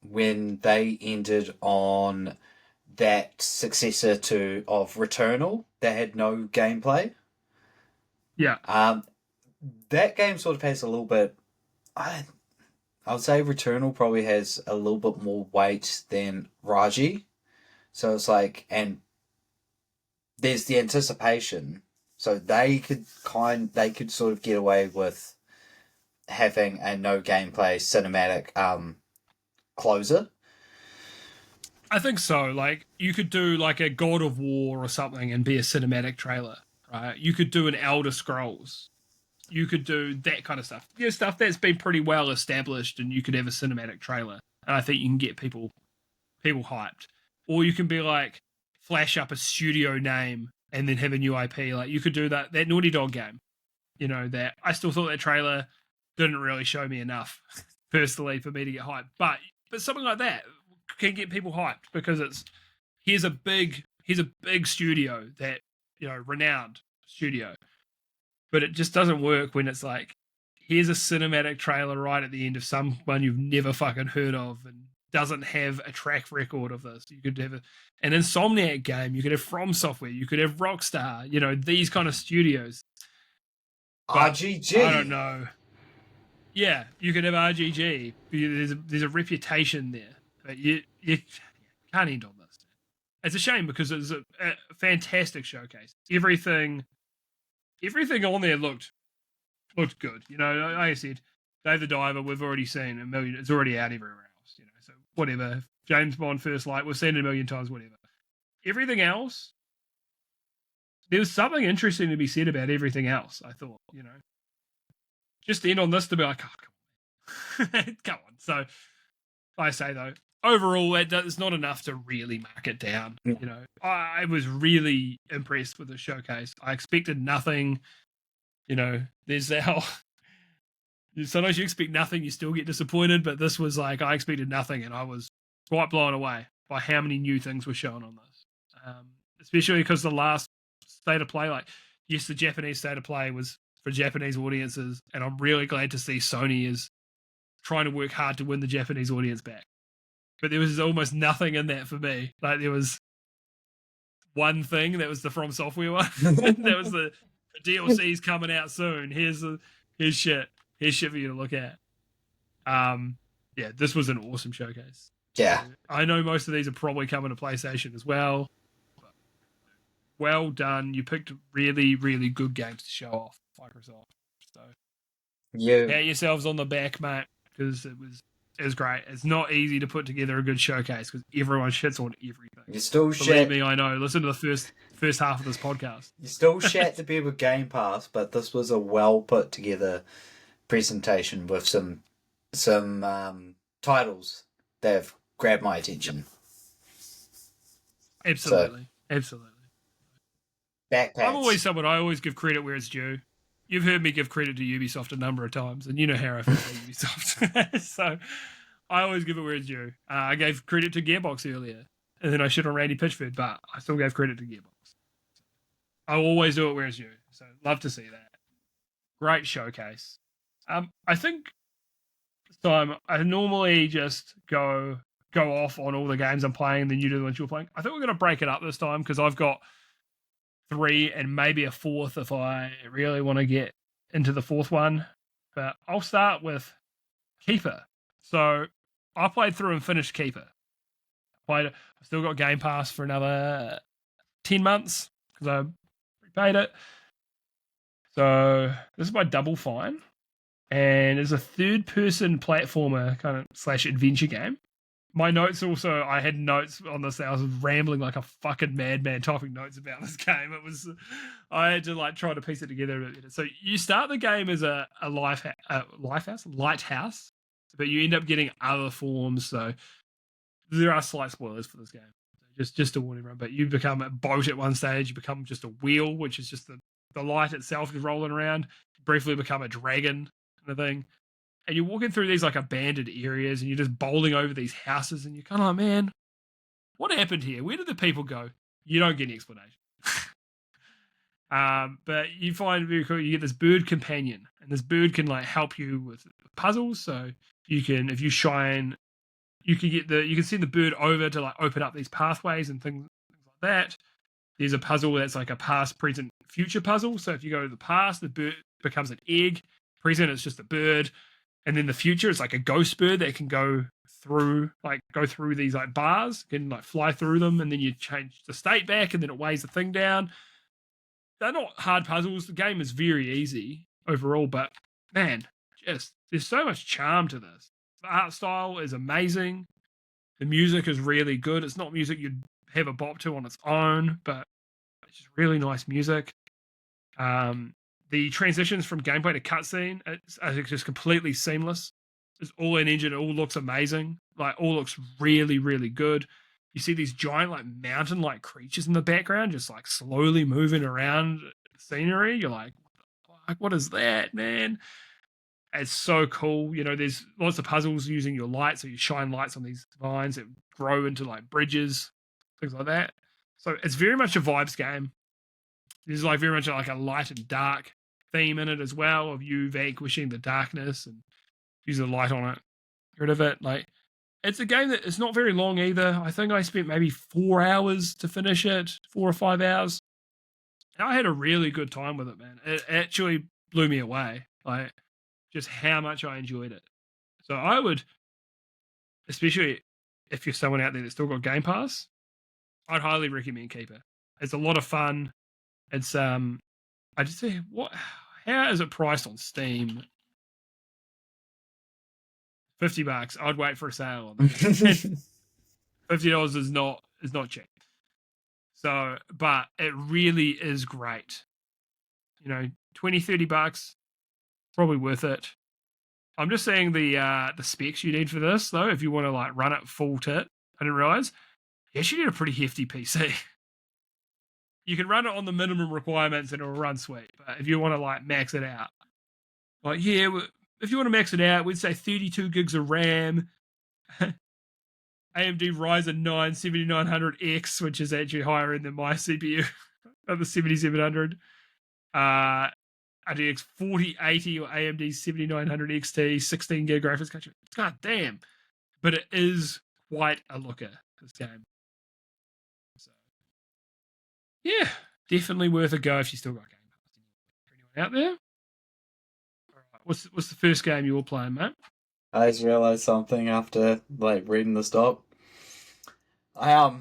when they ended on that successor of Returnal that had no gameplay. Yeah. That game sort of has a little bit... I I would say Returnal probably has a little bit more weight than Raji. So it's like, and there's the anticipation. So they could sort of get away with having a no gameplay cinematic closer. I think so. Like, you could do like a God of War or something and be a cinematic trailer, right? You could do an Elder Scrolls. You could do that kind of stuff. Yeah, stuff that's been pretty well established, and you could have a cinematic trailer. And I think you can get people hyped. Or you can be like, flash up a studio name and then have a new IP. Like, you could do that Naughty Dog game. You know, that I still thought that trailer didn't really show me enough, personally, for me to get hyped. But something like that can get people hyped because here's a big studio that, you know, renowned studio. But it just doesn't work when it's like, here's a cinematic trailer right at the end of someone you've never fucking heard of and doesn't have a track record of this. You could have an Insomniac game, you could have From Software, you could have Rockstar, you know, these kind of studios. But RGG. I don't know. Yeah, you could have RGG. There's a reputation there. But you can't end on this. It's a shame because it was a fantastic showcase. Everything on there looked good. You know, like I said, Dave the Diver, we've already seen a million. It's already out everywhere else. You know, so whatever. James Bond First Light, we've seen it a million times. Whatever. Everything else, there was something interesting to be said about everything else. I thought, you know, just end on this to be like, oh, come on, come on. So I say though, overall, it's not enough to really mark it down. You know, I was really impressed with the showcase. I expected nothing. You know, there's our. Sometimes you expect nothing, you still get disappointed. But this was like, I expected nothing, and I was quite blown away by how many new things were shown on this. Especially because the last State of Play, like, yes, the Japanese State of Play was for Japanese audiences, and I'm really glad to see Sony is trying to work hard to win the Japanese audience back. But there was almost nothing in that for me. Like, there was one thing, that was the From Software one. That was the DLC's coming out soon. Here's shit. Here's shit for you to look at. Yeah, this was an awesome showcase. Yeah. I know most of these are probably coming to PlayStation as well. But well done. You picked really, really good games to show off, Microsoft. So yeah, pat yourselves on the back, mate, because it was great. It's not easy to put together a good showcase because everyone shits on everything. You still Believe me, I know. Listen to the first half of this podcast. You still shat to be with Game Pass, but this was a well put together presentation with some titles that have grabbed my attention. Absolutely. Absolutely. Backpacks. I'm always someone, I always give credit where it's due. You've heard me give credit to Ubisoft a number of times, and you know how I feel about Ubisoft. So I always give it where it's due. I gave credit to Gearbox earlier, and then I shit on Randy Pitchford, but I still gave credit to Gearbox. I always do it where it's due. So love to see that. Great showcase. I think this time I normally just go off on all the games I'm playing, then you do the ones you're playing. I think we're going to break it up this time because I've got 3 and maybe a 4th if I really want to get into the 4th one. But I'll start with Keeper. So I played through and finished Keeper. I've still got Game Pass for another 10 months because I prepaid it. So this is by Double Fine. And it's a third-person platformer kind of / adventure game. My notes also, I had notes on this. I was rambling like a fucking madman typing notes about this game. I had to like try to piece it together. So you start the game as a lighthouse, but you end up getting other forms. So there are slight spoilers for this game. Just to warn everyone. But you become a boat at one stage. You become just a wheel, which is just the light itself is rolling around. You briefly become a dragon kind of thing. And you're walking through these like abandoned areas and you're just bowling over these houses and you're kind of like, man, what happened here? Where did the people go? You don't get any explanation. But you find very cool, you get this bird companion and this bird can like help you with puzzles. So you can, if you shine, you can send the bird over to like open up these pathways and things like that. There's a puzzle that's like a past, present, future puzzle. So if you go to the past, the bird becomes an egg. Present, it's just a bird. And then the future is like a ghost bird that can go through these like bars, can like fly through them, and then you change the state back, and then it weighs the thing down. They're not hard puzzles. The game is very easy overall, but man, just there's so much charm to this. The art style is amazing. The music is really good. It's not music you'd have a bop to on its own, but it's just really nice music. The transitions from gameplay to cutscene are just completely seamless. It's all in engine. It all looks amazing. Like, all looks really, really good. You see these giant, like, mountain-like creatures in the background, just like slowly moving around the scenery. You're like, what is that, man? It's so cool. You know, there's lots of puzzles using your light, so you shine lights on these vines that grow into like bridges, things like that. So it's very much a vibes game. There's like very much like a light and dark theme in it as well, of you vanquishing the darkness and using the light on it, get rid of it. Like, it's a game that it's not very long either. I think I spent maybe 4 hours to finish it, 4 or 5 hours. And I had a really good time with it, man. It actually blew me away. Like, just how much I enjoyed it. So I would, especially if you're someone out there that's still got Game Pass, I'd highly recommend Keeper. It's a lot of fun. It's I just say, how is it priced on Steam? $50. I'd wait for a sale on that. $50 is not cheap. So, but it really is great. You know, $20-$30, probably worth it. I'm just saying the specs you need for this, though, if you want to like run it full tit. I didn't realize you actually need a pretty hefty PC. You can run it on the minimum requirements and it'll run sweet. But if you want to like max it out, like, yeah, if you want to max it out, we'd say 32 gigs of RAM, AMD Ryzen 9 7900X, which is actually higher end than my CPU, the 7700. RTX 4080 or AMD 7900 XT, 16 gig graphics card. God damn. But it is quite a looker, this game. So, yeah, definitely worth a go if you still got Game Pass. For anyone out there? All right, what's the first game you were playing, mate? I just realized something after like reading the doc. I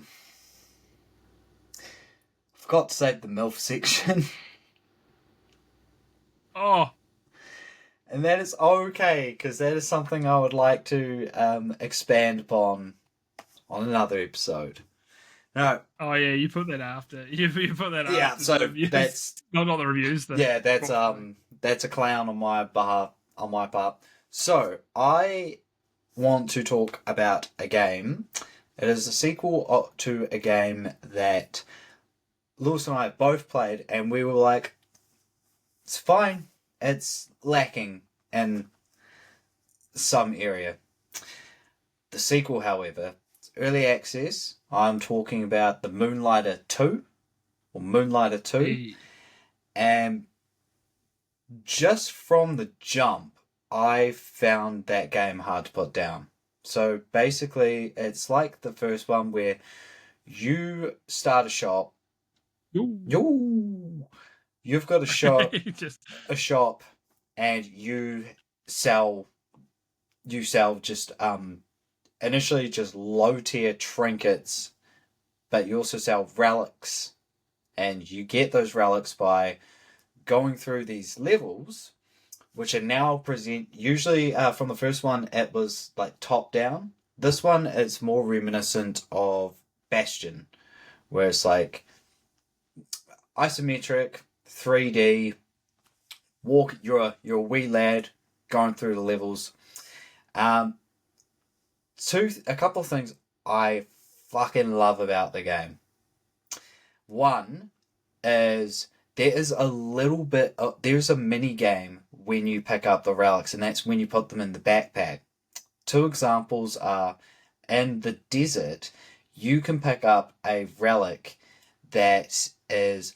forgot to save the MILF section. Oh. And that is okay, because that is something I would like to expand upon on another episode. No. Oh yeah, you put that after. You put that after. Yeah, so that's not the reviews. Yeah, that's a clown on my behalf, on my part. So I want to talk about a game. It is a sequel to a game that Lewis and I both played, and we were like, it's fine. It's lacking in some area. The sequel, however, it's early access. I'm talking about the Moonlighter 2, or Moonlighter 2. Hey. And just from the jump, I found that game hard to put down. So basically, it's like the first one where you start a shop. You've got a shop, and you sell just initially just low tier trinkets, but you also sell relics, and you get those relics by going through these levels, which are now present. Usually, from the first one, it was like top down. This one is more reminiscent of Bastion, where it's like isometric, 3D. You're a wee lad going through the levels. A couple of things I fucking love about the game. One is there's a mini game when you pick up the relics, and that's when you put them in the backpack. Two examples are, in the desert, you can pick up a relic that is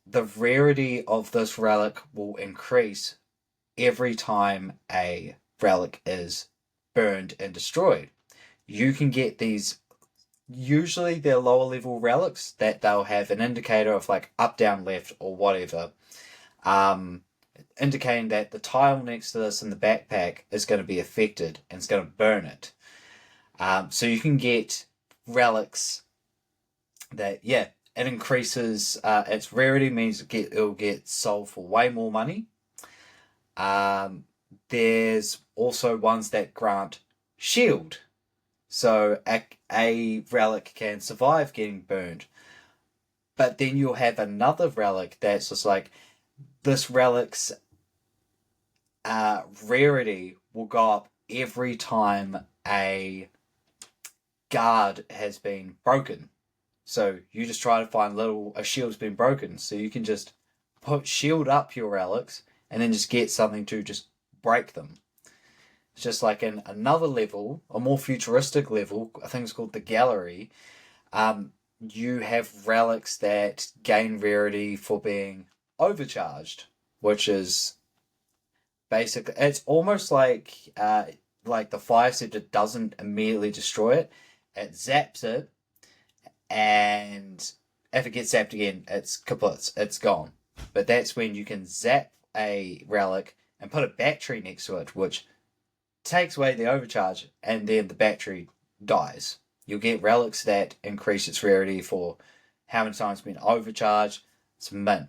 the rarity of this relic will increase every time a relic is burned and destroyed. You can get these, usually they're lower level relics that they'll have an indicator of like up, down, left, or whatever. indicating that the tile next to this in the backpack is going to be affected and it's going to burn it. So you can get relics that, yeah, it increases its rarity, means it'll get sold for way more money. There's also ones that grant shield. So a relic can survive getting burned. But then you'll have another relic that's just like, this relic's rarity will go up every time a guard has been broken. So you just try to find a shield's been broken. So you can just shield up your relics and then just get something to just break them. It's just like in another level, a more futuristic level, I think it's called the Gallery. You have relics that gain rarity for being overcharged, which is basically, it's almost like the fire scepter doesn't immediately destroy it. It zaps it, and if it gets zapped again, it's kaput, it's gone. But that's when you can zap a relic and put a battery next to it, which takes away the overcharge, and then the battery dies. You'll get relics that increase its rarity for how many times it's been overcharged. It's mint.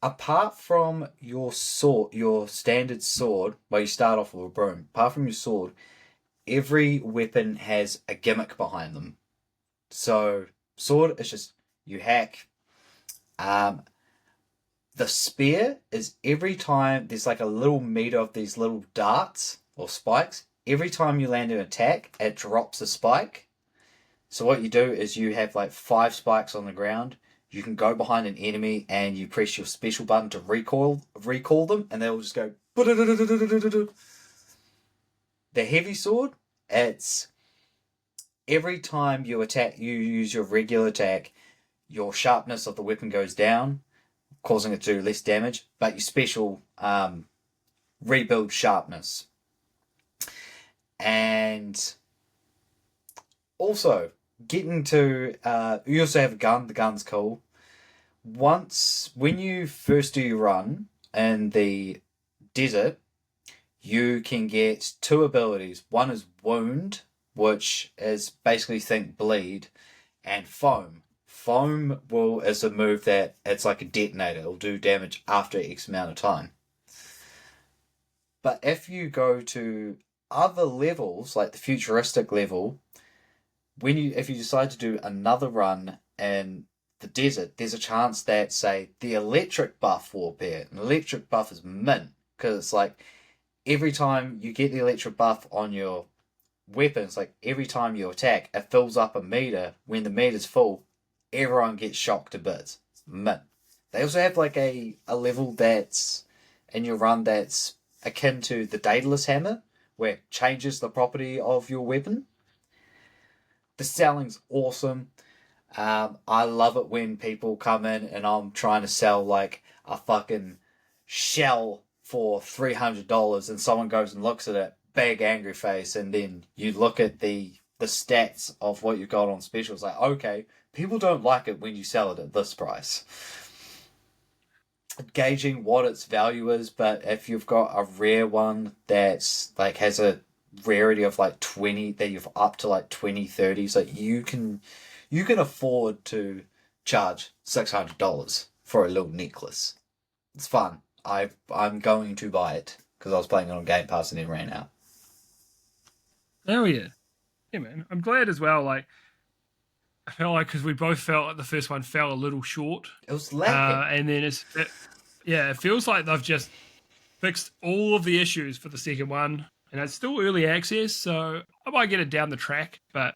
Apart from your sword, your standard sword, well, you start off with a broom. Apart from your sword, every weapon has a gimmick behind them. So, sword is just, you hack. The spear is every time there's like a little meter of these little darts or spikes. Every time you land an attack, it drops a spike. So what you do is you have like 5 spikes on the ground. You can go behind an enemy and you press your special button to recall them, and they'll just go. The heavy sword, it's every time you attack, you use your regular attack, your sharpness of the weapon goes down, causing it to do less damage, but your special rebuild sharpness. And also, getting to, you also have a gun. The gun's cool. When you first do your run in the desert, you can get 2 abilities. One is Wound, which is basically think bleed, and Foam. Foam is a move that it's like a detonator. It'll do damage after X amount of time. But if you go to other levels, like the futuristic level, if you decide to do another run in the desert, there's a chance that, say, the electric buff will appear. An electric buff is mint, because it's like every time you get the electric buff on your weapon, it's like every time you attack, it fills up a meter. When the meter's full, everyone gets shocked to bits. It's mint. They also have like a level that's in your run that's akin to the Daedalus Hammer, where it changes the property of your weapon. The selling's awesome. I love it when people come in and I'm trying to sell like a fucking shell for $300 and someone goes and looks at it, big angry face, and then you look at the stats of what you've got on special. It's like, okay, people don't like it when you sell it at this price. Gauging what its value is, but if you've got a rare one that's like has a rarity of like 20, that you've up to like 20, 30, so you can afford to charge $600 for a little necklace. It's fun. I'm going to buy it because I was playing it on Game Pass and it ran out. Oh yeah, yeah, man. I'm glad as well. Like, I felt like, because we both felt like the first one fell a little short. It was lacking. And then it feels like they've just fixed all of the issues for the second one, and it's still early access, so I might get it down the track. But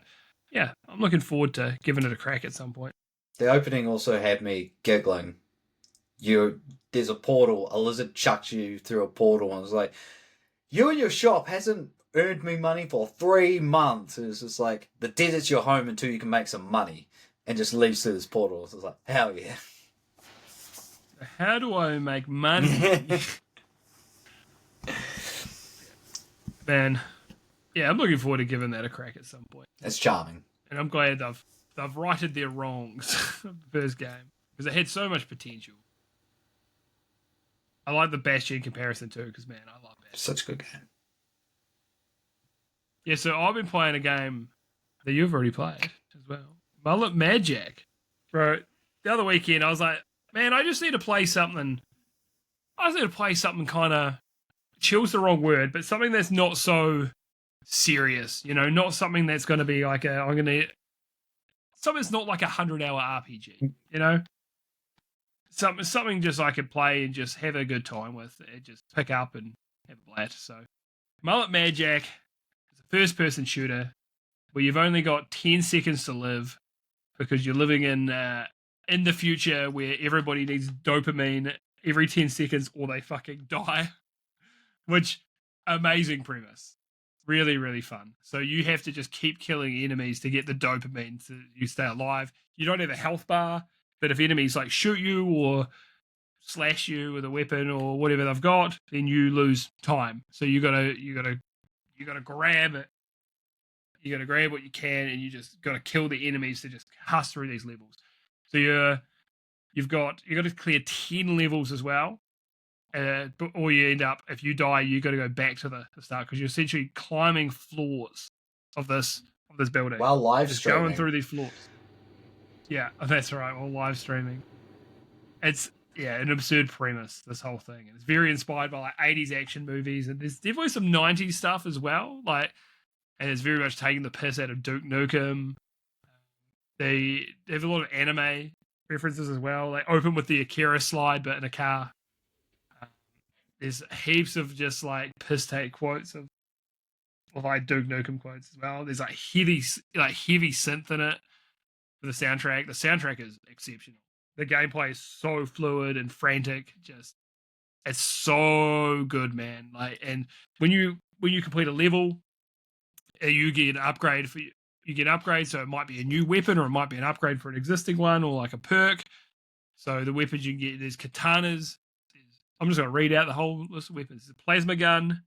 yeah, I'm looking forward to giving it a crack at some point. The opening also had me giggling. There's a portal, a lizard chucks you through a portal, and it's like, you and your shop hasn't earned me money for 3 months. And it's just like, the desert's your home until you can make some money, and just leaves through this portal. So it's like, hell yeah. How do I make money? Man, yeah, I'm looking forward to giving that a crack at some point. It's charming. And I'm glad they've righted their wrongs of the first game, because it had so much potential. I like the Bastion comparison too, because man, I love Bastion. Such a good game. Yeah, so I've been playing a game that you've already played as well. Mullet Mad Jack. Bro, the other weekend I was like, man, I just need to play something. I just need to play something kind of, chill's the wrong word, but something that's not so serious, you know, not something that's going to be like something that's not like 100-hour RPG, you know? Something just I could play and just have a good time with, and just pick up and have a blast. So, Mullet Mad Jack is a first-person shooter where you've only got 10 seconds to live because you're living in the future where everybody needs dopamine every 10 seconds or they fucking die. Which, amazing premise. Really, really fun. So you have to just keep killing enemies to get the dopamine so you stay alive. You don't have a health bar, but if enemies like shoot you or slash you with a weapon or whatever they've got, then you lose time. So you gotta grab it. You gotta grab what you can, and you just gotta kill the enemies to just cuss through these levels. So you got to clear 10 levels as well. Or you end up, if you die, you got to go back to the start because you're essentially climbing floors of this building. While live streaming. Going through these floors. Yeah, that's right. While live streaming. It's an absurd premise, this whole thing. And it's very inspired by like 80s action movies, and there's definitely some 90s stuff as well. And it's very much taking the piss out of Duke Nukem. They have a lot of anime references as well. They open with the Akira slide, but in a car. There's heaps of just like piss take quotes of like Duke Nukem quotes as well. There's like heavy synth in it for the soundtrack. The soundtrack is exceptional. The gameplay is so fluid and frantic. Just it's so good, man. Like, and when you complete a level, you get an upgrade you get an upgrade. So it might be a new weapon, or it might be an upgrade for an existing one, or like a perk. So the weapons you can get, there's katanas. I'm just going to read out the whole list of weapons. It's a plasma gun,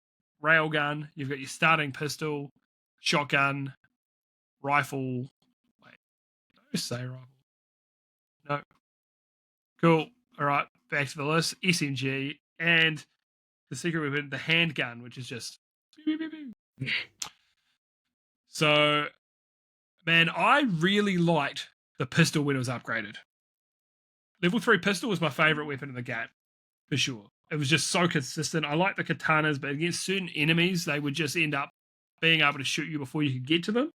railgun, you've got your starting pistol, shotgun, rifle. Wait, did I just say rifle? No. Cool. All right, back to the list. SMG, and the secret weapon, the handgun, which is just... So, man, I really liked the pistol when it was upgraded. Level 3 pistol was my favorite weapon in the game. For sure. It was just so consistent. I like the katanas, but against certain enemies, they would just end up being able to shoot you before you could get to them.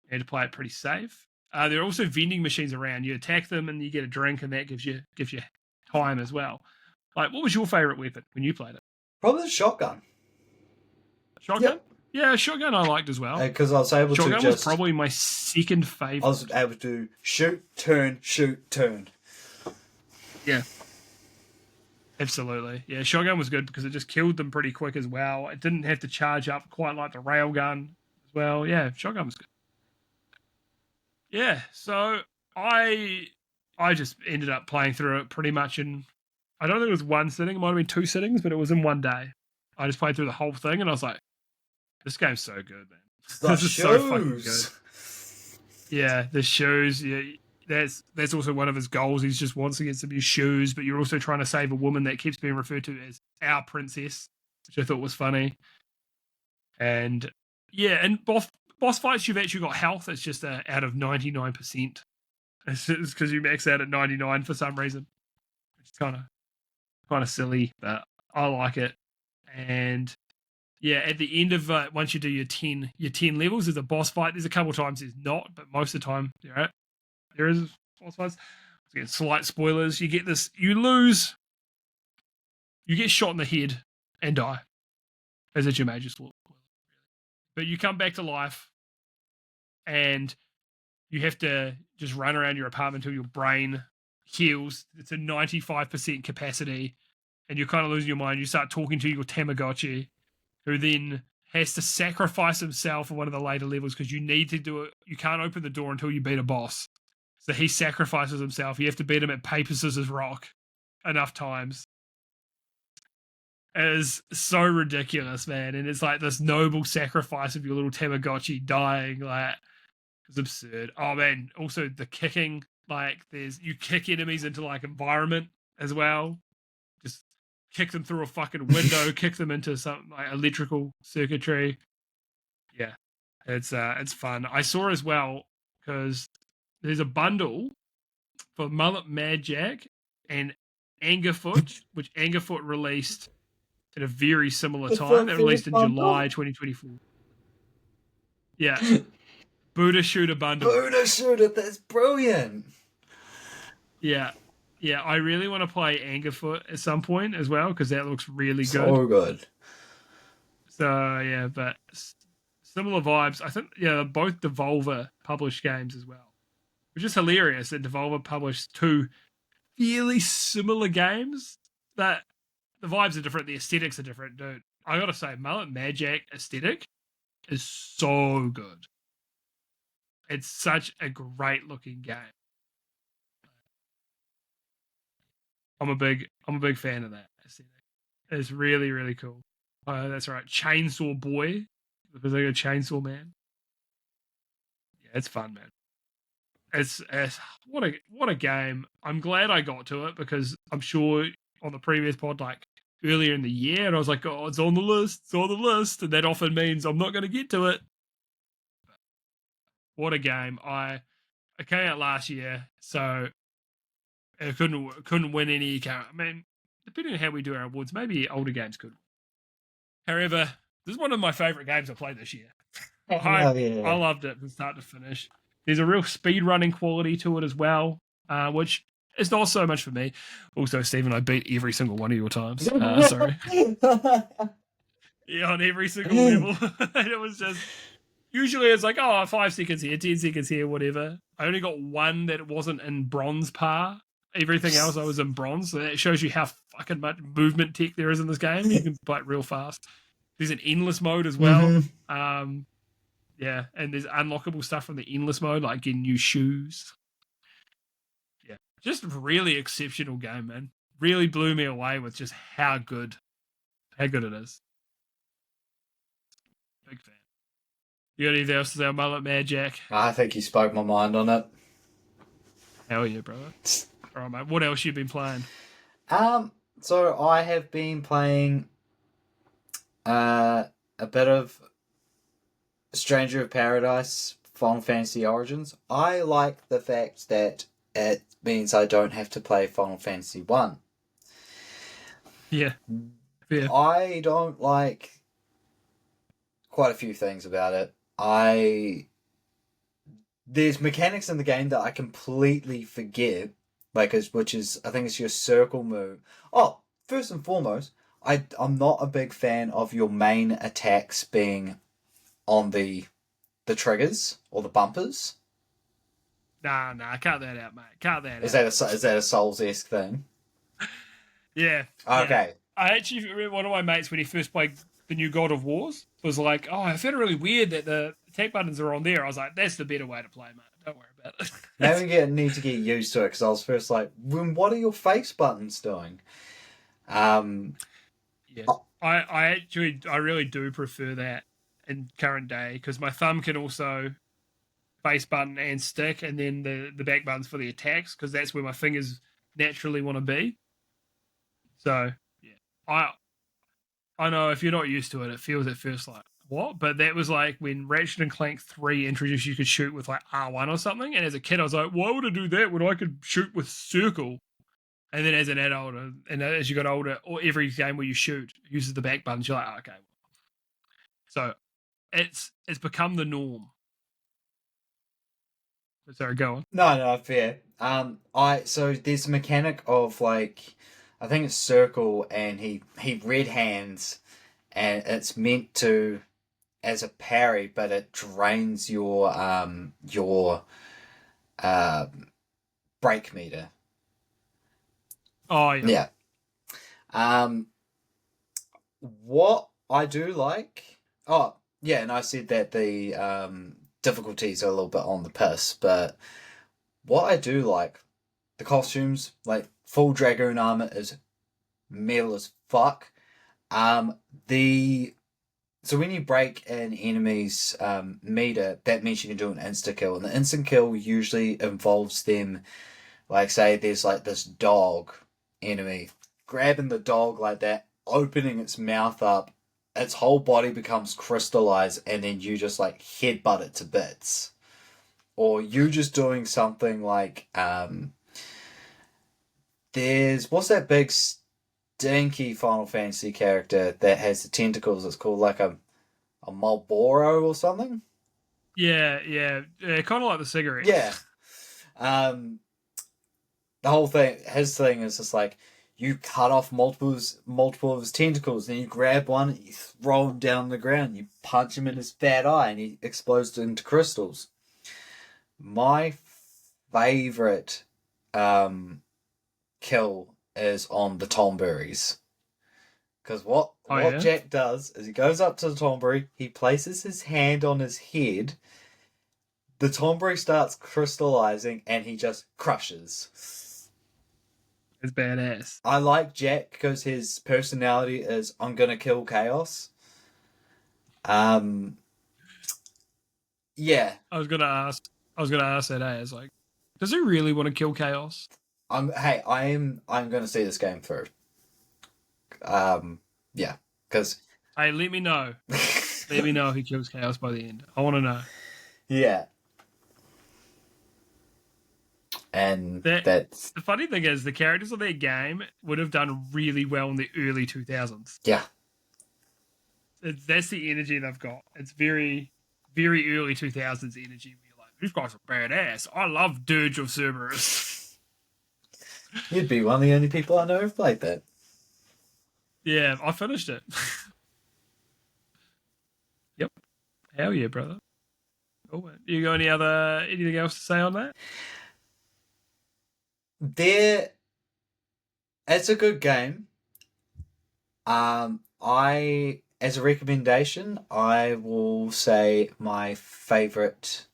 You had to play it pretty safe. There are also vending machines around. You attack them and you get a drink, and that gives you time as well. Like, what was your favorite weapon when you played it? Probably the shotgun. Shotgun? Yep. Yeah, shotgun I liked as well. Because I was able shotgun to just... was probably my second favorite. I was able to shoot, turn. Yeah. Absolutely. Yeah, shotgun was good because it just killed them pretty quick as well. It didn't have to charge up quite like the railgun as well. Yeah, shotgun was good. Yeah, so I just ended up playing through it pretty much in, I don't think it was one sitting, it might have been 2 sittings, but it was in one day. I just played through the whole thing and I was like, this game's so good, man. This is so fucking good. Yeah, the shoes, yeah. That's also one of his goals. He just wants to get some new shoes, but you're also trying to save a woman that keeps being referred to as our princess, which I thought was funny. And yeah, and boss fights, you've actually got health. It's just out of 99%. It's because you max out at 99 for some reason, which is kind of silly, but I like it. And yeah, at the end of once you do your 10 levels, there's a boss fight. There's a couple of times there's not, but most of the time there is boss fights. Again, slight spoilers. You get this, you lose, you get shot in the head and die, as it's your major spoiler. But you come back to life, and you have to just run around your apartment until your brain heals. It's a 95% capacity, and you're kind of losing your mind. You start talking to your Tamagotchi, who then has to sacrifice himself in one of the later levels because you need to do it. You can't open the door until you beat a boss. So he sacrifices himself. You have to beat him at paper, scissors, rock enough times. It is so ridiculous, man. And it's like this noble sacrifice of your little Tamagotchi dying. Like, it's absurd. Oh, man. Also, the kicking. Like, you kick enemies into, like, environment as well. Just kick them through a fucking window, kick them into some like electrical circuitry. Yeah, it's fun. I saw as well because there's a bundle for Mullet Mad Jack and Angerfoot, which Angerfoot released at a very similar time. It released in July 2024. Yeah. Buddha Shooter bundle. Buddha Shooter, that's brilliant. Yeah. Yeah, I really want to play Angerfoot at some point as well because that looks really good. So good. So, yeah, but similar vibes. I think, yeah, both Devolver published games as well, which is hilarious that Devolver published two fairly similar games that the vibes are different, the aesthetics are different, dude. I gotta say, Mullet Mad Jack aesthetic is so good. It's such a great looking game. I'm a big fan of that aesthetic. It's really, really cool. That's right. Chainsaw Boy. Because like a Chainsaw Man. Yeah, it's fun, man. It's what a game. I'm glad I got to it because I'm sure on the previous pod, like earlier in the year, and I was like, oh, it's on the list, and that often means I'm not going to get to it. What a game! I came out last year, so I couldn't win any. I mean, depending on how we do our awards, maybe older games could. However, this is one of my favorite games I played this year. I loved it from start to finish. There's a real speed running quality to it as well, which is not so much for me. Also, Stephen, I beat every single one of your times. Sorry. Yeah, on every single level. And it was just, usually it's like, oh, 5 seconds here, 10 seconds here, whatever. I only got one that wasn't in bronze par. Everything else I was in bronze. So that shows you how fucking much movement tech there is in this game. You can play it real fast. There's an endless mode as well. Mm-hmm. Yeah, and there's unlockable stuff from the endless mode, like getting new shoes. Yeah, just a really exceptional game, man. Really blew me away with just how good it is. Big fan. You got anything else to say about Mullet Mad Jack? I think you spoke my mind on it. Hell yeah, brother. All right, mate. What else you been playing? So I have been playing a bit of Stranger of Paradise, Final Fantasy Origins. I like the fact that it means I don't have to play Final Fantasy 1. Yeah. I don't like quite a few things about it. There's mechanics in the game that I completely forget, which is, I think it's your circle move. Oh, first and foremost, I'm not a big fan of your main attacks being on the triggers or the bumpers. Nah, cut that out, mate. Cut that out. Is that a Souls-esque thing? Yeah. Okay. Yeah. I actually remember one of my mates when he first played the new God of Wars was like, oh, I found it really weird that the attack buttons are on there. I was like, that's the better way to play, mate. Don't worry about it. Now we need to get used to it because I was first like, what are your face buttons doing? Yeah. I really do prefer that in current day because my thumb can also face button and stick, and then the back buttons for the attacks because that's where my fingers naturally want to be. So yeah, I know if you're not used to it, it feels at first like what, but that was like when Ratchet and Clank 3 introduced you could shoot with like R1 or something, and as a kid I was like, why would I do that when I could shoot with circle? And then as an adult and as you got older, or every game where you shoot uses the back buttons, you're like, oh, okay. So it's become the norm. Sorry, go on. No, fair. So there's a mechanic of like, I think it's circle, and he red hands, and it's meant to as a parry, but it drains your break meter. Oh yeah. Yeah. What I do like. Oh yeah, and I said that the difficulties are a little bit on the piss, but what I do like, the costumes, like full Dragoon armor is metal as fuck. So when you break an enemy's meter, that means you can do an insta kill, and the instant kill usually involves them, like say there's like this dog enemy grabbing the dog like that, opening its mouth up, its whole body becomes crystallized, and then you just like headbutt it to bits. Or you just doing something like there's what's that big stinky Final Fantasy character that has the tentacles? It's called like a Marlboro or something. Yeah, kind of like the cigarettes. Yeah. The whole thing, his thing is just like you cut off multiple of his tentacles, then you grab one, you throw him down the ground, you punch him in his fat eye, and he explodes into crystals. My favorite kill is on the Tomberries. Because what Jack does is he goes up to the Tomberry, he places his hand on his head, the Tomberry starts crystallizing, and he just crushes. It's badass. I like Jack because his personality is I'm gonna kill chaos. Yeah. I was gonna ask that. As like, does he really want to kill chaos? I'm gonna see this game through. Yeah, because hey, let me know. Let me know if he kills chaos by the end. I want to know. Yeah. And that's the funny thing is the characters of that game would have done really well in the early 2000s. Yeah. That's the energy they've got. It's very, very early 2000s energy. Where you're like, these guys are badass. I love Dirge of Cerberus. You'd be one of the only people I know who've played that. Yeah, I finished it. Yep. Hell yeah, brother. Oh, you got anything else to say on that? It's a good game. As a recommendation, I will say my favorite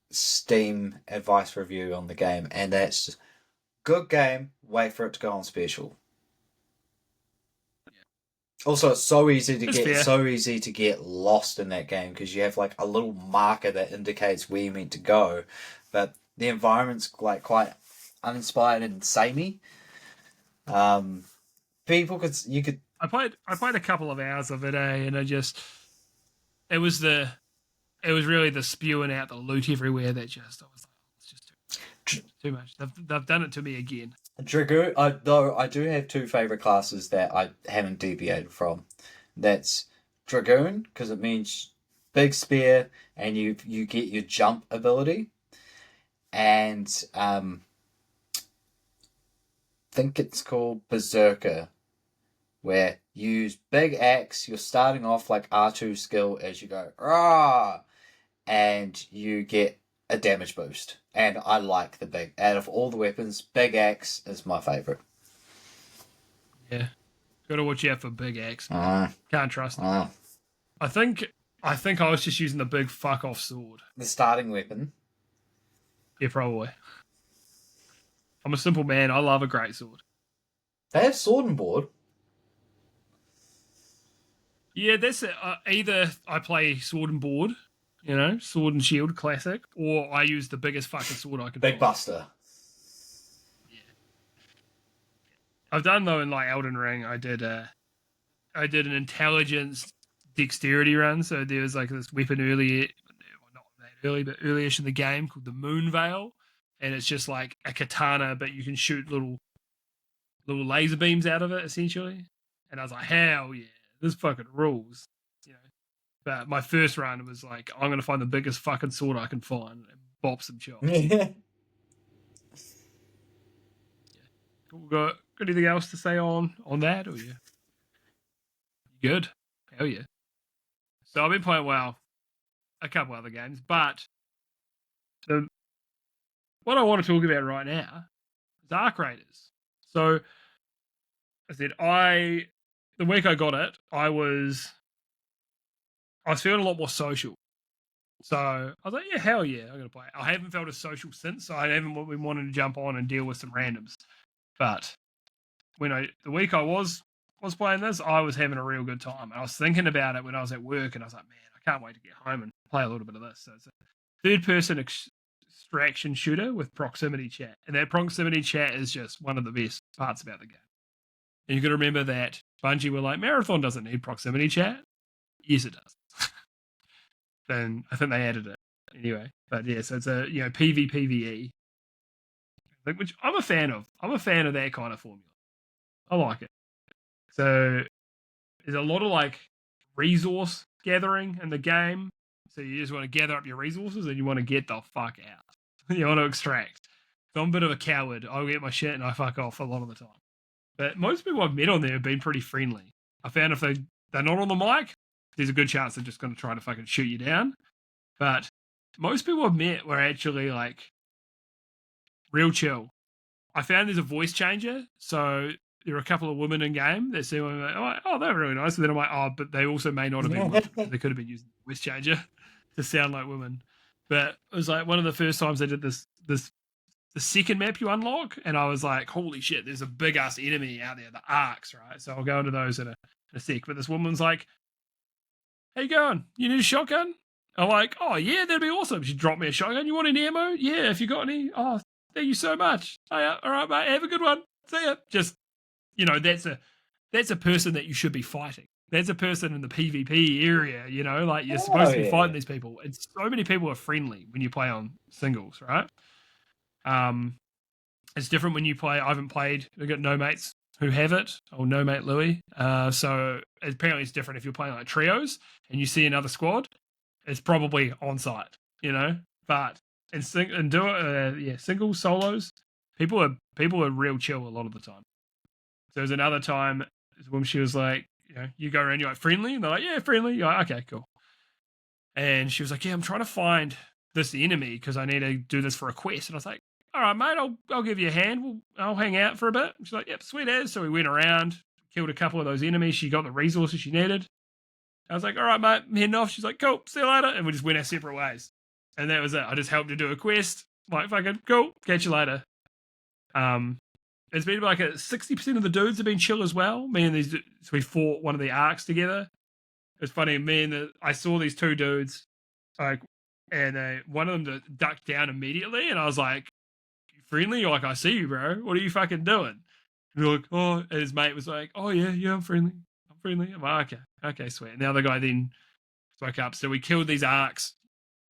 Steam advice review on the game, and that's just, good game, wait for it to go on special. Also, it's so easy to get lost in that game because you have like a little marker that indicates where you're meant to go, but the environment's like quite uninspired and samey. I played a couple of hours of it, and it was really the spewing out the loot everywhere that just I was like, it's just too much. They've done it to me again. Dragoon, though I do have two favorite classes that I haven't deviated from. That's Dragoon because it means big spear and you get your jump ability, and think it's called Berserker, where you use big axe. You're starting off like R2 skill as you go, rah, and you get a damage boost. And I like out of all the weapons, big axe is my favorite. Yeah, gotta watch out for big axe. Can't trust it. I think I was just using the big fuck off sword. The starting weapon. Yeah, probably. I'm a simple man. I love a great sword. They have sword and board. Yeah, that's it. Either I play sword and board, sword and shield classic, or I use the biggest fucking sword I can. Big Buster. Yeah. I've done though in like Elden Ring. I did an intelligence dexterity run. So there was like this weapon not that early, but early-ish in the game called the Moon Veil. And it's just like a katana, but you can shoot little laser beams out of it, essentially. And I was like, hell yeah, this fucking rules. But my first run was like, I'm going to find the biggest fucking sword I can find and bop some chops. Yeah. Got anything else to say on that? Or you good? Hell yeah. So I've been playing a couple other games, but what I want to talk about right now is Arc Raiders. So I said the week I got it, I was feeling a lot more social. So I was like, yeah, hell yeah, I'm gonna play it. I haven't felt as social since, so I haven't been wanting to jump on and deal with some randoms. But the week I was playing this, I was having a real good time. I was thinking about it when I was at work, and I was like, man, I can't wait to get home and play a little bit of this. So it's a third-person extraction shooter with proximity chat, and that proximity chat is just one of the best parts about the game. And you got to remember that Bungie were like, Marathon doesn't need proximity chat. Yes, it does. Then I think they added it anyway. But yeah, so it's a PvPvE, which I'm a fan of. I'm a fan of that kind of formula. I like it. So there's a lot of like resource gathering in the game. So you just want to gather up your resources and you want to get the fuck out. You want to extract. So I'm a bit of a coward. I'll get my shit and I fuck off a lot of the time. But most people I've met on there have been pretty friendly. I found if they're not on the mic, there's a good chance they're just going to try to fucking shoot you down. But most people I've met were actually like real chill. I found there's a voice changer. So there are a couple of women in game that seem like, oh, they're really nice. And then I'm like, oh, but they also may not have been women. They could have been using the voice changer to sound like women. But it was like one of the first times they did this the second map you unlock, and I was like, holy shit, there's a big ass enemy out there, the Arks, right? So I'll go into those in a sec. But this woman's like, how you going? You need a shotgun? I'm like, oh yeah, that'd be awesome. She dropped me a shotgun. You want any ammo? Yeah, if you got any. Oh, thank you so much. Oh, yeah. All right, mate, have a good one. See ya. Just, that's a person that you should be fighting. That's a person in the PvP area, like you're supposed to be fighting these people. And so many people are friendly when you play on singles, right? It's different when you play. I haven't played. I've got no mates who have it, or no mate Louis. So apparently it's different if you're playing like trios and you see another squad. It's probably on site, But in single solos, people are real chill a lot of the time. So there's another time when she was like, you go around, you're like friendly, and they're like, yeah, friendly. You're like, okay, cool. And she was like, yeah, I'm trying to find this enemy because I need to do this for a quest. And I was like, all right, mate, I'll give you a hand. I'll hang out for a bit. She's like, yep, sweet as. So we went around, killed a couple of those enemies. She got the resources she needed. I was like, all right, mate, I'm heading off. She's like, cool, see you later. And we just went our separate ways. And that was it. I just helped her do a quest. Like, fucking cool, catch you later. It's been like 60% of the dudes have been chill as well. Me and these, so we fought one of the Arks together. It was funny. I saw these two dudes, like, and one of them ducked down immediately, and I was like, "You friendly?" You're like, "I see you, bro. What are you fucking doing?" And you're like, "Oh," and his mate was like, "Oh yeah, I'm friendly. I'm friendly." I'm like, okay, sweet. And the other guy then spoke up. So we killed these Arks,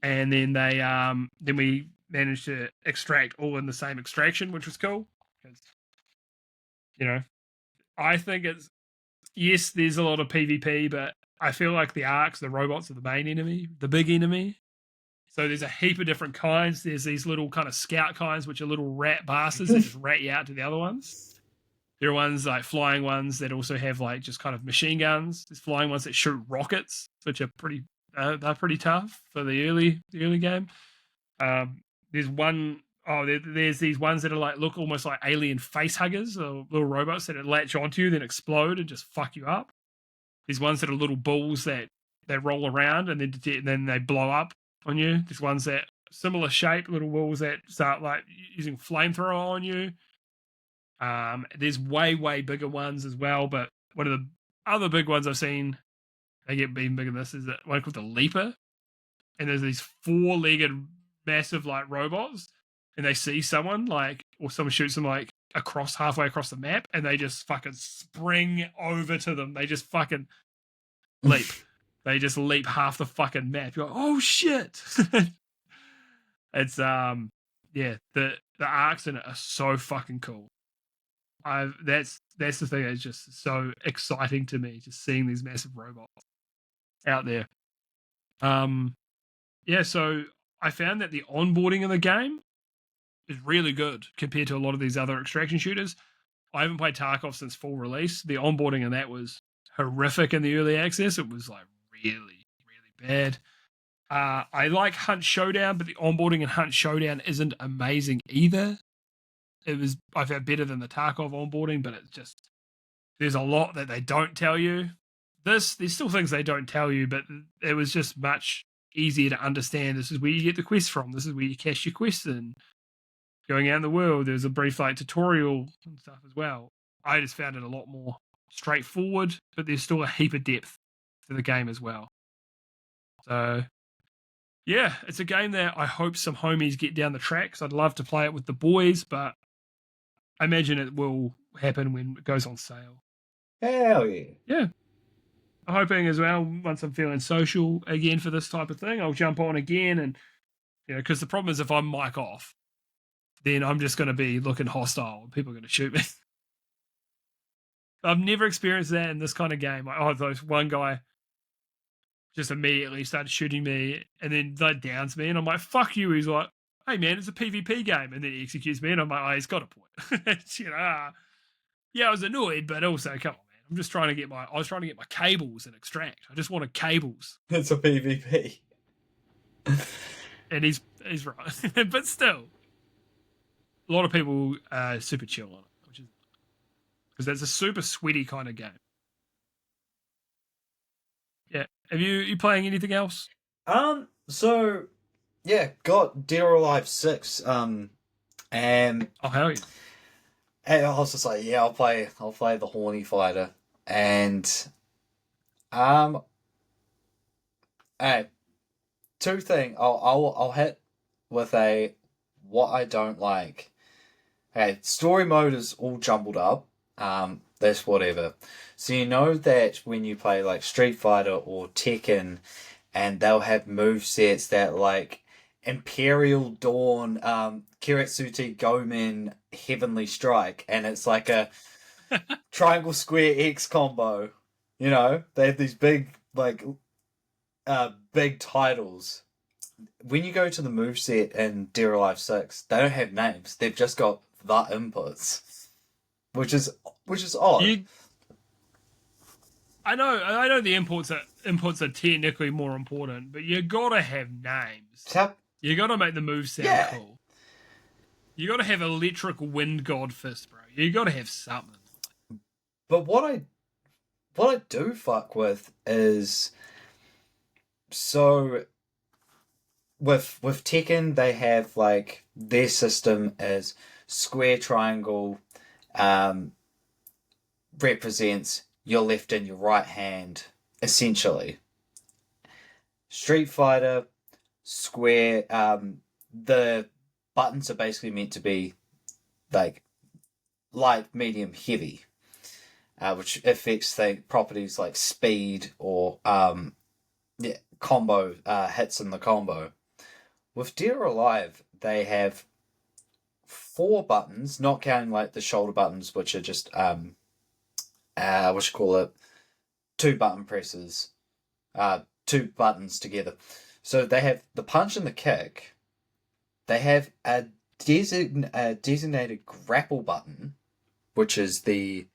and then then we managed to extract all in the same extraction, which was cool. Because, I think yes, there's a lot of PvP, but I feel like the Arks, the robots, are the main enemy, the big enemy. So there's a heap of different kinds. There's these little kind of scout kinds, which are little rat bastards that just rat you out to the other ones. There are ones like flying ones that also have like just kind of machine guns. There's flying ones that shoot rockets, which are they're pretty tough for the early game. There's these ones that are look almost like alien face huggers, or little robots that latch onto you, then explode and just fuck you up. There's ones that are little balls that they roll around and then they blow up on you. There's ones that similar shape, little balls that start like using flamethrower on you. There's way, way bigger ones as well, but one of the other big ones I've seen, they get even bigger than this, is that one called the Leaper. And there's these 4-legged massive like robots, and they see someone or someone shoots them halfway across the map, and they just fucking spring over to them. They just fucking leap. They just leap half the fucking map. You're like, oh shit. It's the Arks in it are so fucking cool. That's the thing that's just so exciting to me, just seeing these massive robots out there. So I found that the onboarding in the game is really good compared to a lot of these other extraction shooters. I haven't played Tarkov since full release. The onboarding in that was horrific in the early access. It was like really, really bad. I like Hunt Showdown, but the onboarding in Hunt Showdown isn't amazing either. I've had better than the Tarkov onboarding, but it's just, there's a lot that they don't tell you. There's still things they don't tell you, but it was just much easier to understand. This is where you get the quests from. This is where you cash your quests in. Going out in the world, there's a brief tutorial and stuff as well. I just found it a lot more straightforward, but there's still a heap of depth to the game as well. So, yeah, it's a game that I hope some homies get down the track. So I'd love to play it with the boys, but I imagine it will happen when it goes on sale. Hell yeah. Yeah. I'm hoping as well, once I'm feeling social again for this type of thing, I'll jump on again. And, because the problem is if I'm mic off, then I'm just going to be looking hostile and people are going to shoot me. I've never experienced that in this kind of game. Like, those one guy just immediately started shooting me and then that downs me. And I'm like, fuck you. He's like, hey, man, it's a PvP game. And then he executes me. And I'm like, oh, he's got a point. Yeah, I was annoyed, but also, come on, man. I was trying to get my cables and extract. I just wanted cables. It's a PvP. And he's right. But still, a lot of people are super chill on it, which is because that's a super sweaty kind of game. Yeah. Have you playing anything else? So yeah, got Dead or Alive 6. And Oh hell yeah. And I was just like, yeah, I'll play the horny fighter. And hey, two things. I'll hit with a what I don't like. Okay, story mode is all jumbled up. That's whatever. So you know that when you play like Street Fighter or Tekken, and they'll have move sets that like Imperial Dawn, Kiritsuti Gomen Heavenly Strike, and it's like a triangle square X combo. You know, they have these big big titles. When you go to the moveset in Dead or Alive 6, they don't have names. They've just got the inputs. Which is odd. I know the inputs are technically more important, but you gotta have names. You gotta make the move sound cool. You gotta have electric wind god fist, bro. You gotta have something. But what I do fuck with is, so with Tekken they have like their system is square triangle represents your left and your right hand, essentially. Street Fighter, square, the buttons are basically meant to be like light, medium, heavy, which affects properties like speed or combo hits in the combo. With Dead or Alive, they have 4 buttons, not counting like the shoulder buttons, which are just what you call it, 2 button presses, 2 buttons together. So they have the punch and the kick. They have a designated grapple button, which is the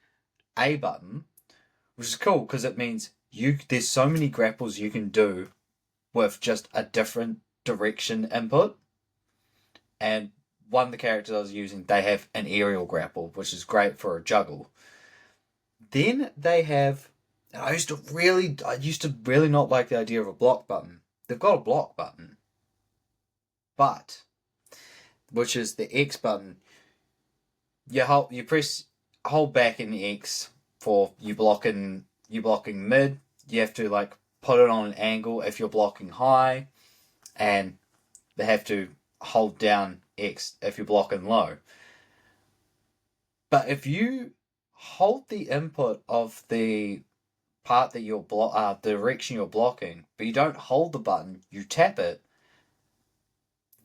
A button, which is cool because it means there's so many grapples you can do with just a different direction input. And one of the characters I was using, they have an aerial grapple, which is great for a juggle. Then they have, I used to really not like the idea of a block button. They've got a block button, but which is the X button. You hold back in X for you blocking mid. You have to like put it on an angle if you're blocking high, and they have to hold down X if you're blocking low. But if you hold the input of the part that you're the direction you're blocking, but you don't hold the button, you tap it,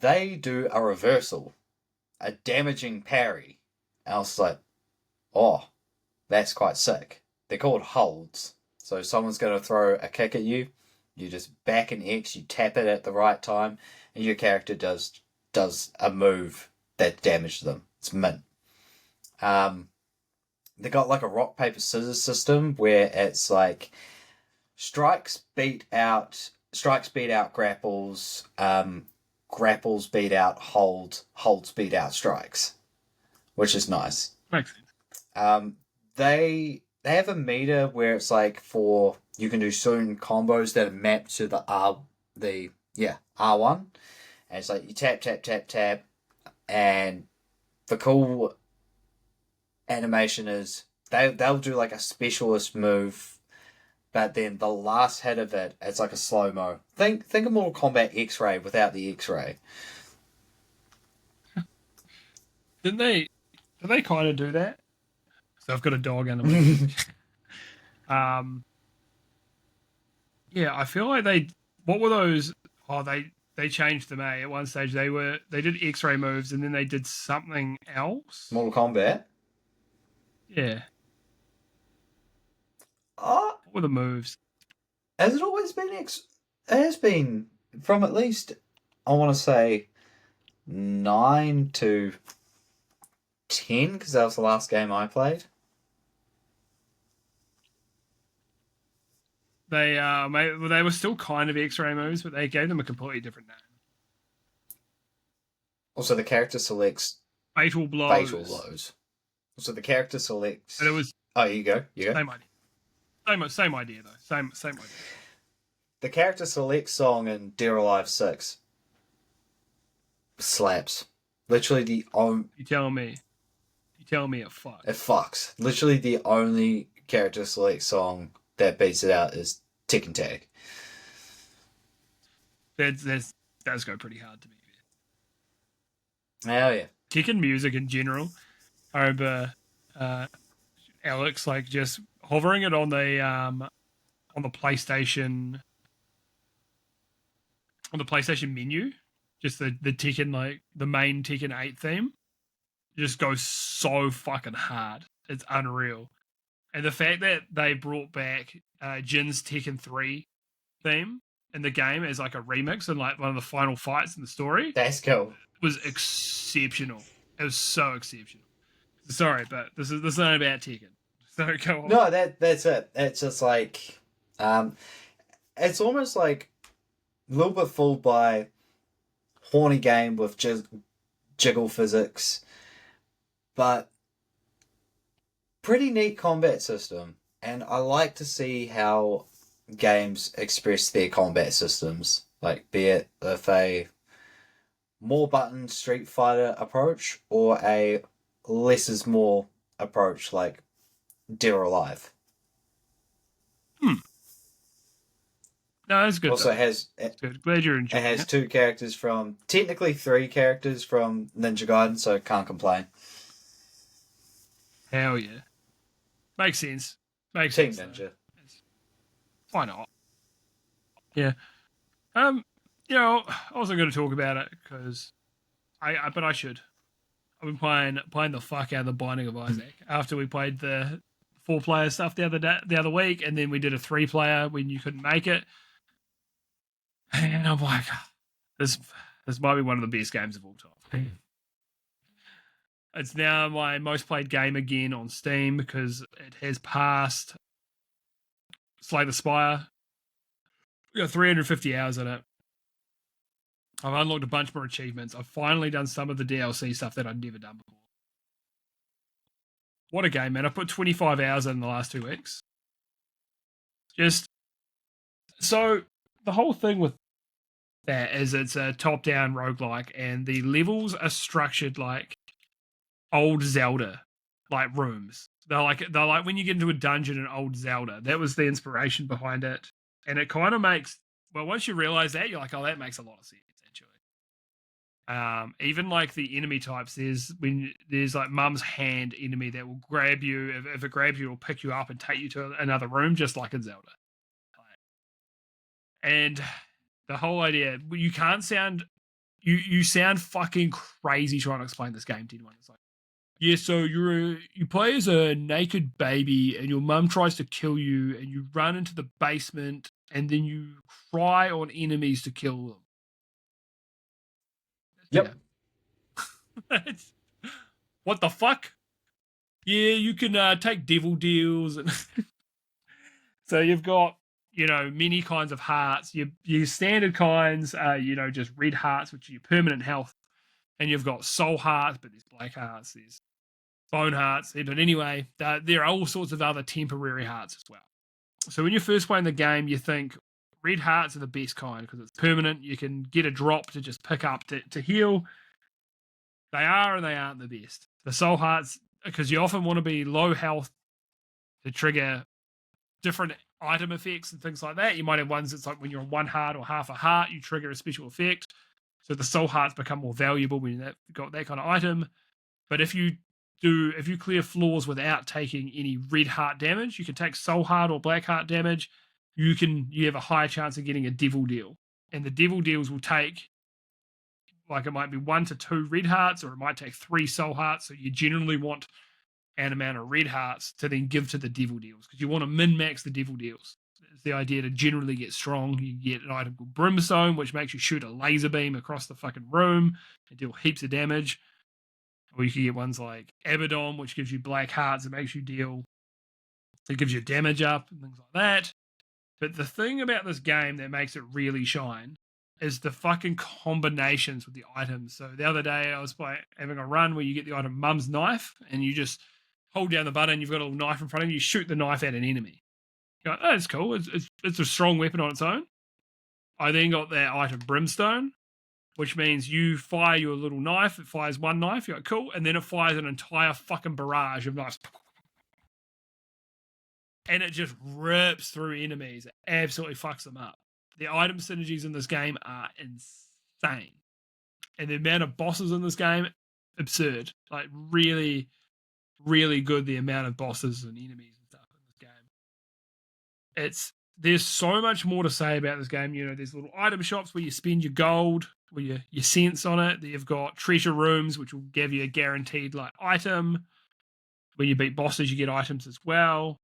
they do a reversal, a damaging parry. And I was like, oh, that's quite sick. They're called holds. So someone's going to throw a kick at you, you just back an X, you tap it at the right time, and your character does a move that damages them. It's mint. They got like a rock paper scissors system where it's like strikes beat out grapples, grapples beat out holds beat out strikes, which is nice. Makes sense. They have a meter where it's like for you can do certain combos that are mapped to the R1, and it's like you tap, and the cool animation is they'll do like a specialist move, but then the last hit of it, it's like a slow-mo. Think of Mortal Kombat X-Ray without the X-Ray. Did they kind of do that? So I've got a dog animation. Yeah, I feel like what were those? Oh, they changed them. At one stage they did X-ray moves and then they did something else. Mortal Kombat. Yeah. Uh, What were the moves? has it always been It has been from at least, I want to say, 9 to 10, because that was the last game I played. They were still kind of X-ray moves, but they gave them a completely different name. Also, the character selects Fatal blows. fatal blows. So the character selects. And it was. Oh, you go. Same idea. Same idea though. Same idea. The character select song in Dead or Alive 6 slaps. Literally the only. You telling me it fucks. It fucks. Literally the only character select song that beats it out is Tick and Tag. That does go pretty hard to me. Hell yeah. Tekken music in general. I remember Alex like just hovering it on the PlayStation menu, just the Tekken, like the main Tekken 8 theme, just goes so fucking hard. It's unreal. And the fact that they brought back Jin's Tekken 3 theme in the game as like a remix and like one of the final fights in the story. That's cool. Was exceptional. It was so exceptional. Sorry, but this is not about Tekken. So go on. No, that's it. It's just like, it's almost like a little bit fooled by horny game with jiggle physics, but pretty neat combat system. And I like to see how games express their combat systems, like be it if a more button Street Fighter approach or a less is more approach like Dead or Alive. No, that's good. Also, has good. Glad you're enjoying it. It has 2 characters from, technically 3 characters from Ninja Gaiden, so can't complain. Hell yeah. Makes sense. Makes Team sense. Ninja. Why not? Yeah. I wasn't going to talk about it because but I should. I've been playing the fuck out of the Binding of Isaac after we played the 4-player stuff the other week, and then we did a 3-player when you couldn't make it. And I'm like, this might be one of the best games of all time. It's now my most played game again on Steam because it has passed Slay the Spire. We got 350 hours in it. I've unlocked a bunch more achievements. I've finally done some of the DLC stuff that I'd never done before. What a game, man. I put 25 hours in the last 2 weeks. So the whole thing with that is it's a top-down roguelike, and the levels are structured like old Zelda, like rooms. They're like when you get into a dungeon in old Zelda. That was the inspiration behind it. And it kind of makes, well, once you realize that, you're like, oh, that makes a lot of sense. Even like the enemy types, there's like Mum's Hand enemy that will grab you. If it grabs you, it'll pick you up and take you to another room, just like in Zelda. And the whole idea, you can't sound, you sound fucking crazy trying to explain this game to anyone. It's like, yeah, so you play as a naked baby, and your mum tries to kill you, and you run into the basement, and then you cry on enemies to kill them. Yep. What the fuck? Yeah, you can take devil deals, and so you've got many kinds of hearts. Your standard kinds are just red hearts, which are your permanent health, and you've got soul hearts, but there's black hearts, there's bone hearts. But anyway, there are all sorts of other temporary hearts as well. So when you're first playing the game, you think red hearts are the best kind because it's permanent. You can get a drop to just pick up to heal. They are and they aren't the best. The soul hearts, because you often want to be low health to trigger different item effects and things like that. You might have ones that's like when you're on 1 heart or half a heart, you trigger a special effect. So the soul hearts become more valuable when you've got that kind of item. But if you if you clear floors without taking any red heart damage, you can take soul heart or black heart damage. You have a higher chance of getting a devil deal, and the devil deals will take, like, it might be 1 to 2 red hearts, or it might take 3 soul hearts. So you generally want an amount of red hearts to then give to the devil deals, because you want to min max the devil deals. It's the idea to generally get strong. You get an item called Brimstone, which makes you shoot a laser beam across the fucking room and deal heaps of damage. Or you can get ones like Abaddon, which gives you black hearts and makes you deal. It gives you damage up and things like that. But the thing about this game that makes it really shine is the fucking combinations with the items. So the other day I was having a run where you get the item Mum's Knife, and you just hold down the button, you've got a little knife in front of you, you shoot the knife at an enemy. You're like, oh, that's cool. It's a strong weapon on its own. I then got that item Brimstone, which means you fire your little knife. It fires one knife. You're like, cool. And then it fires an entire fucking barrage of knives. And it just rips through enemies. It absolutely fucks them up. The item synergies in this game are insane. And the amount of bosses in this game, absurd. Like, really, really good, the amount of bosses and enemies and stuff in this game. There's so much more to say about this game. You know, there's little item shops where you spend your gold, where your cents on it. You've got treasure rooms, which will give you a guaranteed like item. When you beat bosses, you get items as well.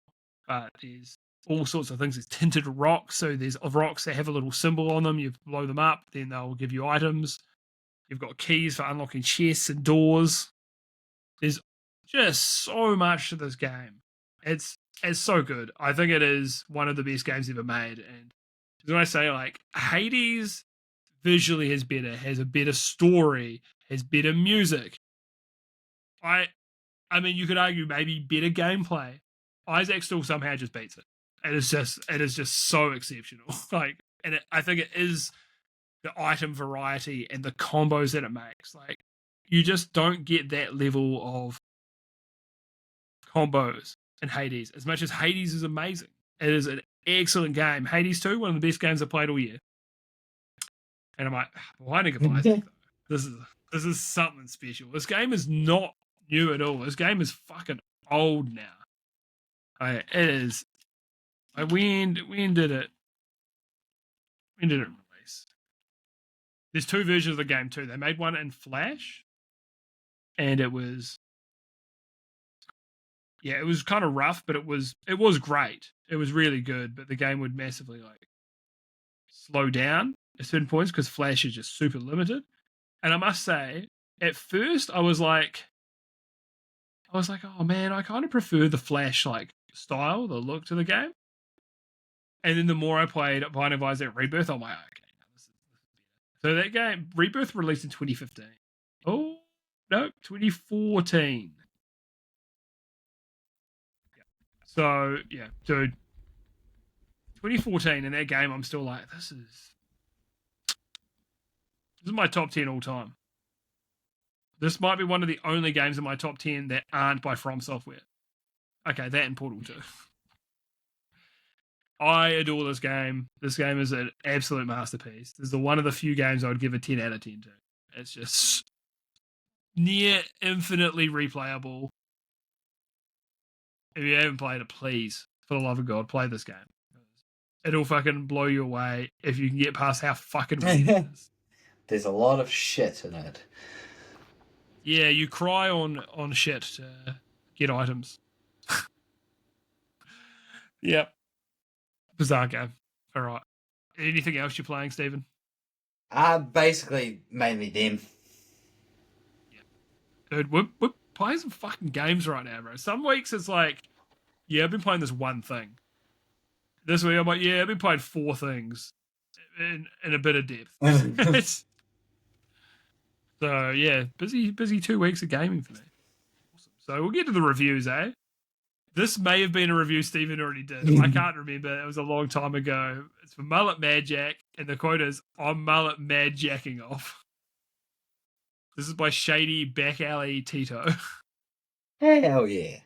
But there's all sorts of things. There's tinted rocks, so there's rocks that have a little symbol on them. You blow them up, then they'll give you items. You've got keys for unlocking chests and doors. There's just so much to this game. It's so good. I think it is one of the best games ever made. And when I say, like, Hades visually has a better story, has better music. I mean, you could argue maybe better gameplay. Isaac still somehow just beats it. It is just so exceptional. Like, and I think it is the item variety and the combos that it makes. Like, you just don't get that level of combos in Hades. As much as Hades is amazing, it is an excellent game. Hades 2, one of the best games I played all year. And I'm like, why didn't I buy Isaac though? This is something special. This game is not new at all. This game is fucking old now. It is. When did it release? There's 2 versions of the game too. They made one in Flash, and it was kind of rough, but it was great. It was really good, but the game would massively like slow down at certain points because Flash is just super limited. And I must say, at first I was like, oh man, I kind of prefer the Flash like style, the look to the game. And then the more I played Binding of Isaac Rebirth, I'm like, okay, this is better. So that game, Rebirth, released in 2015. Oh, no, 2014. So, yeah, dude, 2014, in that game, I'm still like, this is my top 10 all time. This might be one of the only games in my top 10 that aren't by From Software. Okay, that and Portal 2. I adore this game. This game is an absolute masterpiece. This is one of the few games I would give a 10 out of 10 to. It's just near infinitely replayable. If you haven't played it, please, for the love of God, play this game. It'll fucking blow you away if you can get past how fucking weird it is. There's a lot of shit in it. Yeah, you cry on shit to get items. Yep. Bizarre game. All right. Anything else you're playing, Stephen? Basically, mainly them. Yeah. Dude, we're playing some fucking games right now, bro. Some weeks it's like, yeah, I've been playing this one thing. This week I'm like, yeah, I've been playing 4 things in a bit of depth. So, yeah, busy 2 weeks of gaming for me. Awesome. So we'll get to the reviews, eh? This may have been a review Stephen already did. I can't remember. It was a long time ago. It's for Mullet Mad Jack, and the quote is, I'm Mullet Mad Jacking off. This is by Shady Back Alley Tito. Hell yeah.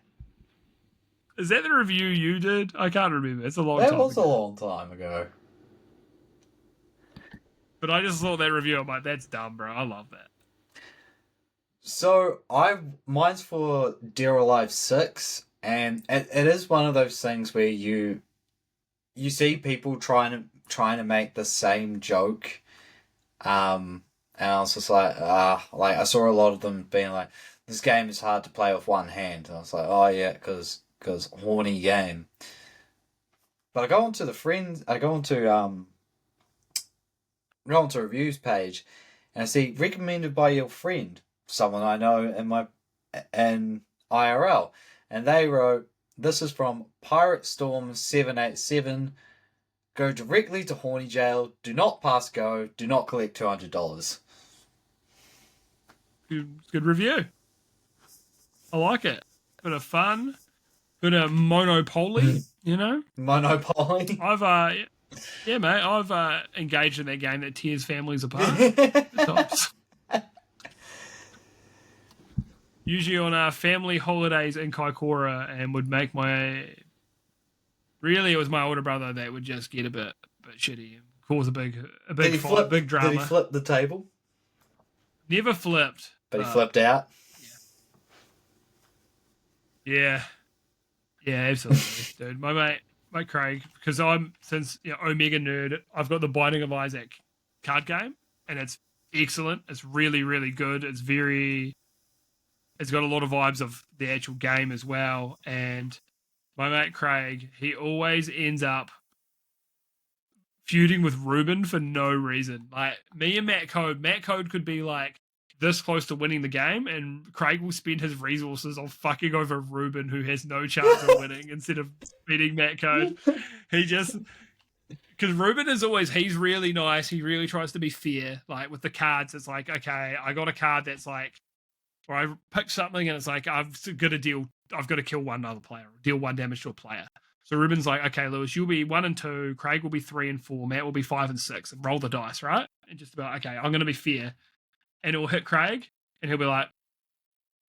Is that the review you did? I can't remember. It's a long time ago. That was a long time ago. But I just saw that review. I'm like, that's dumb, bro. I love that. So mine's for Dead or Alive 6, and it is one of those things where you see people trying to make the same joke. And I was just like I saw a lot of them being like, this game is hard to play with one hand. And I was like, oh yeah, cause horny game. But I go onto reviews page, and I see recommended by your friend, someone I know in IRL, and they wrote, "This is from Pirate Storm 787. Go directly to horny jail. Do not pass go. Do not collect $200." Good review. I like it. Bit of fun. Bit of Monopoly, you know? Monopoly. Yeah, mate, I've engaged in that game that tears families apart. Tops. Usually on family holidays in Kaikoura, and would make really, it was my older brother that would just get a bit shitty and cause a big fight, big drama. Did he flip the table? Never flipped. But he flipped out? Yeah. Yeah, absolutely, dude. My mate Craig, because since Omega Nerd, I've got the Binding of Isaac card game, and it's excellent. It's really, really good. It's got a lot of vibes of the actual game as well. And my mate Craig, he always ends up feuding with Ruben for no reason. Like me and Matt Code could be like this close to winning the game, and Craig will spend his resources on fucking over Ruben, who has no chance of winning, instead of beating Matt Code. He just, because Ruben is always, he's really nice. He really tries to be fair. Like with the cards, it's like, okay, I got a card that's like, or I pick something and it's like, I've got to kill one other player, deal 1 damage to a player. So Ruben's like, okay, Lewis, you'll be 1 and 2, Craig will be 3 and 4, Matt will be 5 and 6, and roll the dice, right? And just about, okay, I'm going to be fair. And it'll hit Craig, and he'll be like,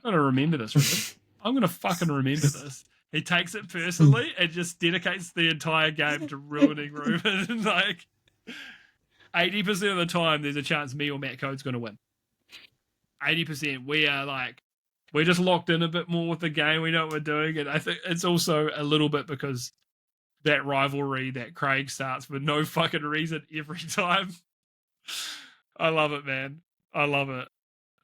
I'm going to remember this, Ruben. I'm going to fucking remember this. He takes it personally and just dedicates the entire game to ruining Ruben. Like, 80% of the time, there's a chance me or Matt Code's going to win. 80%. We're just locked in a bit more with the game. We know what we're doing. And I think it's also a little bit because that rivalry that Craig starts for no fucking reason every time. I love it, man. I love it.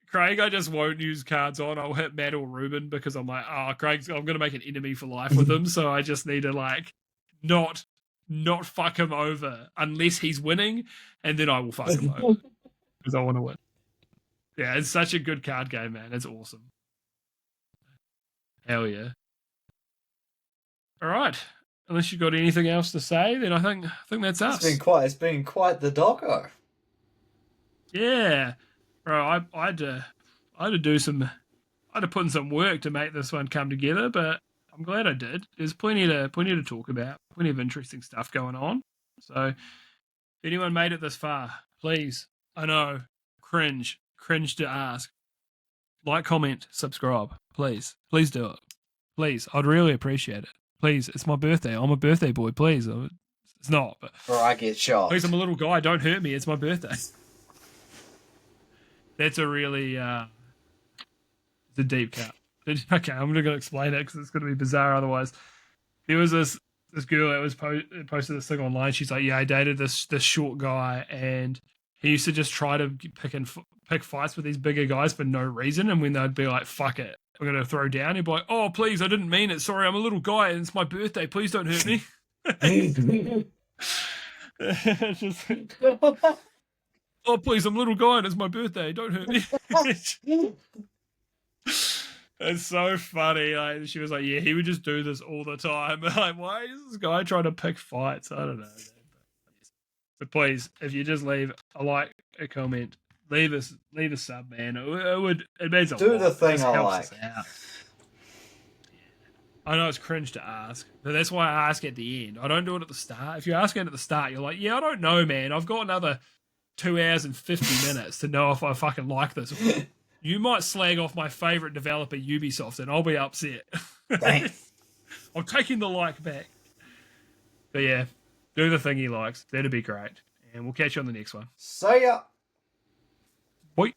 Craig, I just won't use cards on. I'll hit Matt or Ruben because I'm like, I'm going to make an enemy for life with him. So I just need to not fuck him over unless he's winning, and then I will fuck him over because I want to win. Yeah, it's such a good card game, man. It's awesome. Hell yeah. All right. Unless you've got anything else to say, then I think that's us. It's been quite the doco. Yeah. Bro, I had to put in some work to make this one come together, but I'm glad I did. There's plenty to talk about, plenty of interesting stuff going on. So if anyone made it this far, please, I know, cringe to ask. Like, comment, subscribe. Please do it. Please, I'd really appreciate it. Please, it's my birthday. I'm a birthday boy. Please, it's not. But or I get shot. Please, I'm a little guy. Don't hurt me. It's my birthday. That's a really it's a deep cut. Okay, I'm not going to explain it because it's going to be bizarre otherwise. There was this girl that was posted this thing online. She's like, yeah, I dated this short guy, and he used to just try to pick fights with these bigger guys for no reason. And when they'd be like, fuck it, I'm going to throw down, he'd be like, oh, please, I didn't mean it. Sorry, I'm a little guy and it's my birthday. Please don't hurt me. Just, oh, please, I'm a little guy and it's my birthday. Don't hurt me. It's so funny. Like, she was like, yeah, he would just do this all the time. Like, why is this guy trying to pick fights? I don't know. But please, if you just leave a like, a comment, leave a sub, man. It means a lot. Do the thing I like. I know it's cringe to ask, but that's why I ask at the end. I don't do it at the start. If you ask it at the start, you're like, yeah, I don't know, man. I've got another 2 hours and 50 minutes to know if I fucking like this. You might slag off my favorite developer, Ubisoft, and I'll be upset. I'm taking the like back. But yeah, do the thing he likes. That'd be great. And we'll catch you on the next one. See ya. Bye.